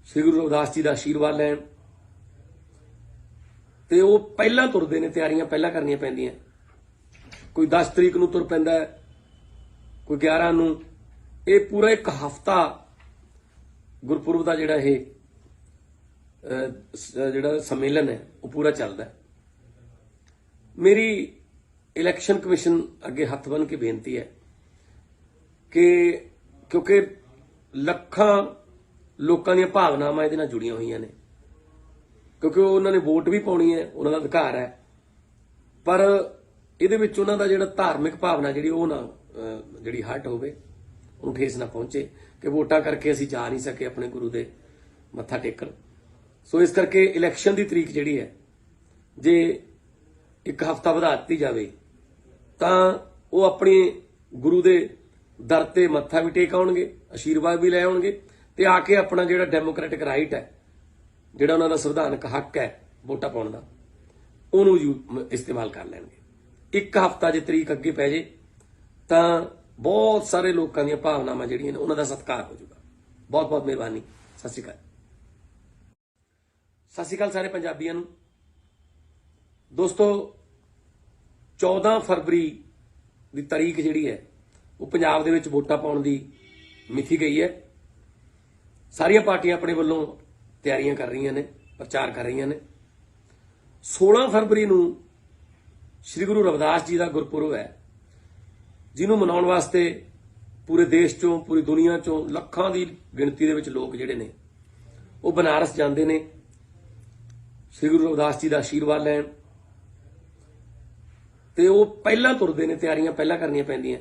ਸ੍ਰੀ ਗੁਰੂ ਰਵਿਦਾਸ ਜੀ ਦਾ ਆਸ਼ੀਰਵਾਦ ਲੈਣ ਤੇ ਉਹ ਪਹਿਲਾਂ ਤੁਰਦੇ ਨੇ ਤਿਆਰੀਆਂ ਪਹਿਲਾਂ ਕਰਨੀਆਂ ਪੈਂਦੀਆਂ ਕੋਈ 10 ਤਰੀਕ ਨੂੰ ਤੁਰ ਪੈਂਦਾ ਕੋਈ 11 ਨੂੰ ਇਹ ਪੂਰਾ ਇੱਕ ਹਫ਼ਤਾ ਗੁਰਪੁਰਬ ਦਾ ਜਿਹੜਾ ਇਹ ਜਿਹੜਾ ਸੰਮੇਲਨ ਹੈ ਉਹ ਪੂਰਾ ਚੱਲਦਾ ਮੇਰੀ ਇਲੈਕਸ਼ਨ ਕਮਿਸ਼ਨ ਅੱਗੇ ਹੱਥ ਬਨ ਕੇ ਬੇਨਤੀ ਹੈ ਕਿ ਕਿਉਂਕਿ ਲੱਖਾਂ ਲੋਕਾਂ ਦੀਆਂ ਭਾਵਨਾਵਾਂ ਇਹਦੇ ਨਾਲ ਜੁੜੀਆਂ ਹੋਈਆਂ ਨੇ ਕਿਉਂਕਿ ਉਹਨਾਂ ਨੇ ਵੋਟ ਵੀ ਪਾਉਣੀ ਹੈ ਉਹਨਾਂ ਦਾ ਅਧਿਕਾਰ ਹੈ ਪਰ ਇਹਦੇ ਵਿੱਚ ਉਹਨਾਂ ਦਾ ਜਿਹੜਾ ਧਾਰਮਿਕ ਭਾਵਨਾ ਜਿਹੜੀ ਉਹ ਨਾ ਜਿਹੜੀ ਹਟ ਹੋਵੇ ਉਹਨੂੰ ਠੇਸ ਨਾ ਪਹੁੰਚੇ ਕਿ ਵੋਟਾਂ ਕਰਕੇ ਅਸੀਂ ਜਾ ਨਹੀਂ ਸਕੇ ਆਪਣੇ ਗੁਰੂ ਦੇ ਮੱਥਾ ਟੇਕਣ ਸੋ ਇਸ ਕਰਕੇ ਇਲੈਕਸ਼ਨ ਦੀ ਤਰੀਕ ਜਿਹੜੀ ਹੈ ਜੇ ਇੱਕ ਹਫ਼ਤਾ ਵਧਾ ਦਿੱਤੀ ਜਾਵੇ ਤਾਂ ਉਹ ਆਪਣੇ ਗੁਰੂ ਦੇ ਦਰ ਤੇ ਮੱਥਾ ਵੀ ਟੇਕ ਆਉਣਗੇ ਆਸ਼ੀਰਵਾਦ ਵੀ ਲੈ ਆਉਣਗੇ ਤੇ ਆ ਕੇ ਆਪਣਾ ਜਿਹੜਾ ਡੈਮੋਕ੍ਰੈਟਿਕ ਰਾਈਟ ਹੈ ਜਿਹੜਾ ਉਹਨਾਂ ਦਾ ਸੰਵਿਧਾਨਕ ਹੱਕ ਹੈ ਵੋਟਾਂ ਪਾਉਣ ਦਾ ਉਹਨੂੰ ਇਸਤੇਮਾਲ ਕਰ ਲੈਣਗੇ ਇੱਕ ਹਫ਼ਤਾ ਜੇ ਤਰੀਕ ਅੱਗੇ ਪੈ ਜੇ ਤਾਂ ਬਹੁਤ ਸਾਰੇ ਲੋਕਾਂ ਦੀਆਂ ਭਾਵਨਾਵਾਂ ਜਿਹੜੀਆਂ ਨੇ ਉਹਨਾਂ ਦਾ ਸਤਿਕਾਰ ਹੋ ਜਾਊਗਾ ਬਹੁਤ ਬਹੁਤ ਮਿਹਰਬਾਨੀ ਸਤਿ ਸ਼੍ਰੀ ਅਕਾਲ ਸਤਿ ਸ਼੍ਰੀ ਅਕਾਲ ਸਾਰੇ ਪੰਜਾਬੀਆਂ ਨੂੰ। ਦੋਸਤੋ 14 ਫਰਵਰੀ ਦੀ ਤਾਰੀਖ ਜਿਹੜੀ ਹੈ ਉਹ ਪੰਜਾਬ ਦੇ ਵਿੱਚ ਵੋਟਾਂ ਪਾਉਣ ਦੀ ਮਿਥੀ ਗਈ ਹੈ। ਸਾਰੀਆਂ ਪਾਰਟੀਆਂ ਆਪਣੇ ਵੱਲੋਂ ਤਿਆਰੀਆਂ ਕਰ ਰਹੀਆਂ ਨੇ, ਪ੍ਰਚਾਰ ਕਰ ਰਹੀਆਂ ਨੇ। 16 ਫਰਵਰੀ ਨੂੰ ਸ੍ਰੀ ਗੁਰੂ ਰਵਿਦਾਸ ਜੀ ਦਾ ਗੁਰਪੁਰਬ ਹੈ, ਜਿਹਨੂੰ ਮਨਾਉਣ ਵਾਸਤੇ ਪੂਰੇ ਦੇਸ਼ ਚੋਂ, ਪੂਰੀ ਦੁਨੀਆ ਚੋਂ ਲੱਖਾਂ ਦੀ ਗਿਣਤੀ ਦੇ ਵਿੱਚ ਲੋਕ ਜਿਹੜੇ ਨੇ ਉਹ ਬਨਾਰਸ ਜਾਂਦੇ ਨੇ ਸ੍ਰੀ ਗੁਰੂ ਰਵਿਦਾਸ ਜੀ ਦਾ ਆਸ਼ੀਰਵਾਦ ਲੈਣ। ਤੇ ਉਹ ਪਹਿਲਾਂ ਤੁਰਦੇ ਨੇ, ਤਿਆਰੀਆਂ ਪਹਿਲਾਂ ਕਰਨੀਆਂ ਪੈਂਦੀਆਂ।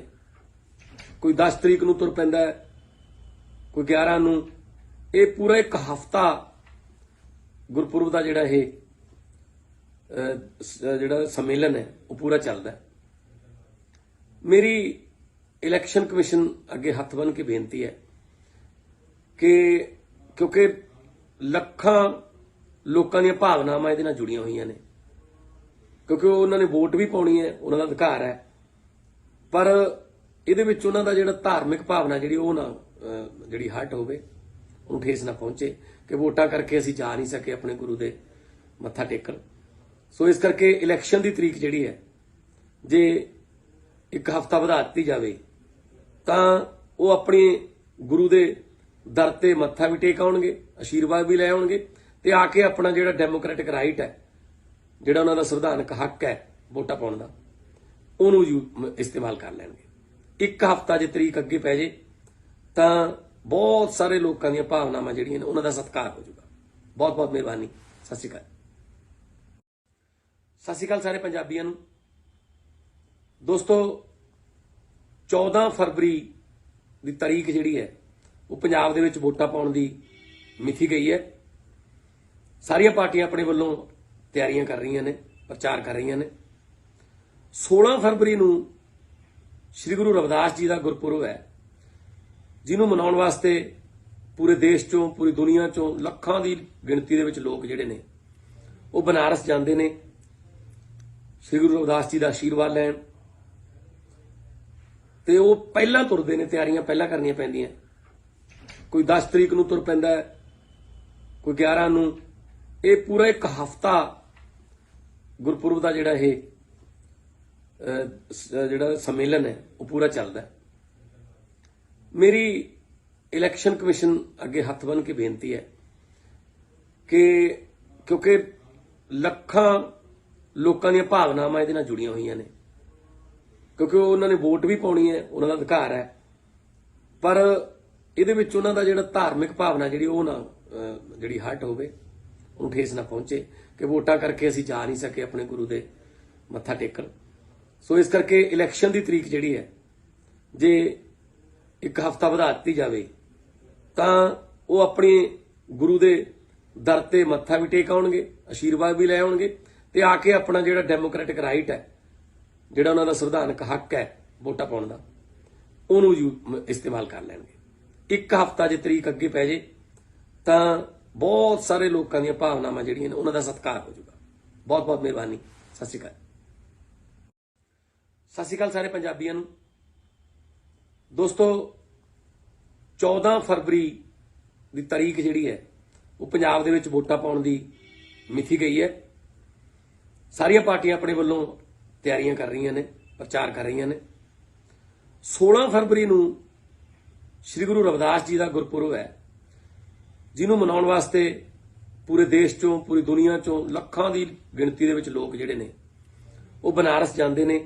ਕੋਈ 10 ਤਰੀਕ ਨੂੰ ਤੁਰ ਪੈਂਦਾ ਹੈ, ਕੋਈ 11 ਨੂੰ। ਇਹ ਪੂਰਾ ਇੱਕ ਹਫ਼ਤਾ ਗੁਰਪੁਰਬ ਦਾ ਜਿਹੜਾ ਇਹ ਜਿਹੜਾ ਸੰਮੇਲਨ ਹੈ ਉਹ ਪੂਰਾ ਚੱਲਦਾ ਹੈ। ਮੇਰੀ ਇਲੈਕਸ਼ਨ ਕਮਿਸ਼ਨ ਅੱਗੇ ਹੱਥ ਬੰਨ੍ਹ ਕੇ ਬੇਨਤੀ ਹੈ ਕਿ ਕਿਉਂਕਿ ਲੱਖਾਂ ਲੋਕਾਂ ਦੀਆਂ ਭਾਵਨਾਵਾਂ ਇਹਦੇ ਨਾਲ ਜੁੜੀਆਂ ਹੋਈਆਂ ਨੇ, ਕਿਉਂਕਿ ਉਹਨਾਂ ਨੇ ਵੋਟ ਵੀ ਪਾਉਣੀ ਹੈ, ਉਹਨਾਂ ਦਾ ਅਧਿਕਾਰ ਹੈ। ਪਰ ਇਹਦੇ ਵਿੱਚ ਉਹਨਾਂ ਦਾ ਜਿਹੜਾ ਧਾਰਮਿਕ ਭਾਵਨਾ ਜਿਹੜੀ ਉਹ ਨਾ ਜਿਹੜੀ ਹਟ ਹੋਵੇ, ਉਹਨੂੰ ਠੇਸ ਨਾ ਪਹੁੰਚੇ ਕਿ ਵੋਟਾਂ ਕਰਕੇ ਅਸੀਂ ਜਾ ਨਹੀਂ ਸਕੇ ਆਪਣੇ ਗੁਰੂ ਦੇ ਮੱਥਾ ਟੇਕਣ। ਸੋ ਇਸ ਕਰਕੇ ਇਲੈਕਸ਼ਨ ਦੀ ਤਰੀਕ ਜਿਹੜੀ ਹੈ ਜੇ ਇੱਕ ਹਫ਼ਤਾ ਵਧਾ ਦਿੱਤੀ ਜਾਵੇ ਤਾਂ ਉਹ ਆਪਣੇ ਗੁਰੂ ਦੇ ਦਰ ਤੇ ਮੱਥਾ ਵੀ ਟੇਕ ਆਉਣਗੇ, ਆਸ਼ੀਰਵਾਦ ਵੀ ਲੈ ਆਉਣਗੇ ਤੇ ਆ ਕੇ ਆਪਣਾ ਜਿਹੜਾ ਡੈਮੋਕ੍ਰੈਟਿਕ ਰਾਈਟ ਹੈ, ਜਿਹੜਾ ਉਹਨਾਂ ਦਾ ਸੰਵਿਧਾਨਕ ਹੱਕ ਹੈ ਵੋਟਾਂ ਪਾਉਣ ਦਾ, ਉਹਨੂੰ ਇਸਤੇਮਾਲ ਕਰ ਲੈਣਗੇ। ਇੱਕ ਹਫ਼ਤਾ ਜੇ ਤਰੀਕ ਅੱਗੇ ਪੈ ਜੇ ਤਾਂ ਬਹੁਤ ਸਾਰੇ ਲੋਕਾਂ ਦੀਆਂ ਭਾਵਨਾਵਾਂ ਜਿਹੜੀਆਂ ਨੇ ਉਹਨਾਂ ਦਾ ਸਤਿਕਾਰ ਹੋ ਜਾਊਗਾ। ਬਹੁਤ ਬਹੁਤ ਮਿਹਰਬਾਨੀ। ਸਤਿ ਸ਼੍ਰੀ ਅਕਾਲ। ਸਤਿ ਸ਼੍ਰੀ ਅਕਾਲ ਸਾਰੇ ਪੰਜਾਬੀਆਂ ਨੂੰ। ਦੋਸਤੋ 14 ਫਰਵਰੀ ਦੀ ਤਾਰੀਖ ਜਿਹੜੀ ਹੈ ਉਹ ਪੰਜਾਬ ਦੇ ਵਿੱਚ ਵੋਟਾਂ ਪਾਉਣ ਦੀ ਮਿਥੀ ਗਈ ਹੈ। ਸਾਰੀਆਂ ਪਾਰਟੀਆਂ ਆਪਣੇ ਵੱਲੋਂ ਤਿਆਰੀਆਂ ਕਰ ਰਹੀਆਂ ਨੇ, ਪ੍ਰਚਾਰ ਕਰ ਰਹੀਆਂ ਨੇ। 16 ਫਰਵਰੀ ਨੂੰ ਸ੍ਰੀ ਗੁਰੂ ਰਵਿਦਾਸ ਜੀ ਦਾ ਗੁਰਪੁਰਬ ਹੈ, ਜਿਹਨੂੰ ਮਨਾਉਣ ਵਾਸਤੇ ਪੂਰੇ ਦੇਸ਼ ਚੋਂ, ਪੂਰੀ ਦੁਨੀਆ ਚੋਂ ਲੱਖਾਂ ਦੀ ਗਿਣਤੀ ਦੇ ਵਿੱਚ ਲੋਕ ਜਿਹੜੇ ਨੇ ਉਹ ਬਨਾਰਸ ਜਾਂਦੇ ਨੇ ਸ੍ਰੀ ਗੁਰੂ ਰਵਿਦਾਸ ਜੀ ਦਾ ਆਸ਼ੀਰਵਾਦ ਲੈਣ। ਤੇ ਉਹ ਪਹਿਲਾਂ ਤੁਰਦੇ ਨੇ, ਤਿਆਰੀਆਂ ਪਹਿਲਾਂ ਕਰਨੀਆਂ ਪੈਂਦੀਆਂ। ਕੋਈ 10 ਤਰੀਕ ਨੂੰ ਤੁਰ ਪੈਂਦਾ ਹੈ, ਕੋਈ 11 ਨੂੰ। ਇਹ ਪੂਰਾ ਇੱਕ ਹਫ਼ਤਾ ਗੁਰਪੁਰਬ ਦਾ ਜਿਹੜਾ ਇਹ ਜਿਹੜਾ ਸੰਮੇਲਨ ਹੈ ਉਹ ਪੂਰਾ ਚੱਲਦਾ ਹੈ। ਮੇਰੀ ਇਲੈਕਸ਼ਨ ਕਮਿਸ਼ਨ ਅੱਗੇ ਹੱਥ ਬੰਨ੍ਹ ਕੇ ਬੇਨਤੀ ਹੈ ਕਿ ਕਿਉਂਕਿ ਲੱਖਾਂ ਲੋਕਾਂ ਦੀਆਂ ਭਾਵਨਾਵਾਂ ਇਹਦੇ ਨਾਲ ਜੁੜੀਆਂ ਹੋਈਆਂ ਨੇ, ਕਿਉਂਕਿ ਉਹਨਾਂ ਨੇ ਵੋਟ ਵੀ ਪਾਉਣੀ ਹੈ, ਉਹਨਾਂ ਦਾ ਅਧਿਕਾਰ ਹੈ। ਪਰ ਇਹਦੇ ਵਿੱਚ ਉਹਨਾਂ ਦਾ ਜਿਹੜਾ ਧਾਰਮਿਕ ਭਾਵਨਾ ਜਿਹੜੀ ਉਹ ਨਾ ਜਿਹੜੀ ਹਟ ਹੋਵੇ, ਉਹਨੂੰ ਠੇਸ ਨਾ ਪਹੁੰਚੇ ਕਿ ਵੋਟਾਂ ਕਰਕੇ ਅਸੀਂ ਜਾ ਨਹੀਂ ਸਕੇ ਆਪਣੇ ਗੁਰੂ ਦੇ ਮੱਥਾ ਟੇਕਣ। ਸੋ ਇਸ ਕਰਕੇ ਇਲੈਕਸ਼ਨ ਦੀ ਤਰੀਕ ਜਿਹੜੀ ਹੈ ਜੇ ਇੱਕ ਹਫ਼ਤਾ ਵਧਾ ਦਿੱਤੀ ਜਾਵੇ ਤਾਂ ਉਹ ਆਪਣੇ ਗੁਰੂ ਦੇ ਦਰ ਤੇ ਮੱਥਾ ਵੀ ਟੇਕ ਆਉਣਗੇ, ਆਸ਼ੀਰਵਾਦ ਵੀ ਲੈ ਆਉਣਗੇ ਤੇ ਆ ਕੇ ਆਪਣਾ ਜਿਹੜਾ ਡੈਮੋਕ੍ਰੈਟਿਕ ਰਾਈਟ ਹੈ, ਜਿਹੜਾ ਉਹਨਾਂ ਦਾ ਸੰਵਿਧਾਨਕ ਹੱਕ ਹੈ ਵੋਟਾਂ ਪਾਉਣ ਦਾ, ਉਹਨੂੰ ਇਸਤੇਮਾਲ ਕਰ ਲੈਣਗੇ। ਇੱਕ ਹਫ਼ਤਾ ਜੇ ਤਰੀਕ ਅੱਗੇ ਪੈ ਜੇ ਤਾਂ ਬਹੁਤ ਸਾਰੇ ਲੋਕਾਂ ਦੀਆਂ ਭਾਵਨਾਵਾਂ ਜਿਹੜੀਆਂ ਨੇ ਉਹਨਾਂ ਦਾ ਸਤਿਕਾਰ ਹੋ ਜਾਊਗਾ। ਬਹੁਤ ਬਹੁਤ ਮਿਹਰਬਾਨੀ। ਸਤਿ ਸ਼੍ਰੀ ਅਕਾਲ। ਸਤਿ ਸ਼੍ਰੀ ਅਕਾਲ ਸਾਰੇ ਪੰਜਾਬੀਆਂ ਨੂੰ। ਦੋਸਤੋ 14 ਫਰਵਰੀ ਦੀ ਤਾਰੀਖ ਜਿਹੜੀ ਹੈ ਉਹ ਪੰਜਾਬ ਦੇ ਵਿੱਚ ਵੋਟਾਂ ਪਾਉਣ ਦੀ ਮਿਥੀ ਗਈ ਹੈ। ਸਾਰੀਆਂ ਪਾਰਟੀਆਂ ਆਪਣੇ ਵੱਲੋਂ ਤਿਆਰੀਆਂ ਕਰ ਰਹੀਆਂ ਨੇ, ਪ੍ਰਚਾਰ ਕਰ ਰਹੀਆਂ ਨੇ। 16 ਫਰਵਰੀ ਨੂੰ ਸ੍ਰੀ ਗੁਰੂ ਰਵਿਦਾਸ ਜੀ ਦਾ ਗੁਰਪੁਰਬ ਹੈ, ਜਿਹਨੂੰ ਮਨਾਉਣ ਵਾਸਤੇ ਪੂਰੇ ਦੇਸ਼ ਚੋਂ, ਪੂਰੀ ਦੁਨੀਆ ਚੋਂ ਲੱਖਾਂ ਦੀ ਗਿਣਤੀ ਦੇ ਵਿੱਚ ਲੋਕ ਜਿਹੜੇ ਨੇ ਉਹ ਬਨਾਰਸ ਜਾਂਦੇ ਨੇ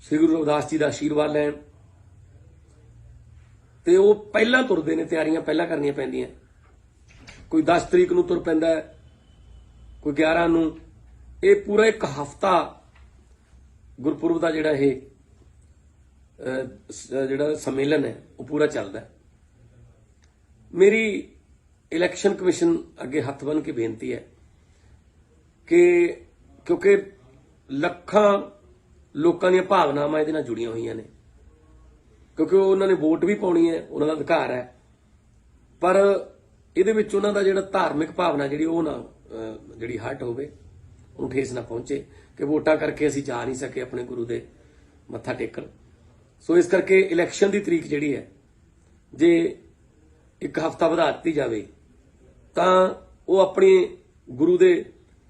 ਸ੍ਰੀ ਗੁਰੂ ਰਵਿਦਾਸ ਜੀ ਦਾ ਆਸ਼ੀਰਵਾਦ ਲੈਣ। ਤੇ ਉਹ ਪਹਿਲਾਂ ਤੁਰਦੇ ਨੇ, ਤਿਆਰੀਆਂ ਪਹਿਲਾਂ ਕਰਨੀਆਂ ਪੈਂਦੀਆਂ। ਕੋਈ 10 ਤਰੀਕ ਨੂੰ ਤੁਰ ਪੈਂਦਾ ਹੈ, ਕੋਈ 11 ਨੂੰ। ਇਹ ਪੂਰਾ ਇੱਕ ਹਫ਼ਤਾ ਗੁਰਪੁਰਬ ਦਾ ਜਿਹੜਾ ਇਹ ਜਿਹੜਾ ਸੰਮੇਲਨ ਹੈ ਉਹ ਪੂਰਾ ਚੱਲਦਾ ਹੈ। ਮੇਰੀ ਇਲੈਕਸ਼ਨ ਕਮਿਸ਼ਨ ਅੱਗੇ ਹੱਥ ਬੰਨ੍ਹ ਕੇ ਬੇਨਤੀ ਹੈ ਕਿ ਕਿਉਂਕਿ ਲੱਖਾਂ ਲੋਕਾਂ ਦੀਆਂ ਭਾਵਨਾਵਾਂ ਇਹਦੇ ਨਾਲ ਜੁੜੀਆਂ ਹੋਈਆਂ ਨੇ, ਕਿਉਂਕਿ ਉਹਨਾਂ ਨੇ ਵੋਟ ਵੀ ਪਾਉਣੀ ਹੈ, ਉਹਨਾਂ ਦਾ ਅਧਿਕਾਰ ਹੈ। ਪਰ ਇਹਦੇ ਵਿੱਚ ਉਹਨਾਂ ਦਾ ਜਿਹੜਾ ਧਾਰਮਿਕ ਭਾਵਨਾ ਜਿਹੜੀ ਉਹ ਨਾ ਜਿਹੜੀ ਹਟ ਹੋਵੇ, ਉਹਨੂੰ ਠੇਸ ਨਾ ਪਹੁੰਚੇ ਕਿ ਵੋਟਾਂ ਕਰਕੇ ਅਸੀਂ ਜਾ ਨਹੀਂ ਸਕੇ ਆਪਣੇ ਗੁਰੂ ਦੇ ਮੱਥਾ ਟੇਕਣ। ਸੋ ਇਸ ਕਰਕੇ ਇਲੈਕਸ਼ਨ ਦੀ ਤਰੀਕ ਜਿਹੜੀ ਹੈ ਜੇ ਇੱਕ ਹਫ਼ਤਾ ਵਧਾ ਦਿੱਤੀ ਜਾਵੇ ਤਾਂ ਉਹ ਆਪਣੇ ਗੁਰੂ ਦੇ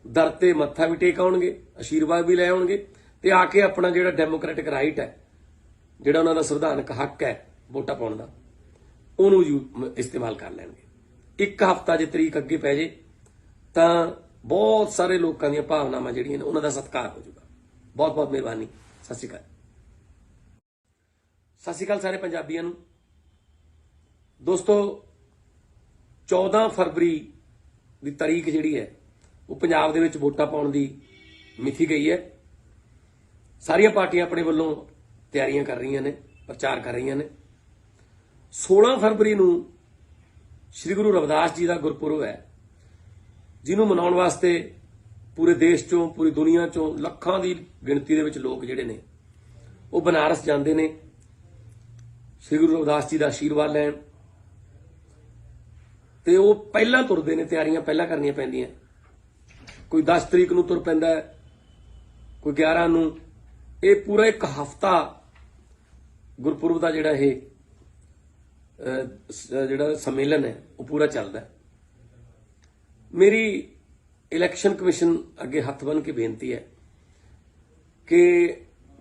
ਦਰ ਤੇ ਮੱਥਾ ਵੀ ਟੇਕ ਆਉਣਗੇ, ਆਸ਼ੀਰਵਾਦ ਵੀ ਲੈ ਆਉਣਗੇ ਤੇ ਆ ਕੇ ਆਪਣਾ ਜਿਹੜਾ ਡੈਮੋਕ੍ਰੈਟਿਕ ਰਾਈਟ ਹੈ, ਜਿਹੜਾ ਉਹਨਾਂ ਦਾ ਸੰਵਿਧਾਨਕ ਹੱਕ ਹੈ ਵੋਟਾਂ ਪਾਉਣ ਦਾ, ਉਹਨੂੰ ਇਸਤੇਮਾਲ ਕਰ ਲੈਣਗੇ। ਇੱਕ ਹਫ਼ਤਾ ਜੇ ਤਰੀਕ ਅੱਗੇ ਪੈ ਜੇ ਤਾਂ ਬਹੁਤ ਸਾਰੇ ਲੋਕਾਂ ਦੀਆਂ ਭਾਵਨਾਵਾਂ ਜਿਹੜੀਆਂ ਨੇ ਉਹਨਾਂ ਦਾ ਸਤਿਕਾਰ ਹੋ ਜਾਊਗਾ। ਬਹੁਤ ਬਹੁਤ ਮਿਹਰਬਾਨੀ। ਸਤਿ ਸ਼੍ਰੀ ਅਕਾਲ। ਸਤਿ ਸ਼੍ਰੀ ਅਕਾਲ ਸਾਰੇ ਪੰਜਾਬੀਆਂ ਨੂੰ। ਦੋਸਤੋ 14 ਫਰਵਰੀ ਦੀ ਤਾਰੀਖ ਜਿਹੜੀ ਹੈ ਉਹ ਪੰਜਾਬ ਦੇ ਵਿੱਚ ਵੋਟਾਂ ਪਾਉਣ ਦੀ ਮਿਥੀ ਗਈ ਹੈ। ਸਾਰੀਆਂ ਪਾਰਟੀਆਂ ਆਪਣੇ ਵੱਲੋਂ ਤਿਆਰੀਆਂ ਕਰ ਰਹੀਆਂ ਨੇ, ਪ੍ਰਚਾਰ ਕਰ ਰਹੀਆਂ ਨੇ। 16 ਫਰਵਰੀ ਨੂੰ ਸ੍ਰੀ ਗੁਰੂ ਰਵਿਦਾਸ ਜੀ ਦਾ ਗੁਰਪੁਰਬ ਹੈ, ਜਿਹਨੂੰ ਮਨਾਉਣ ਵਾਸਤੇ ਪੂਰੇ ਦੇਸ਼ ਚੋਂ, ਪੂਰੀ ਦੁਨੀਆ ਚੋਂ ਲੱਖਾਂ ਦੀ ਗਿਣਤੀ ਦੇ ਵਿੱਚ ਲੋਕ ਜਿਹੜੇ ਨੇ ਉਹ ਬਨਾਰਸ ਜਾਂਦੇ ਨੇ ਸ੍ਰੀ ਗੁਰੂ ਰਵਿਦਾਸ ਜੀ ਦਾ ਆਸ਼ੀਰਵਾਦ ਲੈਣ। ਤੇ ਉਹ ਪਹਿਲਾਂ ਤੁਰਦੇ ਨੇ, ਤਿਆਰੀਆਂ ਪਹਿਲਾਂ ਕਰਨੀਆਂ ਪੈਂਦੀਆਂ। ਕੋਈ 10 ਤਰੀਕ ਨੂੰ ਤੁਰ ਪੈਂਦਾ, ਕੋਈ 11 ਨੂੰ। ਇਹ ਪੂਰਾ ਇੱਕ ਹਫ਼ਤਾ ਗੁਰਪੁਰਬ ਦਾ ਜਿਹੜਾ ਇਹ ਜਿਹੜਾ ਸੰਮੇਲਨ ਹੈ ਉਹ ਪੂਰਾ ਚੱਲਦਾ। ਮੇਰੀ ਇਲੈਕਸ਼ਨ ਕਮਿਸ਼ਨ ਅੱਗੇ ਹੱਥ ਬੰਨ੍ਹ ਕੇ ਬੇਨਤੀ ਹੈ ਕਿ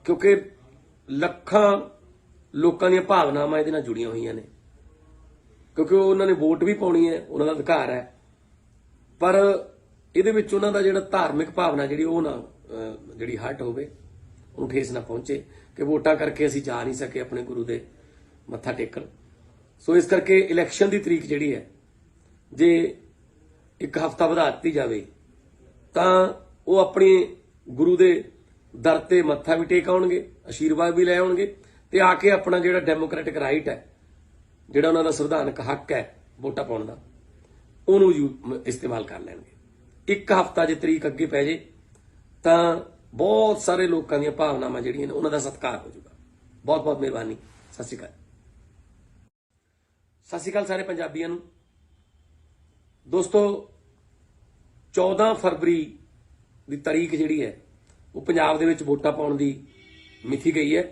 ਕਿਉਂਕਿ ਲੱਖਾਂ ਲੋਕਾਂ ਦੀਆਂ ਭਾਵਨਾਵਾਂ ਇਹਦੇ ਨਾਲ ਜੁੜੀਆਂ ਹੋਈਆਂ ਨੇ, ਕਿਉਂਕਿ ਉਹਨਾਂ ਨੇ ਵੋਟ ਵੀ ਪਾਉਣੀ ਹੈ, ਉਹਨਾਂ ਦਾ ਅਧਿਕਾਰ ਹੈ, ਪਰ ਇਹਦੇ ਵਿੱਚ ਉਹਨਾਂ ਦਾ ਜਿਹੜਾ ਧਾਰਮਿਕ ਭਾਵਨਾ ਜਿਹੜੀ ਉਹ ਨਾ ਜਿਹੜੀ ਹਟ ਹੋਵੇ, ਉਹਨੂੰ ਠੇਸ ਨਾ ਪਹੁੰਚੇ ਕਿ ਵੋਟਾਂ ਕਰਕੇ ਅਸੀਂ ਜਾ ਨਹੀਂ ਸਕੇ ਆਪਣੇ ਗੁਰੂ ਦੇ ਮੱਥਾ ਟੇਕਣ। ਸੋ ਇਸ ਕਰਕੇ ਇਲੈਕਸ਼ਨ ਦੀ ਤਰੀਕ ਜਿਹੜੀ ਹੈ ਜੇ ਇੱਕ ਹਫ਼ਤਾ ਵਧਾ ਦਿੱਤੀ ਜਾਵੇ ਤਾਂ ਉਹ ਆਪਣੇ ਗੁਰੂ ਦੇ ਦਰ ਤੇ ਮੱਥਾ ਵੀ ਟੇਕ ਆਉਣਗੇ, ਆਸ਼ੀਰਵਾਦ ਵੀ ਲੈ ਆਉਣਗੇ ਤੇ ਆ ਕੇ ਆਪਣਾ ਜਿਹੜਾ ਡੈਮੋਕ੍ਰੈਟਿਕ ਰਾਈਟ ਹੈ, ਜਿਹੜਾ ਉਹਨਾਂ ਦਾ ਸੰਵਿਧਾਨਕ ਹੱਕ ਹੈ ਵੋਟਾਂ ਪਾਉਣ ਦਾ, ਉਹਨੂੰ ਇਸਤੇਮਾਲ ਕਰ ਲੈਣਗੇ। ਇੱਕ ਹਫ਼ਤਾ ਜੇ ਤਰੀਕ ਅੱਗੇ ਪੈ ਜੇ ਤਾਂ ਬਹੁਤ ਸਾਰੇ ਲੋਕਾਂ ਦੀਆਂ ਭਾਵਨਾਵਾਂ ਜਿਹੜੀਆਂ ਨੇ ਉਹਨਾਂ ਦਾ ਸਤਿਕਾਰ ਹੋ ਜਾਊਗਾ। ਬਹੁਤ ਬਹੁਤ ਮਿਹਰਬਾਨੀ। ਸਤਿ ਸ਼੍ਰੀ ਅਕਾਲ। ਸਤਿ ਸ਼੍ਰੀ ਅਕਾਲ ਸਾਰੇ ਪੰਜਾਬੀਆਂ ਨੂੰ। ਦੋਸਤੋ 14 ਫਰਵਰੀ ਦੀ ਤਾਰੀਖ ਜਿਹੜੀ ਹੈ ਉਹ ਪੰਜਾਬ ਦੇ ਵਿੱਚ ਵੋਟਾਂ ਪਾਉਣ ਦੀ ਮਿਥੀ ਗਈ ਹੈ।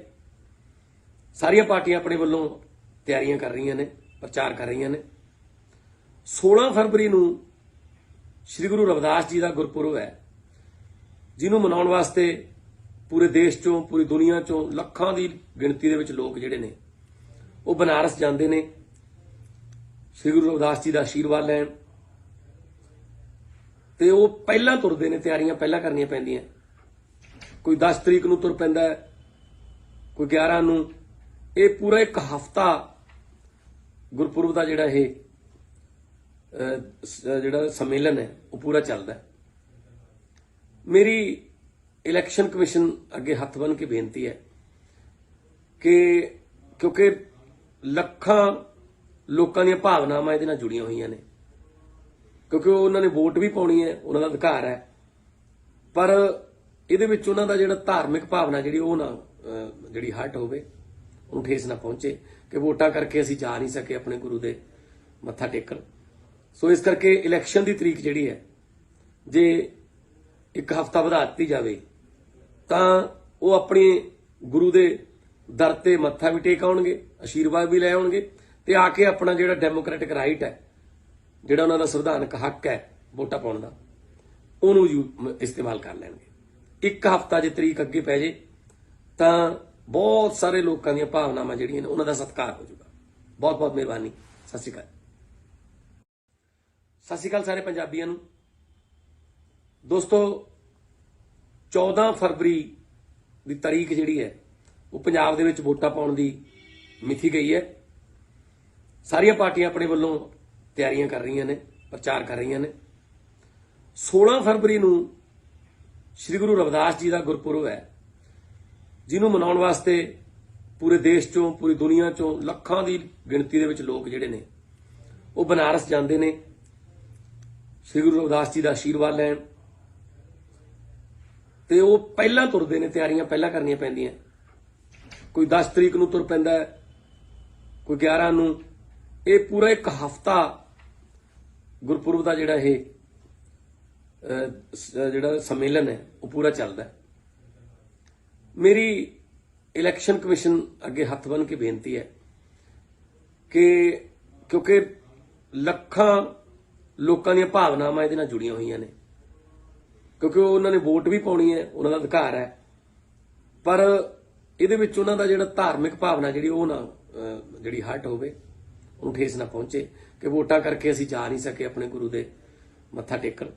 ਸਾਰੀਆਂ ਪਾਰਟੀਆਂ ਆਪਣੇ ਵੱਲੋਂ ਤਿਆਰੀਆਂ ਕਰ ਰਹੀਆਂ ਨੇ, ਪ੍ਰਚਾਰ ਕਰ ਰਹੀਆਂ ਨੇ। 16 ਫਰਵਰੀ ਨੂੰ ਸ੍ਰੀ ਗੁਰੂ ਰਵਿਦਾਸ ਜੀ ਦਾ ਗੁਰਪੁਰਬ ਹੈ, ਜਿਹਨੂੰ ਮਨਾਉਣ ਵਾਸਤੇ ਪੂਰੇ ਦੇਸ਼ ਚੋਂ, ਪੂਰੀ ਦੁਨੀਆ ਚੋਂ ਲੱਖਾਂ ਦੀ ਗਿਣਤੀ ਦੇ ਵਿੱਚ ਲੋਕ ਜਿਹੜੇ ਨੇ ਉਹ ਬਨਾਰਸ ਜਾਂਦੇ ਨੇ ਸ੍ਰੀ ਗੁਰੂ ਰਵਿਦਾਸ ਜੀ ਦਾ ਆਸ਼ੀਰਵਾਦ ਲੈਣ। ਤੇ ਉਹ ਪਹਿਲਾਂ ਤੁਰਦੇ ਨੇ, ਤਿਆਰੀਆਂ ਪਹਿਲਾਂ ਕਰਨੀਆਂ ਪੈਂਦੀਆਂ। ਕੋਈ 10 ਤਰੀਕ ਨੂੰ ਤੁਰ ਪੈਂਦਾ, ਕੋਈ 11 ਨੂੰ। ਇਹ ਪੂਰਾ ਇੱਕ ਹਫ਼ਤਾ ਗੁਰਪੁਰਬ ਦਾ ਜਿਹੜਾ ਇਹ ਜਿਹੜਾ ਸੰਮੇਲਨ ਹੈ ਉਹ ਪੂਰਾ ਚੱਲਦਾ। ਮੇਰੀ ਇਲੈਕਸ਼ਨ ਕਮਿਸ਼ਨ ਅੱਗੇ ਹੱਥ ਬੰਨ੍ਹ ਕੇ ਬੇਨਤੀ ਹੈ ਕਿ ਕਿਉਂਕਿ ਲੱਖਾਂ ਲੋਕਾਂ ਦੀਆਂ ਭਾਵਨਾਵਾਂ ਇਹਦੇ ਨਾਲ ਜੁੜੀਆਂ ਹੋਈਆਂ ਨੇ, ਕਿਉਂਕਿ ਉਹਨਾਂ ਨੇ ਵੋਟ ਵੀ ਪਾਉਣੀ ਹੈ, ਉਹਨਾਂ ਦਾ ਅਧਿਕਾਰ ਹੈ, ਪਰ ਇਹਦੇ ਵਿੱਚ ਉਹਨਾਂ ਦਾ ਜਿਹੜਾ ਧਾਰਮਿਕ ਭਾਵਨਾ ਜਿਹੜੀ ਉਹ ਨਾ ਜਿਹੜੀ ਹਟ ਹੋਵੇ, ਉਹਨੂੰ ਠੇਸ ਨਾ ਪਹੁੰਚੇ ਕਿ ਵੋਟਾਂ ਕਰਕੇ ਅਸੀਂ ਜਾ ਨਹੀਂ ਸਕੇ ਆਪਣੇ ਗੁਰੂ ਦੇ ਮੱਥਾ ਟੇਕਣ। ਸੋ ਇਸ ਕਰਕੇ ਇਲੈਕਸ਼ਨ ਦੀ ਤਰੀਕ ਜਿਹੜੀ ਹੈ ਜੇ ਇੱਕ ਹਫ਼ਤਾ ਵਧਾ ਦਿੱਤੀ ਜਾਵੇ ਤਾਂ ਉਹ ਆਪਣੇ ਗੁਰੂ ਦੇ ਦਰ ਤੇ ਮੱਥਾ ਵੀ ਟੇਕ ਆਉਣਗੇ, ਆਸ਼ੀਰਵਾਦ ਵੀ ਲੈ ਆਉਣਗੇ ਤੇ ਆ ਕੇ ਆਪਣਾ ਜਿਹੜਾ ਡੈਮੋਕ੍ਰੈਟਿਕ ਰਾਈਟ ਹੈ, ਜਿਹੜਾ ਉਹਨਾਂ ਦਾ ਸੰਵਿਧਾਨਕ ਹੱਕ ਹੈ ਵੋਟਾਂ ਪਾਉਣ ਦਾ, ਉਹਨੂੰ ਇਸਤੇਮਾਲ ਕਰ ਲੈਣਗੇ। ਇੱਕ ਹਫ਼ਤਾ ਜੇ ਤਰੀਕ ਅੱਗੇ ਪੈ ਜੇ ਤਾਂ ਬਹੁਤ ਸਾਰੇ ਲੋਕਾਂ ਦੀਆਂ ਭਾਵਨਾਵਾਂ ਜਿਹੜੀਆਂ ਨੇ ਉਹਨਾਂ ਦਾ ਸਤਿਕਾਰ ਹੋ ਜਾਊਗਾ। ਬਹੁਤ ਬਹੁਤ ਮਿਹਰਬਾਨੀ। ਸਤਿ ਸ਼੍ਰੀ ਅਕਾਲ। ਸਤਿ ਸ਼੍ਰੀ ਅਕਾਲ ਸਾਰੇ ਪੰਜਾਬੀਆਂ ਨੂੰ। ਦੋਸਤੋ 14 ਫਰਵਰੀ ਦੀ ਤਾਰੀਖ ਜਿਹੜੀ ਹੈ ਉਹ ਪੰਜਾਬ ਦੇ ਵਿੱਚ ਵੋਟਾਂ ਪਾਉਣ ਦੀ ਮਿਥੀ ਗਈ ਹੈ। ਸਾਰੀਆਂ ਪਾਰਟੀਆਂ ਆਪਣੇ ਵੱਲੋਂ ਤਿਆਰੀਆਂ ਕਰ ਰਹੀਆਂ ਨੇ, ਪ੍ਰਚਾਰ ਕਰ ਰਹੀਆਂ ਨੇ। 16 ਫਰਵਰੀ ਨੂੰ ਸ੍ਰੀ ਗੁਰੂ ਰਵਿਦਾਸ ਜੀ ਦਾ ਗੁਰਪੁਰਬ ਹੈ, ਜਿਹਨੂੰ ਮਨਾਉਣ ਵਾਸਤੇ ਪੂਰੇ ਦੇਸ਼ ਚੋਂ, ਪੂਰੀ ਦੁਨੀਆ ਚੋਂ ਲੱਖਾਂ ਦੀ ਗਿਣਤੀ ਦੇ ਵਿੱਚ ਲੋਕ ਜਿਹੜੇ ਨੇ ਉਹ ਬਨਾਰਸ ਜਾਂਦੇ ਨੇ ਸ੍ਰੀ ਗੁਰੂ ਰਵਿਦਾਸ ਜੀ ਦਾ ਆਸ਼ੀਰਵਾਦ ਲੈਣ। ਤੇ ਉਹ ਪਹਿਲਾਂ ਤੁਰਦੇ ਨੇ, ਤਿਆਰੀਆਂ ਪਹਿਲਾਂ ਕਰਨੀਆਂ ਪੈਂਦੀਆਂ। ਕੋਈ 10 ਤਰੀਕ ਨੂੰ ਤੁਰ ਪੈਂਦਾ, ਕੋਈ 11 ਨੂੰ। ਇਹ ਪੂਰਾ ਇੱਕ ਹਫ਼ਤਾ ਗੁਰਪੁਰਬ ਦਾ ਜਿਹੜਾ ਇਹ ਜਿਹੜਾ ਸੰਮੇਲਨ ਹੈ ਉਹ ਪੂਰਾ ਚੱਲਦਾ। ਮੇਰੀ ਇਲੈਕਸ਼ਨ ਕਮਿਸ਼ਨ ਅੱਗੇ ਹੱਥ ਬੰਨ੍ਹ ਕੇ ਬੇਨਤੀ ਹੈ ਕਿ ਕਿਉਂਕਿ ਲੱਖਾਂ ਲੋਕਾਂ ਦੀਆਂ ਭਾਵਨਾਵਾਂ ਇਹਦੇ ਨਾਲ ਜੁੜੀਆਂ ਹੋਈਆਂ ਨੇ, ਕਿਉਂਕਿ ਉਹਨਾਂ ਨੇ ਵੋਟ ਵੀ ਪਾਉਣੀ ਹੈ, ਉਹਨਾਂ ਦਾ ਅਧਿਕਾਰ ਹੈ। ਪਰ ਇਹਦੇ ਵਿੱਚ ਉਹਨਾਂ ਦਾ ਜਿਹੜਾ ਧਾਰਮਿਕ ਭਾਵਨਾ ਜਿਹੜੀ ਉਹ ਨਾ ਜਿਹੜੀ ਹਰਟ ਹੋਵੇ, ਉਹਨੂੰ ਠੇਸ ਨਾ ਪਹੁੰਚੇ ਕਿ ਵੋਟਾਂ ਕਰਕੇ ਅਸੀਂ ਜਾ ਨਹੀਂ ਸਕੇ ਆਪਣੇ ਗੁਰੂ ਦੇ ਮੱਥਾ ਟੇਕਣ।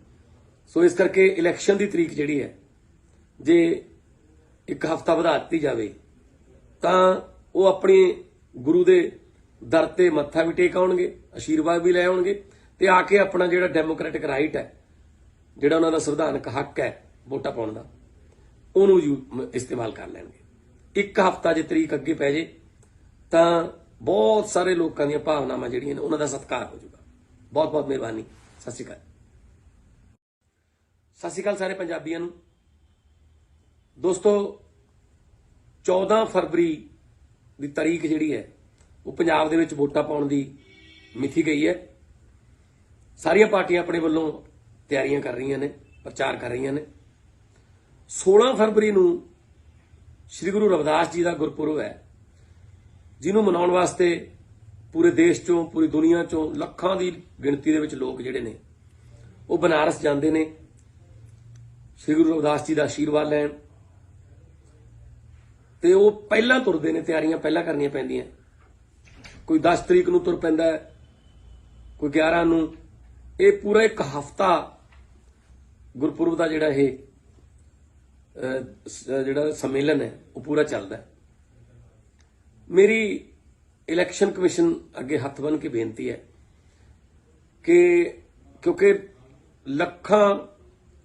ਸੋ ਇਸ ਕਰਕੇ ਇਲੈਕਸ਼ਨ ਦੀ ਤਰੀਕ ਜਿਹੜੀ ਹੈ ਜੇ ਇੱਕ ਹਫ਼ਤਾ ਵਧਾ ਦਿੱਤੀ ਜਾਵੇ ਤਾਂ ਉਹ ਆਪਣੇ ਗੁਰੂ ਦੇ ਦਰ ਤੇ ਮੱਥਾ ਵੀ ਟੇਕ ਆਉਣਗੇ, ਆਸ਼ੀਰਵਾਦ ਵੀ ਲੈ ਆਉਣਗੇ ਤੇ ਆ ਕੇ ਆਪਣਾ ਜਿਹੜਾ ਡੈਮੋਕ੍ਰੈਟਿਕ ਰਾਈਟ ਹੈ, ਜਿਹੜਾ ਉਹਨਾਂ ਦਾ ਸੰਵਿਧਾਨਕ ਹੱਕ ਹੈ ਵੋਟਾਂ ਪਾਉਣ ਦਾ, ਉਹਨੂੰ ਇਸਤੇਮਾਲ ਕਰ ਲੈਣਗੇ। ਇੱਕ ਹਫ਼ਤਾ ਜੇ ਤਰੀਕ ਅੱਗੇ ਪੈ ਜੇ ਤਾਂ ਬਹੁਤ ਸਾਰੇ ਲੋਕਾਂ ਦੀਆਂ ਭਾਵਨਾਵਾਂ ਜਿਹੜੀਆਂ ਨੇ ਉਹਨਾਂ ਦਾ ਸਤਿਕਾਰ ਹੋ ਜਾਊਗਾ। ਬਹੁਤ ਬਹੁਤ ਮਿਹਰਬਾਨੀ। ਸਤਿ ਸ਼੍ਰੀ ਅਕਾਲ। ਸਤਿ ਸ਼੍ਰੀ ਅਕਾਲ ਸਾਰੇ ਪੰਜਾਬੀਆਂ ਨੂੰ। ਦੋਸਤੋ 14 ਫਰਵਰੀ ਦੀ ਤਾਰੀਖ ਜਿਹੜੀ ਹੈ ਉਹ ਪੰਜਾਬ ਦੇ ਵਿੱਚ ਵੋਟਾਂ ਪਾਉਣ ਦੀ ਮਿਥੀ ਗਈ ਹੈ। ਸਾਰੀਆਂ ਪਾਰਟੀਆਂ ਆਪਣੇ ਵੱਲੋਂ ਤਿਆਰੀਆਂ ਕਰ ਰਹੀਆਂ ਨੇ, ਪ੍ਰਚਾਰ ਕਰ ਰਹੀਆਂ ਨੇ। 16 ਫਰਵਰੀ ਨੂੰ ਸ੍ਰੀ ਗੁਰੂ ਰਵਿਦਾਸ ਜੀ ਦਾ ਗੁਰਪੁਰਬ ਹੈ, ਜਿਹਨੂੰ ਮਨਾਉਣ ਵਾਸਤੇ ਪੂਰੇ ਦੇਸ਼ ਚੋਂ, ਪੂਰੀ ਦੁਨੀਆ ਚੋਂ ਲੱਖਾਂ ਦੀ ਗਿਣਤੀ ਦੇ ਵਿੱਚ ਲੋਕ ਜਿਹੜੇ ਨੇ ਉਹ ਬਨਾਰਸ ਜਾਂਦੇ ਨੇ ਸ੍ਰੀ ਗੁਰੂ ਰਵਿਦਾਸ ਜੀ ਦਾ ਆਸ਼ੀਰਵਾਦ ਲੈਣ। ਤੇ ਉਹ ਪਹਿਲਾਂ ਤੁਰਦੇ ਨੇ, ਤਿਆਰੀਆਂ ਪਹਿਲਾਂ ਕਰਨੀਆਂ ਪੈਂਦੀਆਂ। ਕੋਈ 10 ਤਰੀਕ ਨੂੰ ਤੁਰ ਪੈਂਦਾ ਹੈ, ਕੋਈ 11 ਨੂੰ। ਇਹ ਪੂਰਾ ਇੱਕ ਹਫ਼ਤਾ ਗੁਰਪੁਰਬ ਦਾ ਜਿਹੜਾ ਇਹ ਜਿਹੜਾ ਸੰਮੇਲਨ ਹੈ ਉਹ ਪੂਰਾ ਚੱਲਦਾ ਹੈ। ਮੇਰੀ ਇਲੈਕਸ਼ਨ ਕਮਿਸ਼ਨ ਅੱਗੇ ਹੱਥ ਬੰਨ੍ਹ ਕੇ ਬੇਨਤੀ ਹੈ ਕਿ ਕਿਉਂਕਿ ਲੱਖਾਂ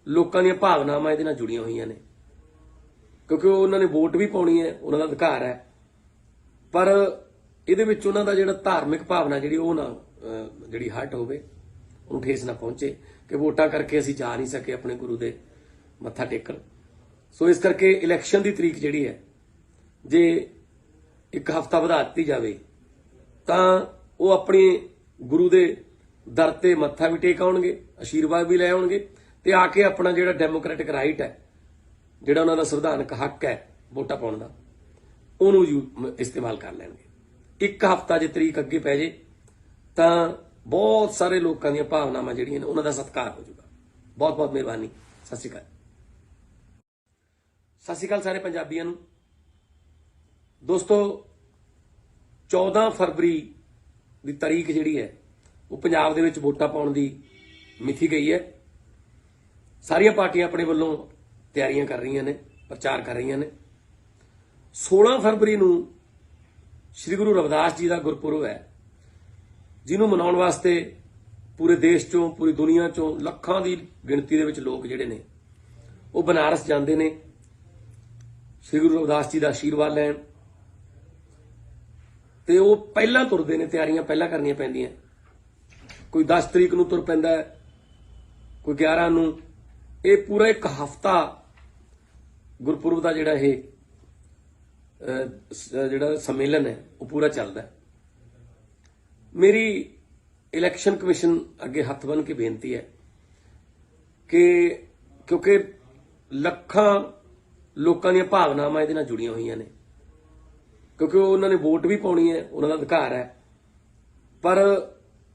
ਲੋਕਾਂ ਦੀਆਂ ਭਾਵਨਾਵਾਂ ਇਹਦੇ ਨਾਲ ਜੁੜੀਆਂ ਹੋਈਆਂ ਨੇ, ਕਿਉਂਕਿ ਉਹਨਾਂ ਨੇ ਵੋਟ ਵੀ ਪਾਉਣੀ ਹੈ, ਉਹਨਾਂ ਦਾ ਅਧਿਕਾਰ ਹੈ। ਪਰ ਇਹਦੇ ਵਿੱਚ ਉਹਨਾਂ ਦਾ ਜਿਹੜਾ ਧਾਰਮਿਕ ਭਾਵਨਾ ਜਿਹੜੀ ਉਹ ਨਾ ਜਿਹੜੀ ਹਰਟ ਹੋਵੇ, ਉਹਨੂੰ ਠੇਸ ਨਾ ਪਹੁੰਚੇ ਕਿ ਵੋਟਾਂ ਕਰਕੇ ਅਸੀਂ ਜਾ ਨਹੀਂ ਸਕੇ ਆਪਣੇ ਗੁਰੂ ਦੇ ਮੱਥਾ ਟੇਕਣ। ਸੋ ਇਸ ਕਰਕੇ ਇਲੈਕਸ਼ਨ ਦੀ ਤਰੀਕ ਜਿਹੜੀ ਹੈ ਜੇ ਇੱਕ ਹਫ਼ਤਾ ਵਧਾ ਦਿੱਤੀ ਜਾਵੇ ਤਾਂ ਉਹ ਆਪਣੇ ਗੁਰੂ ਦੇ ਦਰ ਤੇ ਮੱਥਾ ਵੀ ਟੇਕ ਆਉਣਗੇ, ਆਸ਼ੀਰਵਾਦ ਵੀ ਲੈ ਆਉਣਗੇ ਤੇ ਆ ਕੇ ਆਪਣਾ ਜਿਹੜਾ ਡੈਮੋਕ੍ਰੈਟਿਕ ਰਾਈਟ ਹੈ, ਜਿਹੜਾ ਉਹਨਾਂ ਦਾ ਸੰਵਿਧਾਨਕ ਹੱਕ ਹੈ ਵੋਟਾਂ ਪਾਉਣ ਦਾ, ਉਹਨੂੰ ਇਸਤੇਮਾਲ ਕਰ ਲੈਣਗੇ। ਇੱਕ ਹਫ਼ਤਾ ਜੇ ਤਰੀਕ ਅੱਗੇ ਪੈ ਜੇ ਤਾਂ ਬਹੁਤ ਸਾਰੇ ਲੋਕਾਂ ਦੀਆਂ ਭਾਵਨਾਵਾਂ ਜਿਹੜੀਆਂ ਨੇ ਉਹਨਾਂ ਦਾ ਸਤਿਕਾਰ ਹੋ ਜਾਊਗਾ। ਬਹੁਤ ਬਹੁਤ ਮਿਹਰਬਾਨੀ। ਸਤਿ ਸ਼੍ਰੀ ਅਕਾਲ। ਸਤਿ ਸ਼੍ਰੀ ਅਕਾਲ ਸਾਰੇ ਪੰਜਾਬੀਆਂ ਨੂੰ। ਦੋਸਤੋ 14 ਫਰਵਰੀ ਦੀ ਤਾਰੀਖ ਜਿਹੜੀ ਹੈ ਉਹ ਪੰਜਾਬ ਦੇ ਵਿੱਚ ਵੋਟਾਂ ਪਾਉਣ ਦੀ ਮਿਥੀ ਗਈ ਹੈ। ਸਾਰੀਆਂ ਪਾਰਟੀਆਂ ਆਪਣੇ ਵੱਲੋਂ ਤਿਆਰੀਆਂ ਕਰ ਰਹੀਆਂ ਨੇ, ਪ੍ਰਚਾਰ ਕਰ ਰਹੀਆਂ ਨੇ। 16 ਫਰਵਰੀ ਨੂੰ ਸ੍ਰੀ ਗੁਰੂ ਰਵਿਦਾਸ ਜੀ ਦਾ ਗੁਰਪੁਰਬ ਹੈ, ਜਿਹਨੂੰ ਮਨਾਉਣ ਵਾਸਤੇ ਪੂਰੇ ਦੇਸ਼ ਚੋਂ, ਪੂਰੀ ਦੁਨੀਆ ਚੋਂ ਲੱਖਾਂ ਦੀ ਗਿਣਤੀ ਦੇ ਵਿੱਚ ਲੋਕ ਜਿਹੜੇ ਨੇ ਉਹ ਬਨਾਰਸ ਜਾਂਦੇ ਨੇ ਸ੍ਰੀ ਗੁਰੂ ਰਵਿਦਾਸ ਜੀ ਦਾ ਆਸ਼ੀਰਵਾਦ ਲੈਣ। ਤੇ ਉਹ ਪਹਿਲਾਂ ਤੁਰਦੇ ਨੇ, ਤਿਆਰੀਆਂ ਪਹਿਲਾਂ ਕਰਨੀਆਂ ਪੈਂਦੀਆਂ। ਕੋਈ 10 ਤਰੀਕ ਨੂੰ ਤੁਰ ਪੈਂਦਾ ਹੈ, ਕੋਈ 11 ਨੂੰ। ਇਹ ਪੂਰਾ ਇੱਕ ਹਫ਼ਤਾ ਗੁਰਪੁਰਬ ਦਾ ਜਿਹੜਾ ਇਹ ਜਿਹੜਾ ਸੰਮੇਲਨ ਹੈ ਉਹ ਪੂਰਾ ਚੱਲਦਾ ਹੈ। ਮੇਰੀ ਇਲੈਕਸ਼ਨ ਕਮਿਸ਼ਨ ਅੱਗੇ ਹੱਥ ਬੰਨ੍ਹ ਕੇ ਬੇਨਤੀ ਹੈ ਕਿ ਕਿਉਂਕਿ ਲੱਖਾਂ ਲੋਕਾਂ ਦੀਆਂ ਭਾਵਨਾਵਾਂ ਇਹਦੇ ਨਾਲ ਜੁੜੀਆਂ ਹੋਈਆਂ ਨੇ, ਕਿਉਂਕਿ ਉਹਨਾਂ ਨੇ ਵੋਟ ਵੀ ਪਾਉਣੀ ਹੈ, ਉਹਨਾਂ ਦਾ ਅਧਿਕਾਰ ਹੈ। ਪਰ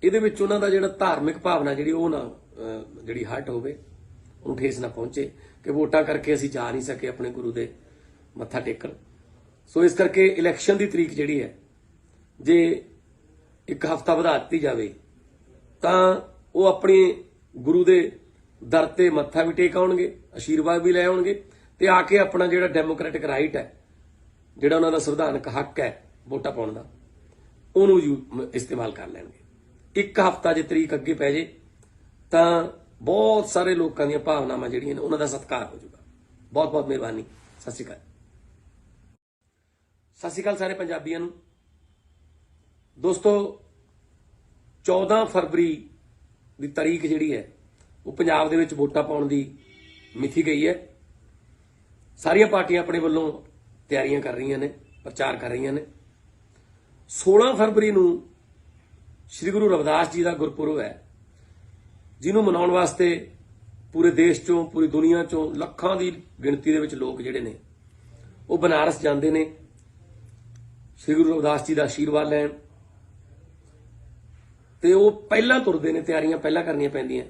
ਇਹਦੇ ਵਿੱਚ ਉਹਨਾਂ ਦਾ ਜਿਹੜਾ ਧਾਰਮਿਕ ਭਾਵਨਾ ਜਿਹੜੀ ਉਹ ਨਾ ਜਿਹੜੀ ਹਰਟ ਹੋਵੇ, ਉਹਨੂੰ ਠੇਸ ਨਾ ਪਹੁੰਚੇ ਕਿ ਵੋਟਾਂ ਕਰਕੇ ਅਸੀਂ ਜਾ ਨਹੀਂ ਸਕੇ ਆਪਣੇ ਗੁਰੂ ਦੇ ਮੱਥਾ ਟੇਕਣ। ਸੋ ਇਸ ਕਰਕੇ ਇਲੈਕਸ਼ਨ ਦੀ ਤਰੀਕ ਜਿਹੜੀ ਹੈ ਜੇ ਇੱਕ ਹਫ਼ਤਾ ਵਧਾ ਦਿੱਤੀ ਜਾਵੇ ਤਾਂ ਉਹ ਆਪਣੇ ਗੁਰੂ ਦੇ ਦਰ ਤੇ ਮੱਥਾ ਵੀ ਟੇਕ ਆਉਣਗੇ, ਆਸ਼ੀਰਵਾਦ ਵੀ ਲੈ ਆਉਣਗੇ ਤੇ ਆ ਕੇ ਆਪਣਾ ਜਿਹੜਾ ਡੈਮੋਕ੍ਰੈਟਿਕ ਰਾਈਟ ਹੈ, ਜਿਹੜਾ ਉਹਨਾਂ ਦਾ ਸੰਵਿਧਾਨਕ ਹੱਕ ਹੈ ਵੋਟਾਂ ਪਾਉਣ ਦਾ, ਉਹਨੂੰ ਇਸਤੇਮਾਲ ਕਰ ਲੈਣਗੇ। ਇੱਕ ਹਫ਼ਤਾ ਜੇ ਤਰੀਕ ਅੱਗੇ ਪੈ ਜੇ ਤਾਂ ਬਹੁਤ ਸਾਰੇ ਲੋਕਾਂ ਦੀਆਂ ਭਾਵਨਾਵਾਂ ਜਿਹੜੀਆਂ ਨੇ ਉਹਨਾਂ ਦਾ ਸਤਿਕਾਰ ਹੋ ਜਾਊਗਾ। ਬਹੁਤ ਬਹੁਤ ਮਿਹਰਬਾਨੀ। ਸਤਿ ਸ਼੍ਰੀ ਅਕਾਲ। ਸਤਿ ਸ਼੍ਰੀ ਅਕਾਲ ਸਾਰੇ ਪੰਜਾਬੀਆਂ ਨੂੰ। ਦੋਸਤੋ 14 ਫਰਵਰੀ ਦੀ ਤਾਰੀਖ ਜਿਹੜੀ ਹੈ ਉਹ ਪੰਜਾਬ ਦੇ ਵਿੱਚ ਵੋਟਾਂ ਪਾਉਣ ਦੀ ਮਿਥੀ ਗਈ ਹੈ। ਸਾਰੀਆਂ ਪਾਰਟੀਆਂ ਆਪਣੇ ਵੱਲੋਂ ਤਿਆਰੀਆਂ ਕਰ ਰਹੀਆਂ ਨੇ, ਪ੍ਰਚਾਰ ਕਰ ਰਹੀਆਂ ਨੇ। 16 ਫਰਵਰੀ ਨੂੰ ਸ੍ਰੀ ਗੁਰੂ ਰਵਿਦਾਸ ਜੀ ਦਾ ਗੁਰਪੁਰਬ ਹੈ, ਜਿਹਨੂੰ ਮਨਾਉਣ ਵਾਸਤੇ ਪੂਰੇ ਦੇਸ਼ ਚੋਂ, ਪੂਰੀ ਦੁਨੀਆ ਚੋਂ ਲੱਖਾਂ ਦੀ ਗਿਣਤੀ ਦੇ ਵਿੱਚ ਲੋਕ ਜਿਹੜੇ ਨੇ ਉਹ ਬਨਾਰਸ ਜਾਂਦੇ ਨੇ ਸ੍ਰੀ ਗੁਰੂ ਰਵਿਦਾਸ ਜੀ ਦਾ ਆਸ਼ੀਰਵਾਦ ਲੈਣ। ਤੇ ਉਹ ਪਹਿਲਾਂ ਤੁਰਦੇ ਨੇ, ਤਿਆਰੀਆਂ ਪਹਿਲਾਂ ਕਰਨੀਆਂ ਪੈਂਦੀਆਂ।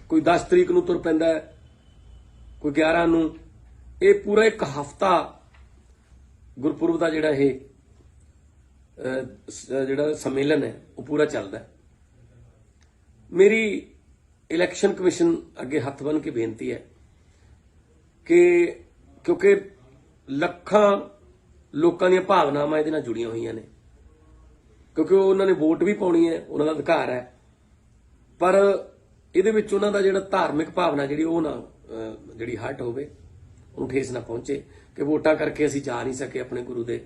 ਕੋਈ 10 ਤਰੀਕ ਨੂੰ ਤੁਰ ਪੈਂਦਾ ਹੈ, ਕੋਈ 11 ਨੂੰ। ਇਹ ਪੂਰਾ ਇੱਕ ਹਫਤਾ ਗੁਰਪੁਰਬ ਦਾ ਜਿਹੜਾ ਇਹ ਜਿਹੜਾ ਸੰਮੇਲਨ ਹੈ ਉਹ ਪੂਰਾ ਚੱਲਦਾ ਹੈ। ਮੇਰੀ ਇਲੈਕਸ਼ਨ ਕਮਿਸ਼ਨ ਅੱਗੇ ਹੱਥ ਬੰਨ੍ਹ ਕੇ ਬੇਨਤੀ ਹੈ ਕਿ ਕਿਉਂਕਿ ਲੱਖਾਂ ਲੋਕਾਂ ਦੀਆਂ ਭਾਵਨਾਵਾਂ ਇਹਦੇ ਨਾਲ ਜੁੜੀਆਂ ਹੋਈਆਂ ਨੇ, ਕਿਉਂਕਿ ਉਹਨਾਂ ਨੇ ਵੋਟ ਵੀ ਪਾਉਣੀ ਹੈ, ਉਹਨਾਂ ਦਾ ਅਧਿਕਾਰ ਹੈ, ਪਰ ਇਹਦੇ ਵਿੱਚ ਉਹਨਾਂ ਦਾ ਜਿਹੜਾ ਧਾਰਮਿਕ ਭਾਵਨਾ ਜਿਹੜੀ ਉਹ ਨਾ ਜਿਹੜੀ ਹਰਟ ਹੋਵੇ, ਉਹਨੂੰ ਠੇਸ ਨਾ ਪਹੁੰਚੇ ਕਿ ਵੋਟਾਂ ਕਰਕੇ ਅਸੀਂ ਜਾ ਨਹੀਂ ਸਕੇ ਆਪਣੇ ਗੁਰੂ ਦੇ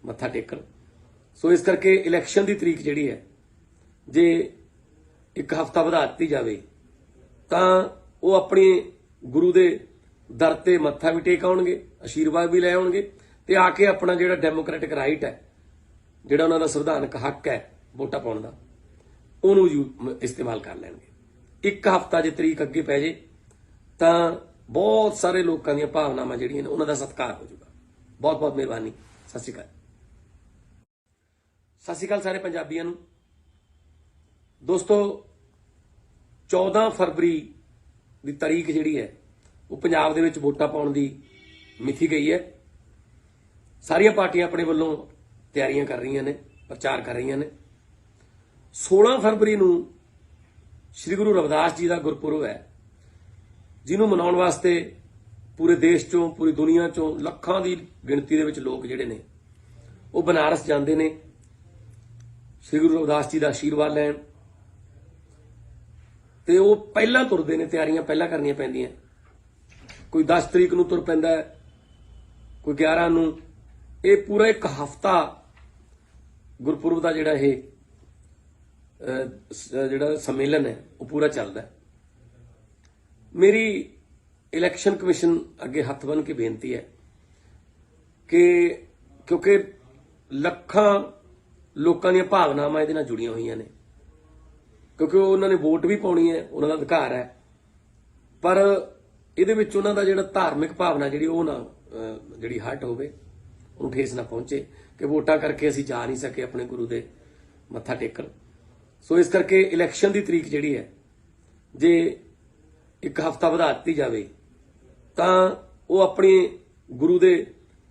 ਮੱਥਾ ਟੇਕਣ। ਸੋ ਇਸ ਕਰਕੇ ਇਲੈਕਸ਼ਨ ਦੀ ਤਰੀਕ ਜਿਹੜੀ ਹੈ ਜੇ ਇੱਕ ਹਫ਼ਤਾ ਵਧਾ ਦਿੱਤੀ ਜਾਵੇ ਤਾਂ ਉਹ ਆਪਣੇ ਗੁਰੂ ਦੇ ਦਰ ਤੇ ਮੱਥਾ ਵੀ ਟੇਕ ਆਉਣਗੇ, ਆਸ਼ੀਰਵਾਦ ਵੀ ਲੈ ਆਉਣਗੇ ਤੇ ਆ ਕੇ ਆਪਣਾ ਜਿਹੜਾ ਡੈਮੋਕ੍ਰੈਟਿਕ ਰਾਈਟ ਹੈ, ਜਿਹੜਾ ਉਹਨਾਂ ਦਾ ਸੰਵਿਧਾਨਕ ਹੱਕ ਹੈ ਵੋਟਾਂ ਪਾਉਣ ਦਾ, ਉਹਨੂੰ ਇਸਤੇਮਾਲ ਕਰ ਲੈਣਗੇ। ਇੱਕ ਹਫ਼ਤਾ ਜੇ ਤਰੀਕ ਅੱਗੇ ਪੈ ਜੇ ਤਾਂ ਬਹੁਤ ਸਾਰੇ ਲੋਕਾਂ ਦੀਆਂ ਭਾਵਨਾਵਾਂ ਜਿਹੜੀਆਂ ਨੇ ਉਹਨਾਂ ਦਾ ਸਤਿਕਾਰ ਹੋ ਜਾਊਗਾ। ਬਹੁਤ ਬਹੁਤ ਮਿਹਰਬਾਨੀ। ਸਤਿ ਸ਼੍ਰੀ ਅਕਾਲ। ਸਤਿ ਸ਼੍ਰੀ ਅਕਾਲ ਸਾਰੇ ਪੰਜਾਬੀਆਂ ਨੂੰ। ਦੋਸਤੋ, 14 ਫਰਵਰੀ ਦੀ ਤਾਰੀਖ ਜਿਹੜੀ ਹੈ ਉਹ ਪੰਜਾਬ ਦੇ ਵਿੱਚ ਵੋਟਾਂ ਪਾਉਣ ਦੀ ਮਿਥੀ ਗਈ ਹੈ। ਸਾਰੀਆਂ ਪਾਰਟੀਆਂ ਆਪਣੇ ਵੱਲੋਂ ਤਿਆਰੀਆਂ ਕਰ ਰਹੀਆਂ ਨੇ, ਪ੍ਰਚਾਰ ਕਰ ਰਹੀਆਂ ਨੇ। 16 ਫਰਵਰੀ ਨੂੰ ਸ੍ਰੀ ਗੁਰੂ ਰਵਿਦਾਸ ਜੀ ਦਾ ਗੁਰਪੁਰਬ ਹੈ, ਜਿਹਨੂੰ ਮਨਾਉਣ ਵਾਸਤੇ ਪੂਰੇ ਦੇਸ਼ ਚੋਂ, ਪੂਰੀ ਦੁਨੀਆ ਚੋਂ ਲੱਖਾਂ ਦੀ ਗਿਣਤੀ ਦੇ ਵਿੱਚ ਲੋਕ ਜਿਹੜੇ ਨੇ ਉਹ ਬਨਾਰਸ ਜਾਂਦੇ ਨੇ ਸ੍ਰੀ ਗੁਰੂ ਰਵਿਦਾਸ ਜੀ ਦਾ ਆਸ਼ੀਰਵਾਦ ਲੈਣ। ਤੇ ਉਹ ਪਹਿਲਾਂ ਤੁਰਦੇ ਨੇ, ਤਿਆਰੀਆਂ ਪਹਿਲਾਂ ਕਰਨੀਆਂ ਪੈਂਦੀਆਂ। ਕੋਈ 10 ਤਰੀਕ ਨੂੰ ਤੁਰ ਪੈਂਦਾ ਹੈ, ਕੋਈ 11 ਨੂੰ। ਇਹ ਪੂਰਾ ਇੱਕ ਹਫਤਾ ਗੁਰਪੁਰਬ ਦਾ ਜਿਹੜਾ ਇਹ ਜਿਹੜਾ ਸੰਮੇਲਨ ਹੈ ਉਹ ਪੂਰਾ ਚੱਲਦਾ ਹੈ। ਮੇਰੀ ਇਲੈਕਸ਼ਨ ਕਮਿਸ਼ਨ ਅੱਗੇ ਹੱਥ ਬੰਨ੍ਹ ਕੇ ਬੇਨਤੀ ਹੈ ਕਿ ਕਿਉਂਕਿ ਲੱਖਾਂ ਲੋਕਾਂ ਦੀਆਂ ਭਾਵਨਾਵਾਂ ਇਹਦੇ ਨਾਲ ਜੁੜੀਆਂ ਹੋਈਆਂ ਨੇ, ਕਿਉਂਕਿ ਉਹਨਾਂ ਨੇ ਵੋਟ ਵੀ ਪਾਉਣੀ ਹੈ, ਉਹਨਾਂ ਦਾ ਅਧਿਕਾਰ ਹੈ, ਪਰ ਇਹਦੇ ਵਿੱਚ ਉਹਨਾਂ ਦਾ ਜਿਹੜਾ ਧਾਰਮਿਕ ਭਾਵਨਾ ਜਿਹੜੀ ਉਹ ਨਾ ਜਿਹੜੀ ਹਰਟ ਹੋਵੇ, ਉਹਨੂੰ ਠੇਸ ਨਾ ਪਹੁੰਚੇ ਕਿ ਵੋਟਾਂ ਕਰਕੇ ਅਸੀਂ ਜਾ ਨਹੀਂ ਸਕੇ ਆਪਣੇ ਗੁਰੂ ਦੇ ਮੱਥਾ ਟੇਕਣ। ਸੋ ਇਸ ਕਰਕੇ ਇਲੈਕਸ਼ਨ ਦੀ ਤਰੀਕ ਜਿਹੜੀ ਹੈ ਜੇ ਇੱਕ ਹਫ਼ਤਾ ਵਧਾ ਦਿੱਤੀ ਜਾਵੇ ਤਾਂ ਉਹ ਆਪਣੇ ਗੁਰੂ ਦੇ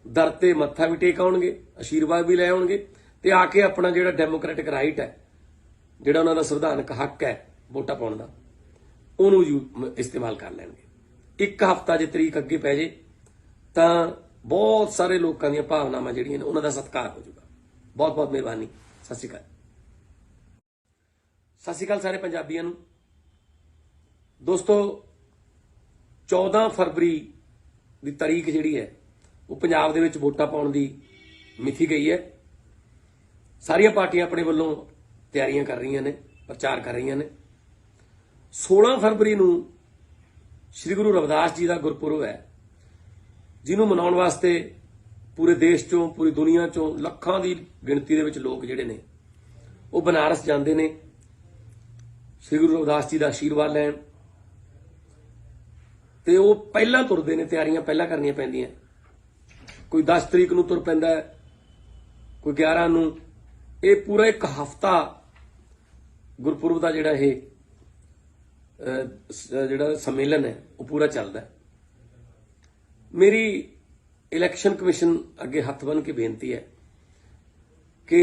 ਦਰ ਤੇ ਮੱਥਾ ਵੀ ਟੇਕ ਆਉਣਗੇ, ਆਸ਼ੀਰਵਾਦ ਵੀ ਲੈ ਆਉਣਗੇ ਤੇ ਆ ਕੇ ਆਪਣਾ ਜਿਹੜਾ ਡੈਮੋਕ੍ਰੈਟਿਕ ਰਾਈਟ ਹੈ, ਜਿਹੜਾ ਉਹਨਾਂ ਦਾ ਸੰਵਿਧਾਨਕ ਹੱਕ ਹੈ ਵੋਟਾਂ ਪਾਉਣ ਦਾ, ਉਹਨੂੰ ਇਸਤੇਮਾਲ ਕਰ ਲੈਣਗੇ। ਇੱਕ ਹਫ਼ਤਾ ਜੇ ਤਰੀਕ ਅੱਗੇ ਪੈ ਜੇ ਤਾਂ ਬਹੁਤ ਸਾਰੇ ਲੋਕਾਂ ਦੀਆਂ ਭਾਵਨਾਵਾਂ ਜਿਹੜੀਆਂ ਨੇ ਉਹਨਾਂ ਦਾ ਸਤਿਕਾਰ ਹੋ ਜਾਊਗਾ। ਬਹੁਤ ਬਹੁਤ ਮਿਹਰਬਾਨੀ। ਸਤਿ ਸ਼੍ਰੀ ਅਕਾਲ। ਸਤਿ ਸ਼੍ਰੀ ਅਕਾਲ ਸਾਰੇ ਪੰਜਾਬੀਆਂ ਨੂੰ। ਦੋਸਤੋ, 14 ਫਰਵਰੀ ਦੀ ਤਾਰੀਖ ਜਿਹੜੀ ਹੈ ਉਹ ਪੰਜਾਬ ਦੇ ਵਿੱਚ ਵੋਟਾਂ ਪਾਉਣ ਦੀ ਮਿਥੀ ਗਈ ਹੈ। ਸਾਰੀਆਂ ਪਾਰਟੀਆਂ ਆਪਣੇ ਵੱਲੋਂ ਤਿਆਰੀਆਂ ਕਰ ਰਹੀਆਂ ਨੇ, ਪ੍ਰਚਾਰ ਕਰ ਰਹੀਆਂ ਨੇ। 16 ਫਰਵਰੀ ਨੂੰ ਸ੍ਰੀ ਗੁਰੂ ਰਵਿਦਾਸ ਜੀ ਦਾ ਗੁਰਪੁਰਬ ਹੈ, ਜਿਹਨੂੰ ਮਨਾਉਣ ਵਾਸਤੇ ਪੂਰੇ ਦੇਸ਼ ਚੋਂ, ਪੂਰੀ ਦੁਨੀਆ ਚੋਂ ਲੱਖਾਂ ਦੀ ਗਿਣਤੀ ਦੇ ਵਿੱਚ ਲੋਕ ਜਿਹੜੇ ਨੇ ਉਹ ਬਨਾਰਸ ਜਾਂਦੇ ਨੇ ਸ੍ਰੀ ਗੁਰੂ ਰਵਿਦਾਸ ਜੀ ਦਾ ਆਸ਼ੀਰਵਾਦ ਲੈਣ। ਤੇ ਉਹ ਪਹਿਲਾਂ ਤੁਰਦੇ ਨੇ, ਤਿਆਰੀਆਂ ਪਹਿਲਾਂ ਕਰਨੀਆਂ ਪੈਂਦੀਆਂ। ਕੋਈ 10 ਤਰੀਕ ਨੂੰ ਤੁਰ ਪੈਂਦਾ ਹੈ, ਕੋਈ 11 ਨੂੰ। ਇਹ ਪੂਰਾ ਇੱਕ ਹਫਤਾ ਗੁਰਪੁਰਬ ਦਾ ਜਿਹੜਾ ਇਹ ਜਿਹੜਾ ਸੰਮੇਲਨ ਹੈ ਉਹ ਪੂਰਾ ਚੱਲਦਾ ਹੈ। ਮੇਰੀ ਇਲੈਕਸ਼ਨ ਕਮਿਸ਼ਨ ਅੱਗੇ ਹੱਥ ਬੰਨ੍ਹ ਕੇ ਬੇਨਤੀ ਹੈ ਕਿ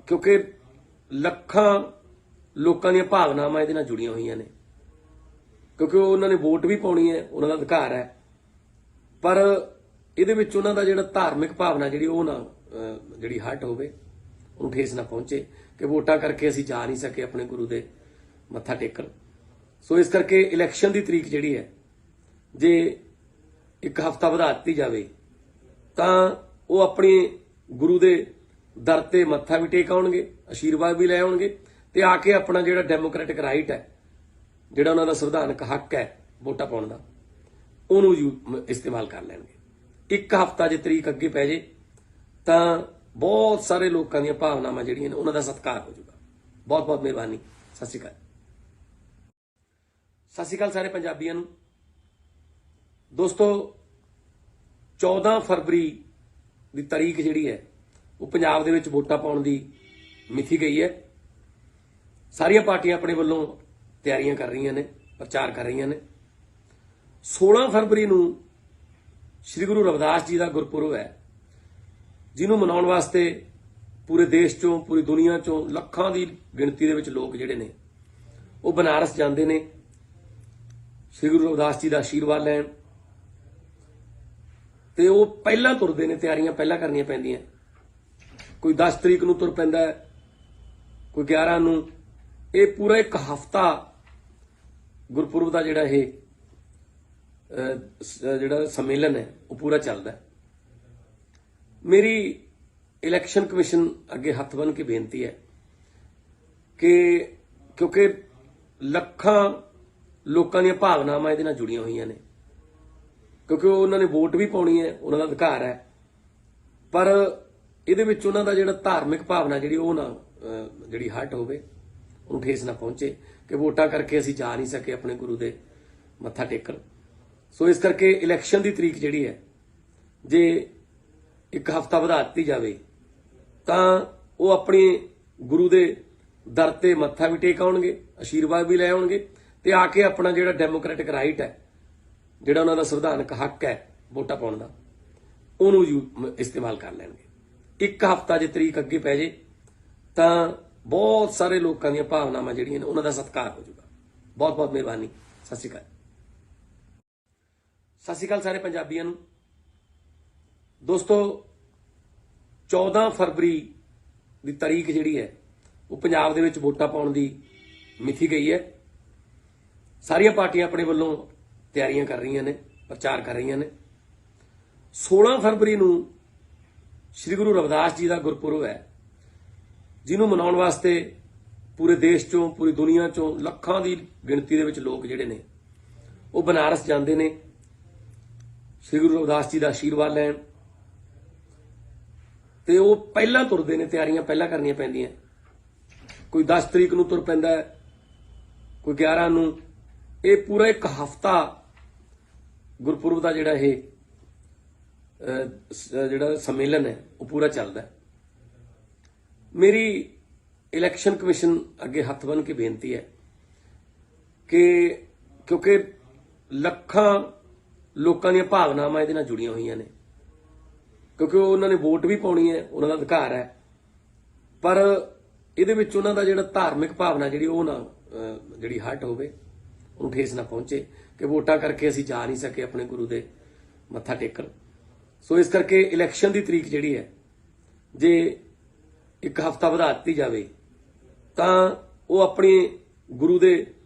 ਕਿਉਂਕਿ ਲੱਖਾਂ ਲੋਕਾਂ ਦੀਆਂ ਭਾਵਨਾਵਾਂ ਇਹਦੇ ਨਾਲ ਜੁੜੀਆਂ ਹੋਈਆਂ ਨੇ, ਕਿਉਂਕਿ ਉਹਨਾਂ ਨੇ ਵੋਟ ਵੀ ਪਾਉਣੀ ਹੈ, ਉਹਨਾਂ ਦਾ ਅਧਿਕਾਰ ਹੈ, ਪਰ ਇਹਦੇ ਵਿੱਚ ਉਹਨਾਂ ਦਾ ਜਿਹੜਾ ਧਾਰਮਿਕ ਭਾਵਨਾ ਜਿਹੜੀ ਉਹ ਨਾ ਜਿਹੜੀ ਹਰਟ ਹੋਵੇ, ਉਹਨੂੰ ਠੇਸ ਨਾ ਪਹੁੰਚੇ ਕਿ ਵੋਟਾਂ ਕਰਕੇ ਅਸੀਂ ਜਾ ਨਹੀਂ ਸਕੇ ਆਪਣੇ ਗੁਰੂ ਦੇ ਮੱਥਾ ਟੇਕਣ। ਸੋ ਇਸ ਕਰਕੇ ਇਲੈਕਸ਼ਨ ਦੀ ਤਰੀਕ ਜਿਹੜੀ ਹੈ ਜੇ ਇੱਕ ਹਫ਼ਤਾ ਵਧਾ ਦਿੱਤੀ ਜਾਵੇ ਤਾਂ ਉਹ ਆਪਣੇ ਗੁਰੂ ਦੇ ਦਰ ਤੇ ਮੱਥਾ ਵੀ ਟੇਕ ਆਉਣਗੇ, ਆਸ਼ੀਰਵਾਦ ਵੀ ਲੈ ਆਉਣਗੇ ਤੇ ਆ ਕੇ ਆਪਣਾ ਜਿਹੜਾ ਡੈਮੋਕ੍ਰੈਟਿਕ ਰਾਈਟ ਹੈ, ਜਿਹੜਾ ਉਹਨਾਂ ਦਾ ਸੰਵਿਧਾਨਕ ਹੱਕ ਹੈ ਵੋਟਾਂ ਪਾਉਣ ਦਾ, ਉਹਨੂੰ ਇਸਤੇਮਾਲ ਕਰ ਲੈਣਗੇ। ਇੱਕ ਹਫ਼ਤਾ ਜੇ ਤਰੀਕ ਅੱਗੇ ਪੈ ਜੇ ਤਾਂ ਬਹੁਤ ਸਾਰੇ ਲੋਕਾਂ ਦੀਆਂ ਭਾਵਨਾਵਾਂ ਜਿਹੜੀਆਂ ਨੇ ਉਹਨਾਂ ਦਾ ਸਤਿਕਾਰ ਹੋ ਜਾਊਗਾ। ਬਹੁਤ ਬਹੁਤ ਮਿਹਰਬਾਨੀ। ਸਤਿ ਸ਼੍ਰੀ ਅਕਾਲ। ਸਤਿ ਸ਼੍ਰੀ ਅਕਾਲ ਸਾਰੇ ਪੰਜਾਬੀਆਂ ਨੂੰ। ਦੋਸਤੋ, 14 ਫਰਵਰੀ ਦੀ ਤਾਰੀਖ ਜਿਹੜੀ ਹੈ ਉਹ ਪੰਜਾਬ ਦੇ ਵਿੱਚ ਵੋਟਾਂ ਪਾਉਣ ਦੀ ਮਿਥੀ ਗਈ ਹੈ। ਸਾਰੀਆਂ ਪਾਰਟੀਆਂ ਆਪਣੇ ਵੱਲੋਂ ਤਿਆਰੀਆਂ ਕਰ ਰਹੀਆਂ ਨੇ, ਪ੍ਰਚਾਰ ਕਰ ਰਹੀਆਂ ਨੇ। 16 ਫਰਵਰੀ ਨੂੰ ਸ੍ਰੀ ਗੁਰੂ ਰਵਿਦਾਸ ਜੀ ਦਾ ਗੁਰਪੁਰਬ ਹੈ, ਜਿਹਨੂੰ ਮਨਾਉਣ ਵਾਸਤੇ ਪੂਰੇ ਦੇਸ਼ ਚੋਂ, ਪੂਰੀ ਦੁਨੀਆ ਚੋਂ ਲੱਖਾਂ ਦੀ ਗਿਣਤੀ ਦੇ ਵਿੱਚ ਲੋਕ ਜਿਹੜੇ ਨੇ ਉਹ ਬਨਾਰਸ ਜਾਂਦੇ ਨੇ ਸ੍ਰੀ ਗੁਰੂ ਰਵਿਦਾਸ ਜੀ ਦਾ ਆਸ਼ੀਰਵਾਦ ਲੈਣ। ਤੇ ਉਹ ਪਹਿਲਾਂ ਤੁਰਦੇ ਨੇ, ਤਿਆਰੀਆਂ ਪਹਿਲਾਂ ਕਰਨੀਆਂ ਪੈਂਦੀਆਂ। ਕੋਈ 10 ਤਰੀਕ ਨੂੰ ਤੁਰ ਪੈਂਦਾ ਹੈ, ਕੋਈ 11 ਨੂੰ। ਇਹ ਪੂਰਾ ਇੱਕ ਹਫ਼ਤਾ ਗੁਰਪੁਰਬ ਦਾ ਜਿਹੜਾ ਇਹ ਜਿਹੜਾ ਸੰਮੇਲਨ ਹੈ ਉਹ ਪੂਰਾ ਚੱਲਦਾ ਹੈ। ਮੇਰੀ ਇਲੈਕਸ਼ਨ ਕਮਿਸ਼ਨ ਅੱਗੇ ਹੱਥ ਬੰਨ੍ਹ ਕੇ ਬੇਨਤੀ ਹੈ ਕਿ ਕਿਉਂਕਿ ਲੱਖਾਂ ਲੋਕਾਂ ਦੀਆਂ ਭਾਵਨਾਵਾਂ ਇਹਦੇ ਨਾਲ ਜੁੜੀਆਂ ਹੋਈਆਂ ਨੇ, ਕਿਉਂਕਿ ਉਹਨਾਂ ਨੇ ਵੋਟ ਵੀ ਪਾਉਣੀ ਹੈ, ਉਹਨਾਂ ਦਾ ਅਧਿਕਾਰ ਹੈ, ਪਰ ਇਹਦੇ ਵਿੱਚ ਉਹਨਾਂ ਦਾ ਜਿਹੜਾ ਧਾਰਮਿਕ ਭਾਵਨਾ ਜਿਹੜੀ ਉਹ ਨਾ ਜਿਹੜੀ ਹਰਟ ਹੋਵੇ, ਉਹਨੂੰ ਠੇਸ ਨਾ ਪਹੁੰਚੇ ਕਿ ਵੋਟਾਂ ਕਰਕੇ ਅਸੀਂ ਜਾ ਨਹੀਂ ਸਕੇ ਆਪਣੇ ਗੁਰੂ ਦੇ ਮੱਥਾ ਟੇਕਣ। ਸੋ ਇਸ ਕਰਕੇ ਇਲੈਕਸ਼ਨ ਦੀ ਤਰੀਕ ਜਿਹੜੀ ਹੈ ਜੇ ਇੱਕ ਹਫ਼ਤਾ ਵਧਾ ਦਿੱਤੀ ਜਾਵੇ ਤਾਂ ਉਹ ਆਪਣੇ ਗੁਰੂ ਦੇ ਦਰ ਤੇ ਮੱਥਾ ਵੀ ਟੇਕ ਆਉਣਗੇ, ਆਸ਼ੀਰਵਾਦ ਵੀ ਲੈ ਆਉਣਗੇ ਤੇ ਆ ਕੇ ਆਪਣਾ ਜਿਹੜਾ ਡੈਮੋਕ੍ਰੈਟਿਕ ਰਾਈਟ ਹੈ, ਜਿਹੜਾ ਉਹਨਾਂ ਦਾ ਸੰਵਿਧਾਨਕ ਹੱਕ ਹੈ ਵੋਟਾਂ ਪਾਉਣ ਦਾ, ਉਹਨੂੰ ਇਸਤੇਮਾਲ ਕਰ ਲੈਣਗੇ। ਇੱਕ ਹਫ਼ਤਾ ਜੇ ਤਰੀਕ ਅੱਗੇ ਪੈ ਜੇ ਤਾਂ ਬਹੁਤ ਸਾਰੇ ਲੋਕਾਂ ਦੀਆਂ ਭਾਵਨਾਵਾਂ ਜਿਹੜੀਆਂ ਨੇ ਉਹਨਾਂ ਦਾ ਸਤਿਕਾਰ ਹੋ ਜਾਊਗਾ। ਬਹੁਤ ਬਹੁਤ ਮਿਹਰਬਾਨੀ। ਸਤਿ ਸ਼੍ਰੀ ਅਕਾਲ। ਸਤਿ ਸ਼੍ਰੀ ਅਕਾਲ ਸਾਰੇ ਪੰਜਾਬੀਆਂ ਨੂੰ। ਦੋਸਤੋ, 14 ਫਰਵਰੀ ਦੀ ਤਾਰੀਖ ਜਿਹੜੀ ਹੈ ਉਹ ਪੰਜਾਬ ਦੇ ਵਿੱਚ ਵੋਟਾਂ ਪਾਉਣ ਦੀ ਮਿਥੀ ਗਈ ਹੈ। ਸਾਰੀਆਂ ਪਾਰਟੀਆਂ ਆਪਣੇ ਵੱਲੋਂ ਤਿਆਰੀਆਂ ਕਰ ਰਹੀਆਂ ਨੇ, ਪ੍ਰਚਾਰ ਕਰ ਰਹੀਆਂ ਨੇ। 16 ਫਰਵਰੀ ਨੂੰ ਸ੍ਰੀ ਗੁਰੂ ਰਵਿਦਾਸ ਜੀ ਦਾ ਗੁਰਪੁਰਬ ਹੈ, ਜਿਹਨੂੰ ਮਨਾਉਣ ਵਾਸਤੇ ਪੂਰੇ ਦੇਸ਼ ਚੋਂ, ਪੂਰੀ ਦੁਨੀਆ ਚੋਂ ਲੱਖਾਂ ਦੀ ਗਿਣਤੀ ਦੇ ਵਿੱਚ ਲੋਕ ਜਿਹੜੇ ਨੇ ਉਹ ਬਨਾਰਸ ਜਾਂਦੇ ਨੇ ਸ੍ਰੀ ਗੁਰੂ ਰਵਿਦਾਸ ਜੀ ਦਾ ਆਸ਼ੀਰਵਾਦ ਲੈਣ। ਤੇ ਉਹ ਪਹਿਲਾਂ ਤੁਰਦੇ ਨੇ, ਤਿਆਰੀਆਂ ਪਹਿਲਾਂ ਕਰਨੀਆਂ ਪੈਂਦੀਆਂ। ਕੋਈ 10 ਤਰੀਕ ਨੂੰ ਤੁਰ ਪੈਂਦਾ ਹੈ, ਕੋਈ 11 ਨੂੰ। ਇਹ ਪੂਰਾ ਇੱਕ ਹਫ਼ਤਾ ਗੁਰਪੁਰਬ ਦਾ ਜਿਹੜਾ ਇਹ ਜਿਹੜਾ ਸੰਮੇਲਨ ਹੈ ਉਹ ਪੂਰਾ ਚੱਲਦਾ ਹੈ। ਮੇਰੀ ਇਲੈਕਸ਼ਨ ਕਮਿਸ਼ਨ ਅੱਗੇ ਹੱਥ ਬੰਨ੍ਹ ਕੇ ਬੇਨਤੀ ਹੈ ਕਿ ਕਿਉਂਕਿ ਲੱਖਾਂ ਲੋਕਾਂ ਦੀਆਂ ਭਾਵਨਾਵਾਂ ਇਹਦੇ ਨਾਲ ਜੁੜੀਆਂ ਹੋਈਆਂ ਨੇ, ਕਿਉਂਕਿ ਉਹਨਾਂ ਨੇ ਵੋਟ ਵੀ ਪਾਉਣੀ ਹੈ, ਉਹਨਾਂ ਦਾ ਅਧਿਕਾਰ ਹੈ, ਪਰ ਇਹਦੇ ਵਿੱਚ ਉਹਨਾਂ ਦਾ ਜਿਹੜਾ ਧਾਰਮਿਕ ਭਾਵਨਾ ਜਿਹੜੀ ਉਹ ਨਾ ਜਿਹੜੀ ਹਰਟ ਹੋਵੇ, ਉਹਨੂੰ ਠੇਸ ਨਾ ਪਹੁੰਚੇ ਕਿ ਵੋਟਾਂ ਕਰਕੇ ਅਸੀਂ ਜਾ ਨਹੀਂ ਸਕੇ ਆਪਣੇ ਗੁਰੂ ਦੇ ਮੱਥਾ ਟੇਕਣ। ਸੋ ਇਸ ਕਰਕੇ ਇਲੈਕਸ਼ਨ ਦੀ ਤਰੀਕ ਜਿਹੜੀ ਹੈ ਜੇ ਇੱਕ ਹਫ਼ਤਾ ਵਧਾ ਦਿੱਤੀ ਜਾਵੇ ਤਾਂ ਉਹ ਆਪਣੇ ਗੁਰੂ ਦੇ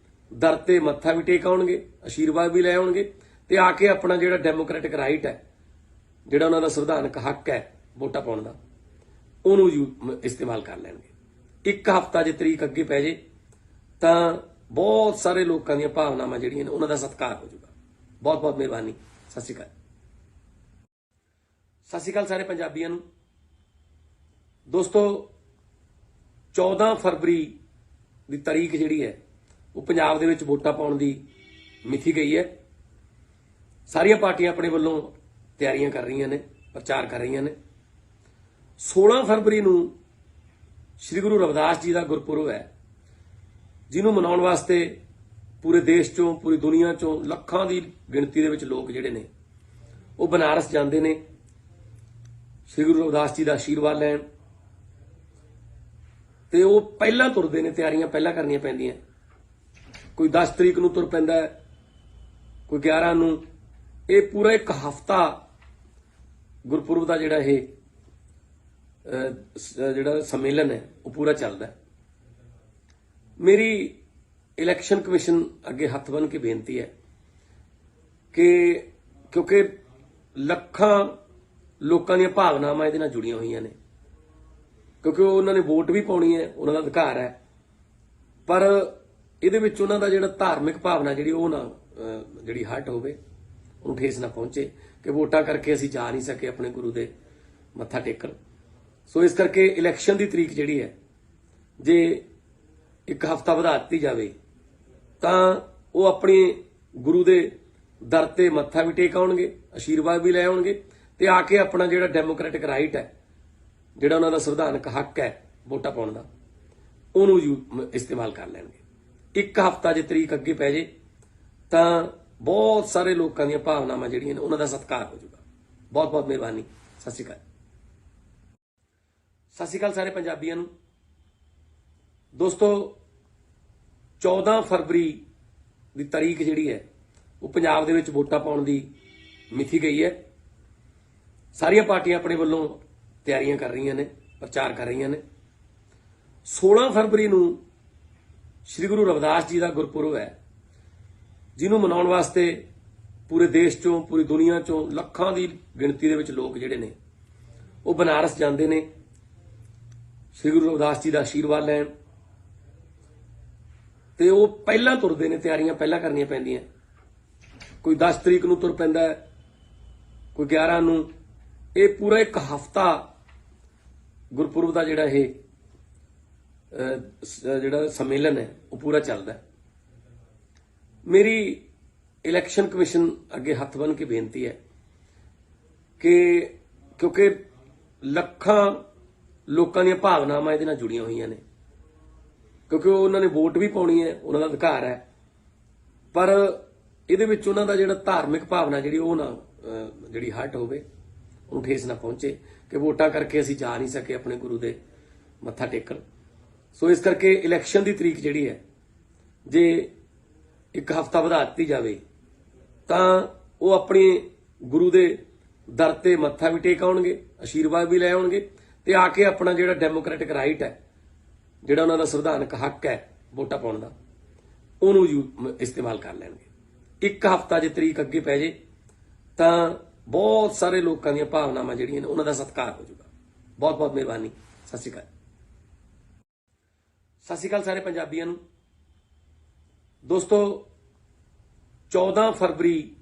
ਦਰ ਤੇ ਮੱਥਾ ਵੀ ਟੇਕ ਆਉਣਗੇ, ਆਸ਼ੀਰਵਾਦ ਵੀ ਲੈ ਆਉਣਗੇ ਤੇ ਆ ਕੇ ਆਪਣਾ ਜਿਹੜਾ ਡੈਮੋਕ੍ਰੈਟਿਕ ਰਾਈਟ ਹੈ, ਜਿਹੜਾ ਉਹਨਾਂ ਦਾ ਸੰਵਿਧਾਨਕ ਹੱਕ ਹੈ ਵੋਟਾਂ ਪਾਉਣ ਦਾ, ਉਹਨੂੰ ਇਸਤੇਮਾਲ ਕਰ ਲੈਣਗੇ। ਇੱਕ ਹਫ਼ਤਾ ਜੇ ਤਰੀਕ ਅੱਗੇ ਪੈ ਜੇ ਤਾਂ ਬਹੁਤ ਸਾਰੇ ਲੋਕਾਂ ਦੀਆਂ ਭਾਵਨਾਵਾਂ ਜਿਹੜੀਆਂ ਨੇ ਉਹਨਾਂ ਦਾ ਸਤਿਕਾਰ ਹੋ ਜਾਊਗਾ। ਬਹੁਤ ਬਹੁਤ ਮਿਹਰਬਾਨੀ। ਸਤਿ ਸ਼੍ਰੀ ਅਕਾਲ। ਸਤਿ ਸ਼੍ਰੀ ਅਕਾਲ ਸਾਰੇ ਪੰਜਾਬੀਆਂ ਨੂੰ। ਦੋਸਤੋ, 14 ਫਰਵਰੀ ਦੀ ਤਾਰੀਖ ਜਿਹੜੀ ਹੈ ਉਹ ਪੰਜਾਬ ਦੇ ਵਿੱਚ ਵੋਟਾਂ ਪਾਉਣ ਦੀ ਮਿਥੀ ਗਈ ਹੈ। ਸਾਰੀਆਂ ਪਾਰਟੀਆਂ ਆਪਣੇ ਵੱਲੋਂ ਤਿਆਰੀਆਂ ਕਰ ਰਹੀਆਂ ਨੇ, ਪ੍ਰਚਾਰ ਕਰ ਰਹੀਆਂ ਨੇ। 16 ਫਰਵਰੀ ਨੂੰ ਸ੍ਰੀ ਗੁਰੂ ਰਵਿਦਾਸ ਜੀ ਦਾ ਗੁਰਪੁਰਬ ਹੈ, ਜਿਹਨੂੰ ਮਨਾਉਣ ਵਾਸਤੇ ਪੂਰੇ ਦੇਸ਼ ਚੋਂ, ਪੂਰੀ ਦੁਨੀਆ ਚੋਂ ਲੱਖਾਂ ਦੀ ਗਿਣਤੀ ਦੇ ਵਿੱਚ ਲੋਕ ਜਿਹੜੇ ਨੇ ਉਹ ਬਨਾਰਸ ਜਾਂਦੇ ਨੇ ਸ੍ਰੀ ਗੁਰੂ ਰਵਿਦਾਸ ਜੀ ਦਾ ਆਸ਼ੀਰਵਾਦ ਲੈਣ। ਤੇ ਉਹ ਪਹਿਲਾਂ ਤੁਰਦੇ ਨੇ, ਤਿਆਰੀਆਂ ਪਹਿਲਾਂ ਕਰਨੀਆਂ ਪੈਂਦੀਆਂ। ਕੋਈ 10 ਤਰੀਕ ਨੂੰ ਤੁਰ ਪੈਂਦਾ ਹੈ, ਕੋਈ 11 ਨੂੰ। ਇਹ ਪੂਰਾ ਇੱਕ ਹਫ਼ਤਾ ਗੁਰਪੁਰਬ ਦਾ ਜਿਹੜਾ ਇਹ ਜਿਹੜਾ ਸੰਮੇਲਨ ਹੈ ਉਹ ਪੂਰਾ ਚੱਲਦਾ ਹੈ। ਮੇਰੀ ਇਲੈਕਸ਼ਨ ਕਮਿਸ਼ਨ ਅੱਗੇ ਹੱਥ ਬੰਨ੍ਹ ਕੇ ਬੇਨਤੀ ਹੈ ਕਿ ਕਿਉਂਕਿ ਲੱਖਾਂ ਲੋਕਾਂ ਦੀਆਂ ਭਾਵਨਾਵਾਂ ਇਹਦੇ ਨਾਲ ਜੁੜੀਆਂ ਹੋਈਆਂ ਨੇ, ਕਿਉਂਕਿ ਉਹਨਾਂ ਨੇ ਵੋਟ ਵੀ ਪਾਉਣੀ ਹੈ, ਉਹਨਾਂ ਦਾ ਅਧਿਕਾਰ ਹੈ, ਪਰ ਇਹਦੇ ਵਿੱਚ ਉਹਨਾਂ ਦਾ ਜਿਹੜਾ ਧਾਰਮਿਕ ਭਾਵਨਾ ਜਿਹੜੀ ਉਹ ਨਾ ਜਿਹੜੀ ਹਰਟ ਹੋਵੇ, ਉਹਨੂੰ ਠੇਸ ਨਾ ਪਹੁੰਚੇ ਕਿ ਵੋਟਾਂ ਕਰਕੇ ਅਸੀਂ ਜਾ ਨਹੀਂ ਸਕੇ ਆਪਣੇ ਗੁਰੂ ਦੇ ਮੱਥਾ ਟੇਕਣ। ਸੋ ਇਸ ਕਰਕੇ ਇਲੈਕਸ਼ਨ ਦੀ ਤਰੀਕ ਜਿਹੜੀ ਹੈ ਜੇ ਇੱਕ ਹਫ਼ਤਾ ਵਧਾ ਦਿੱਤੀ ਜਾਵੇ ਤਾਂ ਉਹ ਆਪਣੇ ਗੁਰੂ ਦੇ ਦਰ ਤੇ ਮੱਥਾ ਵੀ ਟੇਕ ਆਉਣਗੇ, ਆਸ਼ੀਰਵਾਦ ਵੀ ਲੈ ਆਉਣਗੇ ਤੇ ਆ ਕੇ ਆਪਣਾ ਜਿਹੜਾ ਡੈਮੋਕ੍ਰੈਟਿਕ ਰਾਈਟ ਹੈ, ਜਿਹੜਾ ਉਹਨਾਂ ਦਾ ਸੰਵਿਧਾਨਕ ਹੱਕ ਹੈ ਵੋਟਾਂ ਪਾਉਣ ਦਾ, ਉਹਨੂੰ ਇਸਤੇਮਾਲ ਕਰ ਲੈਣਗੇ। ਇੱਕ ਹਫ਼ਤਾ ਜੇ ਤਰੀਕ ਅੱਗੇ ਪੈ ਜੇ ਤਾਂ ਬਹੁਤ ਸਾਰੇ ਲੋਕਾਂ ਦੀਆਂ ਭਾਵਨਾਵਾਂ ਜਿਹੜੀਆਂ ਨੇ ਉਹਨਾਂ ਦਾ ਸਤਿਕਾਰ ਹੋ ਜਾਊਗਾ। ਬਹੁਤ ਬਹੁਤ ਮਿਹਰਬਾਨੀ। ਸਤਿ ਸ਼੍ਰੀ ਅਕਾਲ। ਸਤਿ ਸ਼੍ਰੀ ਅਕਾਲ ਸਾਰੇ ਪੰਜਾਬੀਆਂ ਨੂੰ। ਦੋਸਤੋ 14 ਫਰਵਰੀ ਦੀ ਤਾਰੀਖ ਜਿਹੜੀ ਹੈ ਉਹ ਪੰਜਾਬ ਦੇ ਵਿੱਚ ਵੋਟਾਂ ਪਾਉਣ ਦੀ ਮਿਥੀ ਗਈ ਹੈ। ਸਾਰੀਆਂ ਪਾਰਟੀਆਂ ਆਪਣੇ ਵੱਲੋਂ ਤਿਆਰੀਆਂ ਕਰ ਰਹੀਆਂ ਨੇ, ਪ੍ਰਚਾਰ ਕਰ ਰਹੀਆਂ ਨੇ। 16 ਫਰਵਰੀ ਨੂੰ ਸ੍ਰੀ ਗੁਰੂ ਰਵਿਦਾਸ ਜੀ ਦਾ ਗੁਰਪੁਰਬ ਹੈ, ਜਿਹਨੂੰ ਮਨਾਉਣ ਵਾਸਤੇ ਪੂਰੇ ਦੇਸ਼ ਚੋਂ, ਪੂਰੀ ਦੁਨੀਆ ਚੋਂ ਲੱਖਾਂ ਦੀ ਗਿਣਤੀ ਦੇ ਵਿੱਚ ਲੋਕ ਜਿਹੜੇ ਨੇ ਉਹ ਬਨਾਰਸ ਜਾਂਦੇ ਨੇ ਸ੍ਰੀ ਗੁਰੂ ਰਵਿਦਾਸ ਜੀ ਦਾ ਆਸ਼ੀਰਵਾਦ ਲੈਣ। ਤੇ ਉਹ ਪਹਿਲਾਂ ਤੁਰਦੇ ਨੇ, ਤਿਆਰੀਆਂ ਪਹਿਲਾਂ ਕਰਨੀਆਂ ਪੈਂਦੀਆਂ। ਕੋਈ 10 ਤਰੀਕ ਨੂੰ ਤੁਰ ਪੈਂਦਾ ਹੈ, ਕੋਈ 11 ਨੂੰ। ਇਹ ਪੂਰਾ ਇੱਕ ਹਫ਼ਤਾ ਗੁਰਪੁਰਬ ਦਾ ਜਿਹੜਾ ਇਹ ਜਿਹੜਾ ਸੰਮੇਲਨ ਹੈ ਉਹ ਪੂਰਾ ਚੱਲਦਾ ਹੈ। ਮੇਰੀ ਇਲੈਕਸ਼ਨ ਕਮਿਸ਼ਨ ਅੱਗੇ ਹੱਥ ਬੰਨ੍ਹ ਕੇ ਬੇਨਤੀ ਹੈ ਕਿ ਕਿਉਂਕਿ ਲੱਖਾਂ ਲੋਕਾਂ ਦੀਆਂ ਭਾਵਨਾਵਾਂ ਇਹਦੇ ਨਾਲ ਜੁੜੀਆਂ ਹੋਈਆਂ ਨੇ, ਕਿਉਂਕਿ ਉਹਨਾਂ ਨੇ ਵੋਟ ਵੀ ਪਾਉਣੀ ਹੈ, ਉਹਨਾਂ ਦਾ ਅਧਿਕਾਰ ਹੈ, ਪਰ ਇਹਦੇ ਵਿੱਚ ਉਹਨਾਂ ਦਾ ਜਿਹੜਾ ਧਾਰਮਿਕ ਭਾਵਨਾ ਜਿਹੜੀ ਉਹ ਨਾ ਜਿਹੜੀ ਹਰਟ ਹੋਵੇ, ਉਹਨੂੰ ਠੇਸ ਨਾ ਪਹੁੰਚੇ ਕਿ ਵੋਟਾਂ ਕਰਕੇ ਅਸੀਂ ਜਾ ਨਹੀਂ ਸਕੇ ਆਪਣੇ ਗੁਰੂ ਦੇ ਮੱਥਾ ਟੇਕਣ। ਸੋ ਇਸ ਕਰਕੇ ਇਲੈਕਸ਼ਨ ਦੀ ਤਰੀਕ ਜਿਹੜੀ ਹੈ ਜੇ ਇੱਕ ਹਫ਼ਤਾ ਵਧਾ ਦਿੱਤੀ ਜਾਵੇ ਤਾਂ ਉਹ ਆਪਣੇ ਗੁਰੂ ਦੇ ਦਰ ਤੇ ਮੱਥਾ ਵੀ ਟੇਕ ਆਉਣਗੇ, ਆਸ਼ੀਰਵਾਦ ਵੀ ਲੈ ਆਉਣਗੇ ਤੇ ਆ ਕੇ ਆਪਣਾ ਜਿਹੜਾ ਡੈਮੋਕ੍ਰੈਟਿਕ ਰਾਈਟ ਹੈ, ਜਿਹੜਾ ਉਹਨਾਂ ਦਾ ਸੰਵਿਧਾਨਕ ਹੱਕ ਹੈ ਵੋਟਾਂ ਪਾਉਣ ਦਾ, ਉਹਨੂੰ ਇਸਤੇਮਾਲ ਕਰ ਲੈਣਗੇ। ਇੱਕ ਹਫ਼ਤਾ ਜੇ ਤਰੀਕ ਅੱਗੇ ਪੈ ਜੇ ਤਾਂ ਬਹੁਤ ਸਾਰੇ ਲੋਕਾਂ ਦੀਆਂ ਭਾਵਨਾਵਾਂ ਜਿਹੜੀਆਂ ਨੇ ਉਹਨਾਂ ਦਾ ਸਤਿਕਾਰ ਹੋ ਜਾਊਗਾ। ਬਹੁਤ ਬਹੁਤ ਮਿਹਰਬਾਨੀ। ਸਤਿ ਸ਼੍ਰੀ ਅਕਾਲ। ਸਤਿ ਸ਼੍ਰੀ ਅਕਾਲ ਸਾਰੇ ਪੰਜਾਬੀਆਂ ਨੂੰ। ਦੋਸਤੋ 14 ਫਰਵਰੀ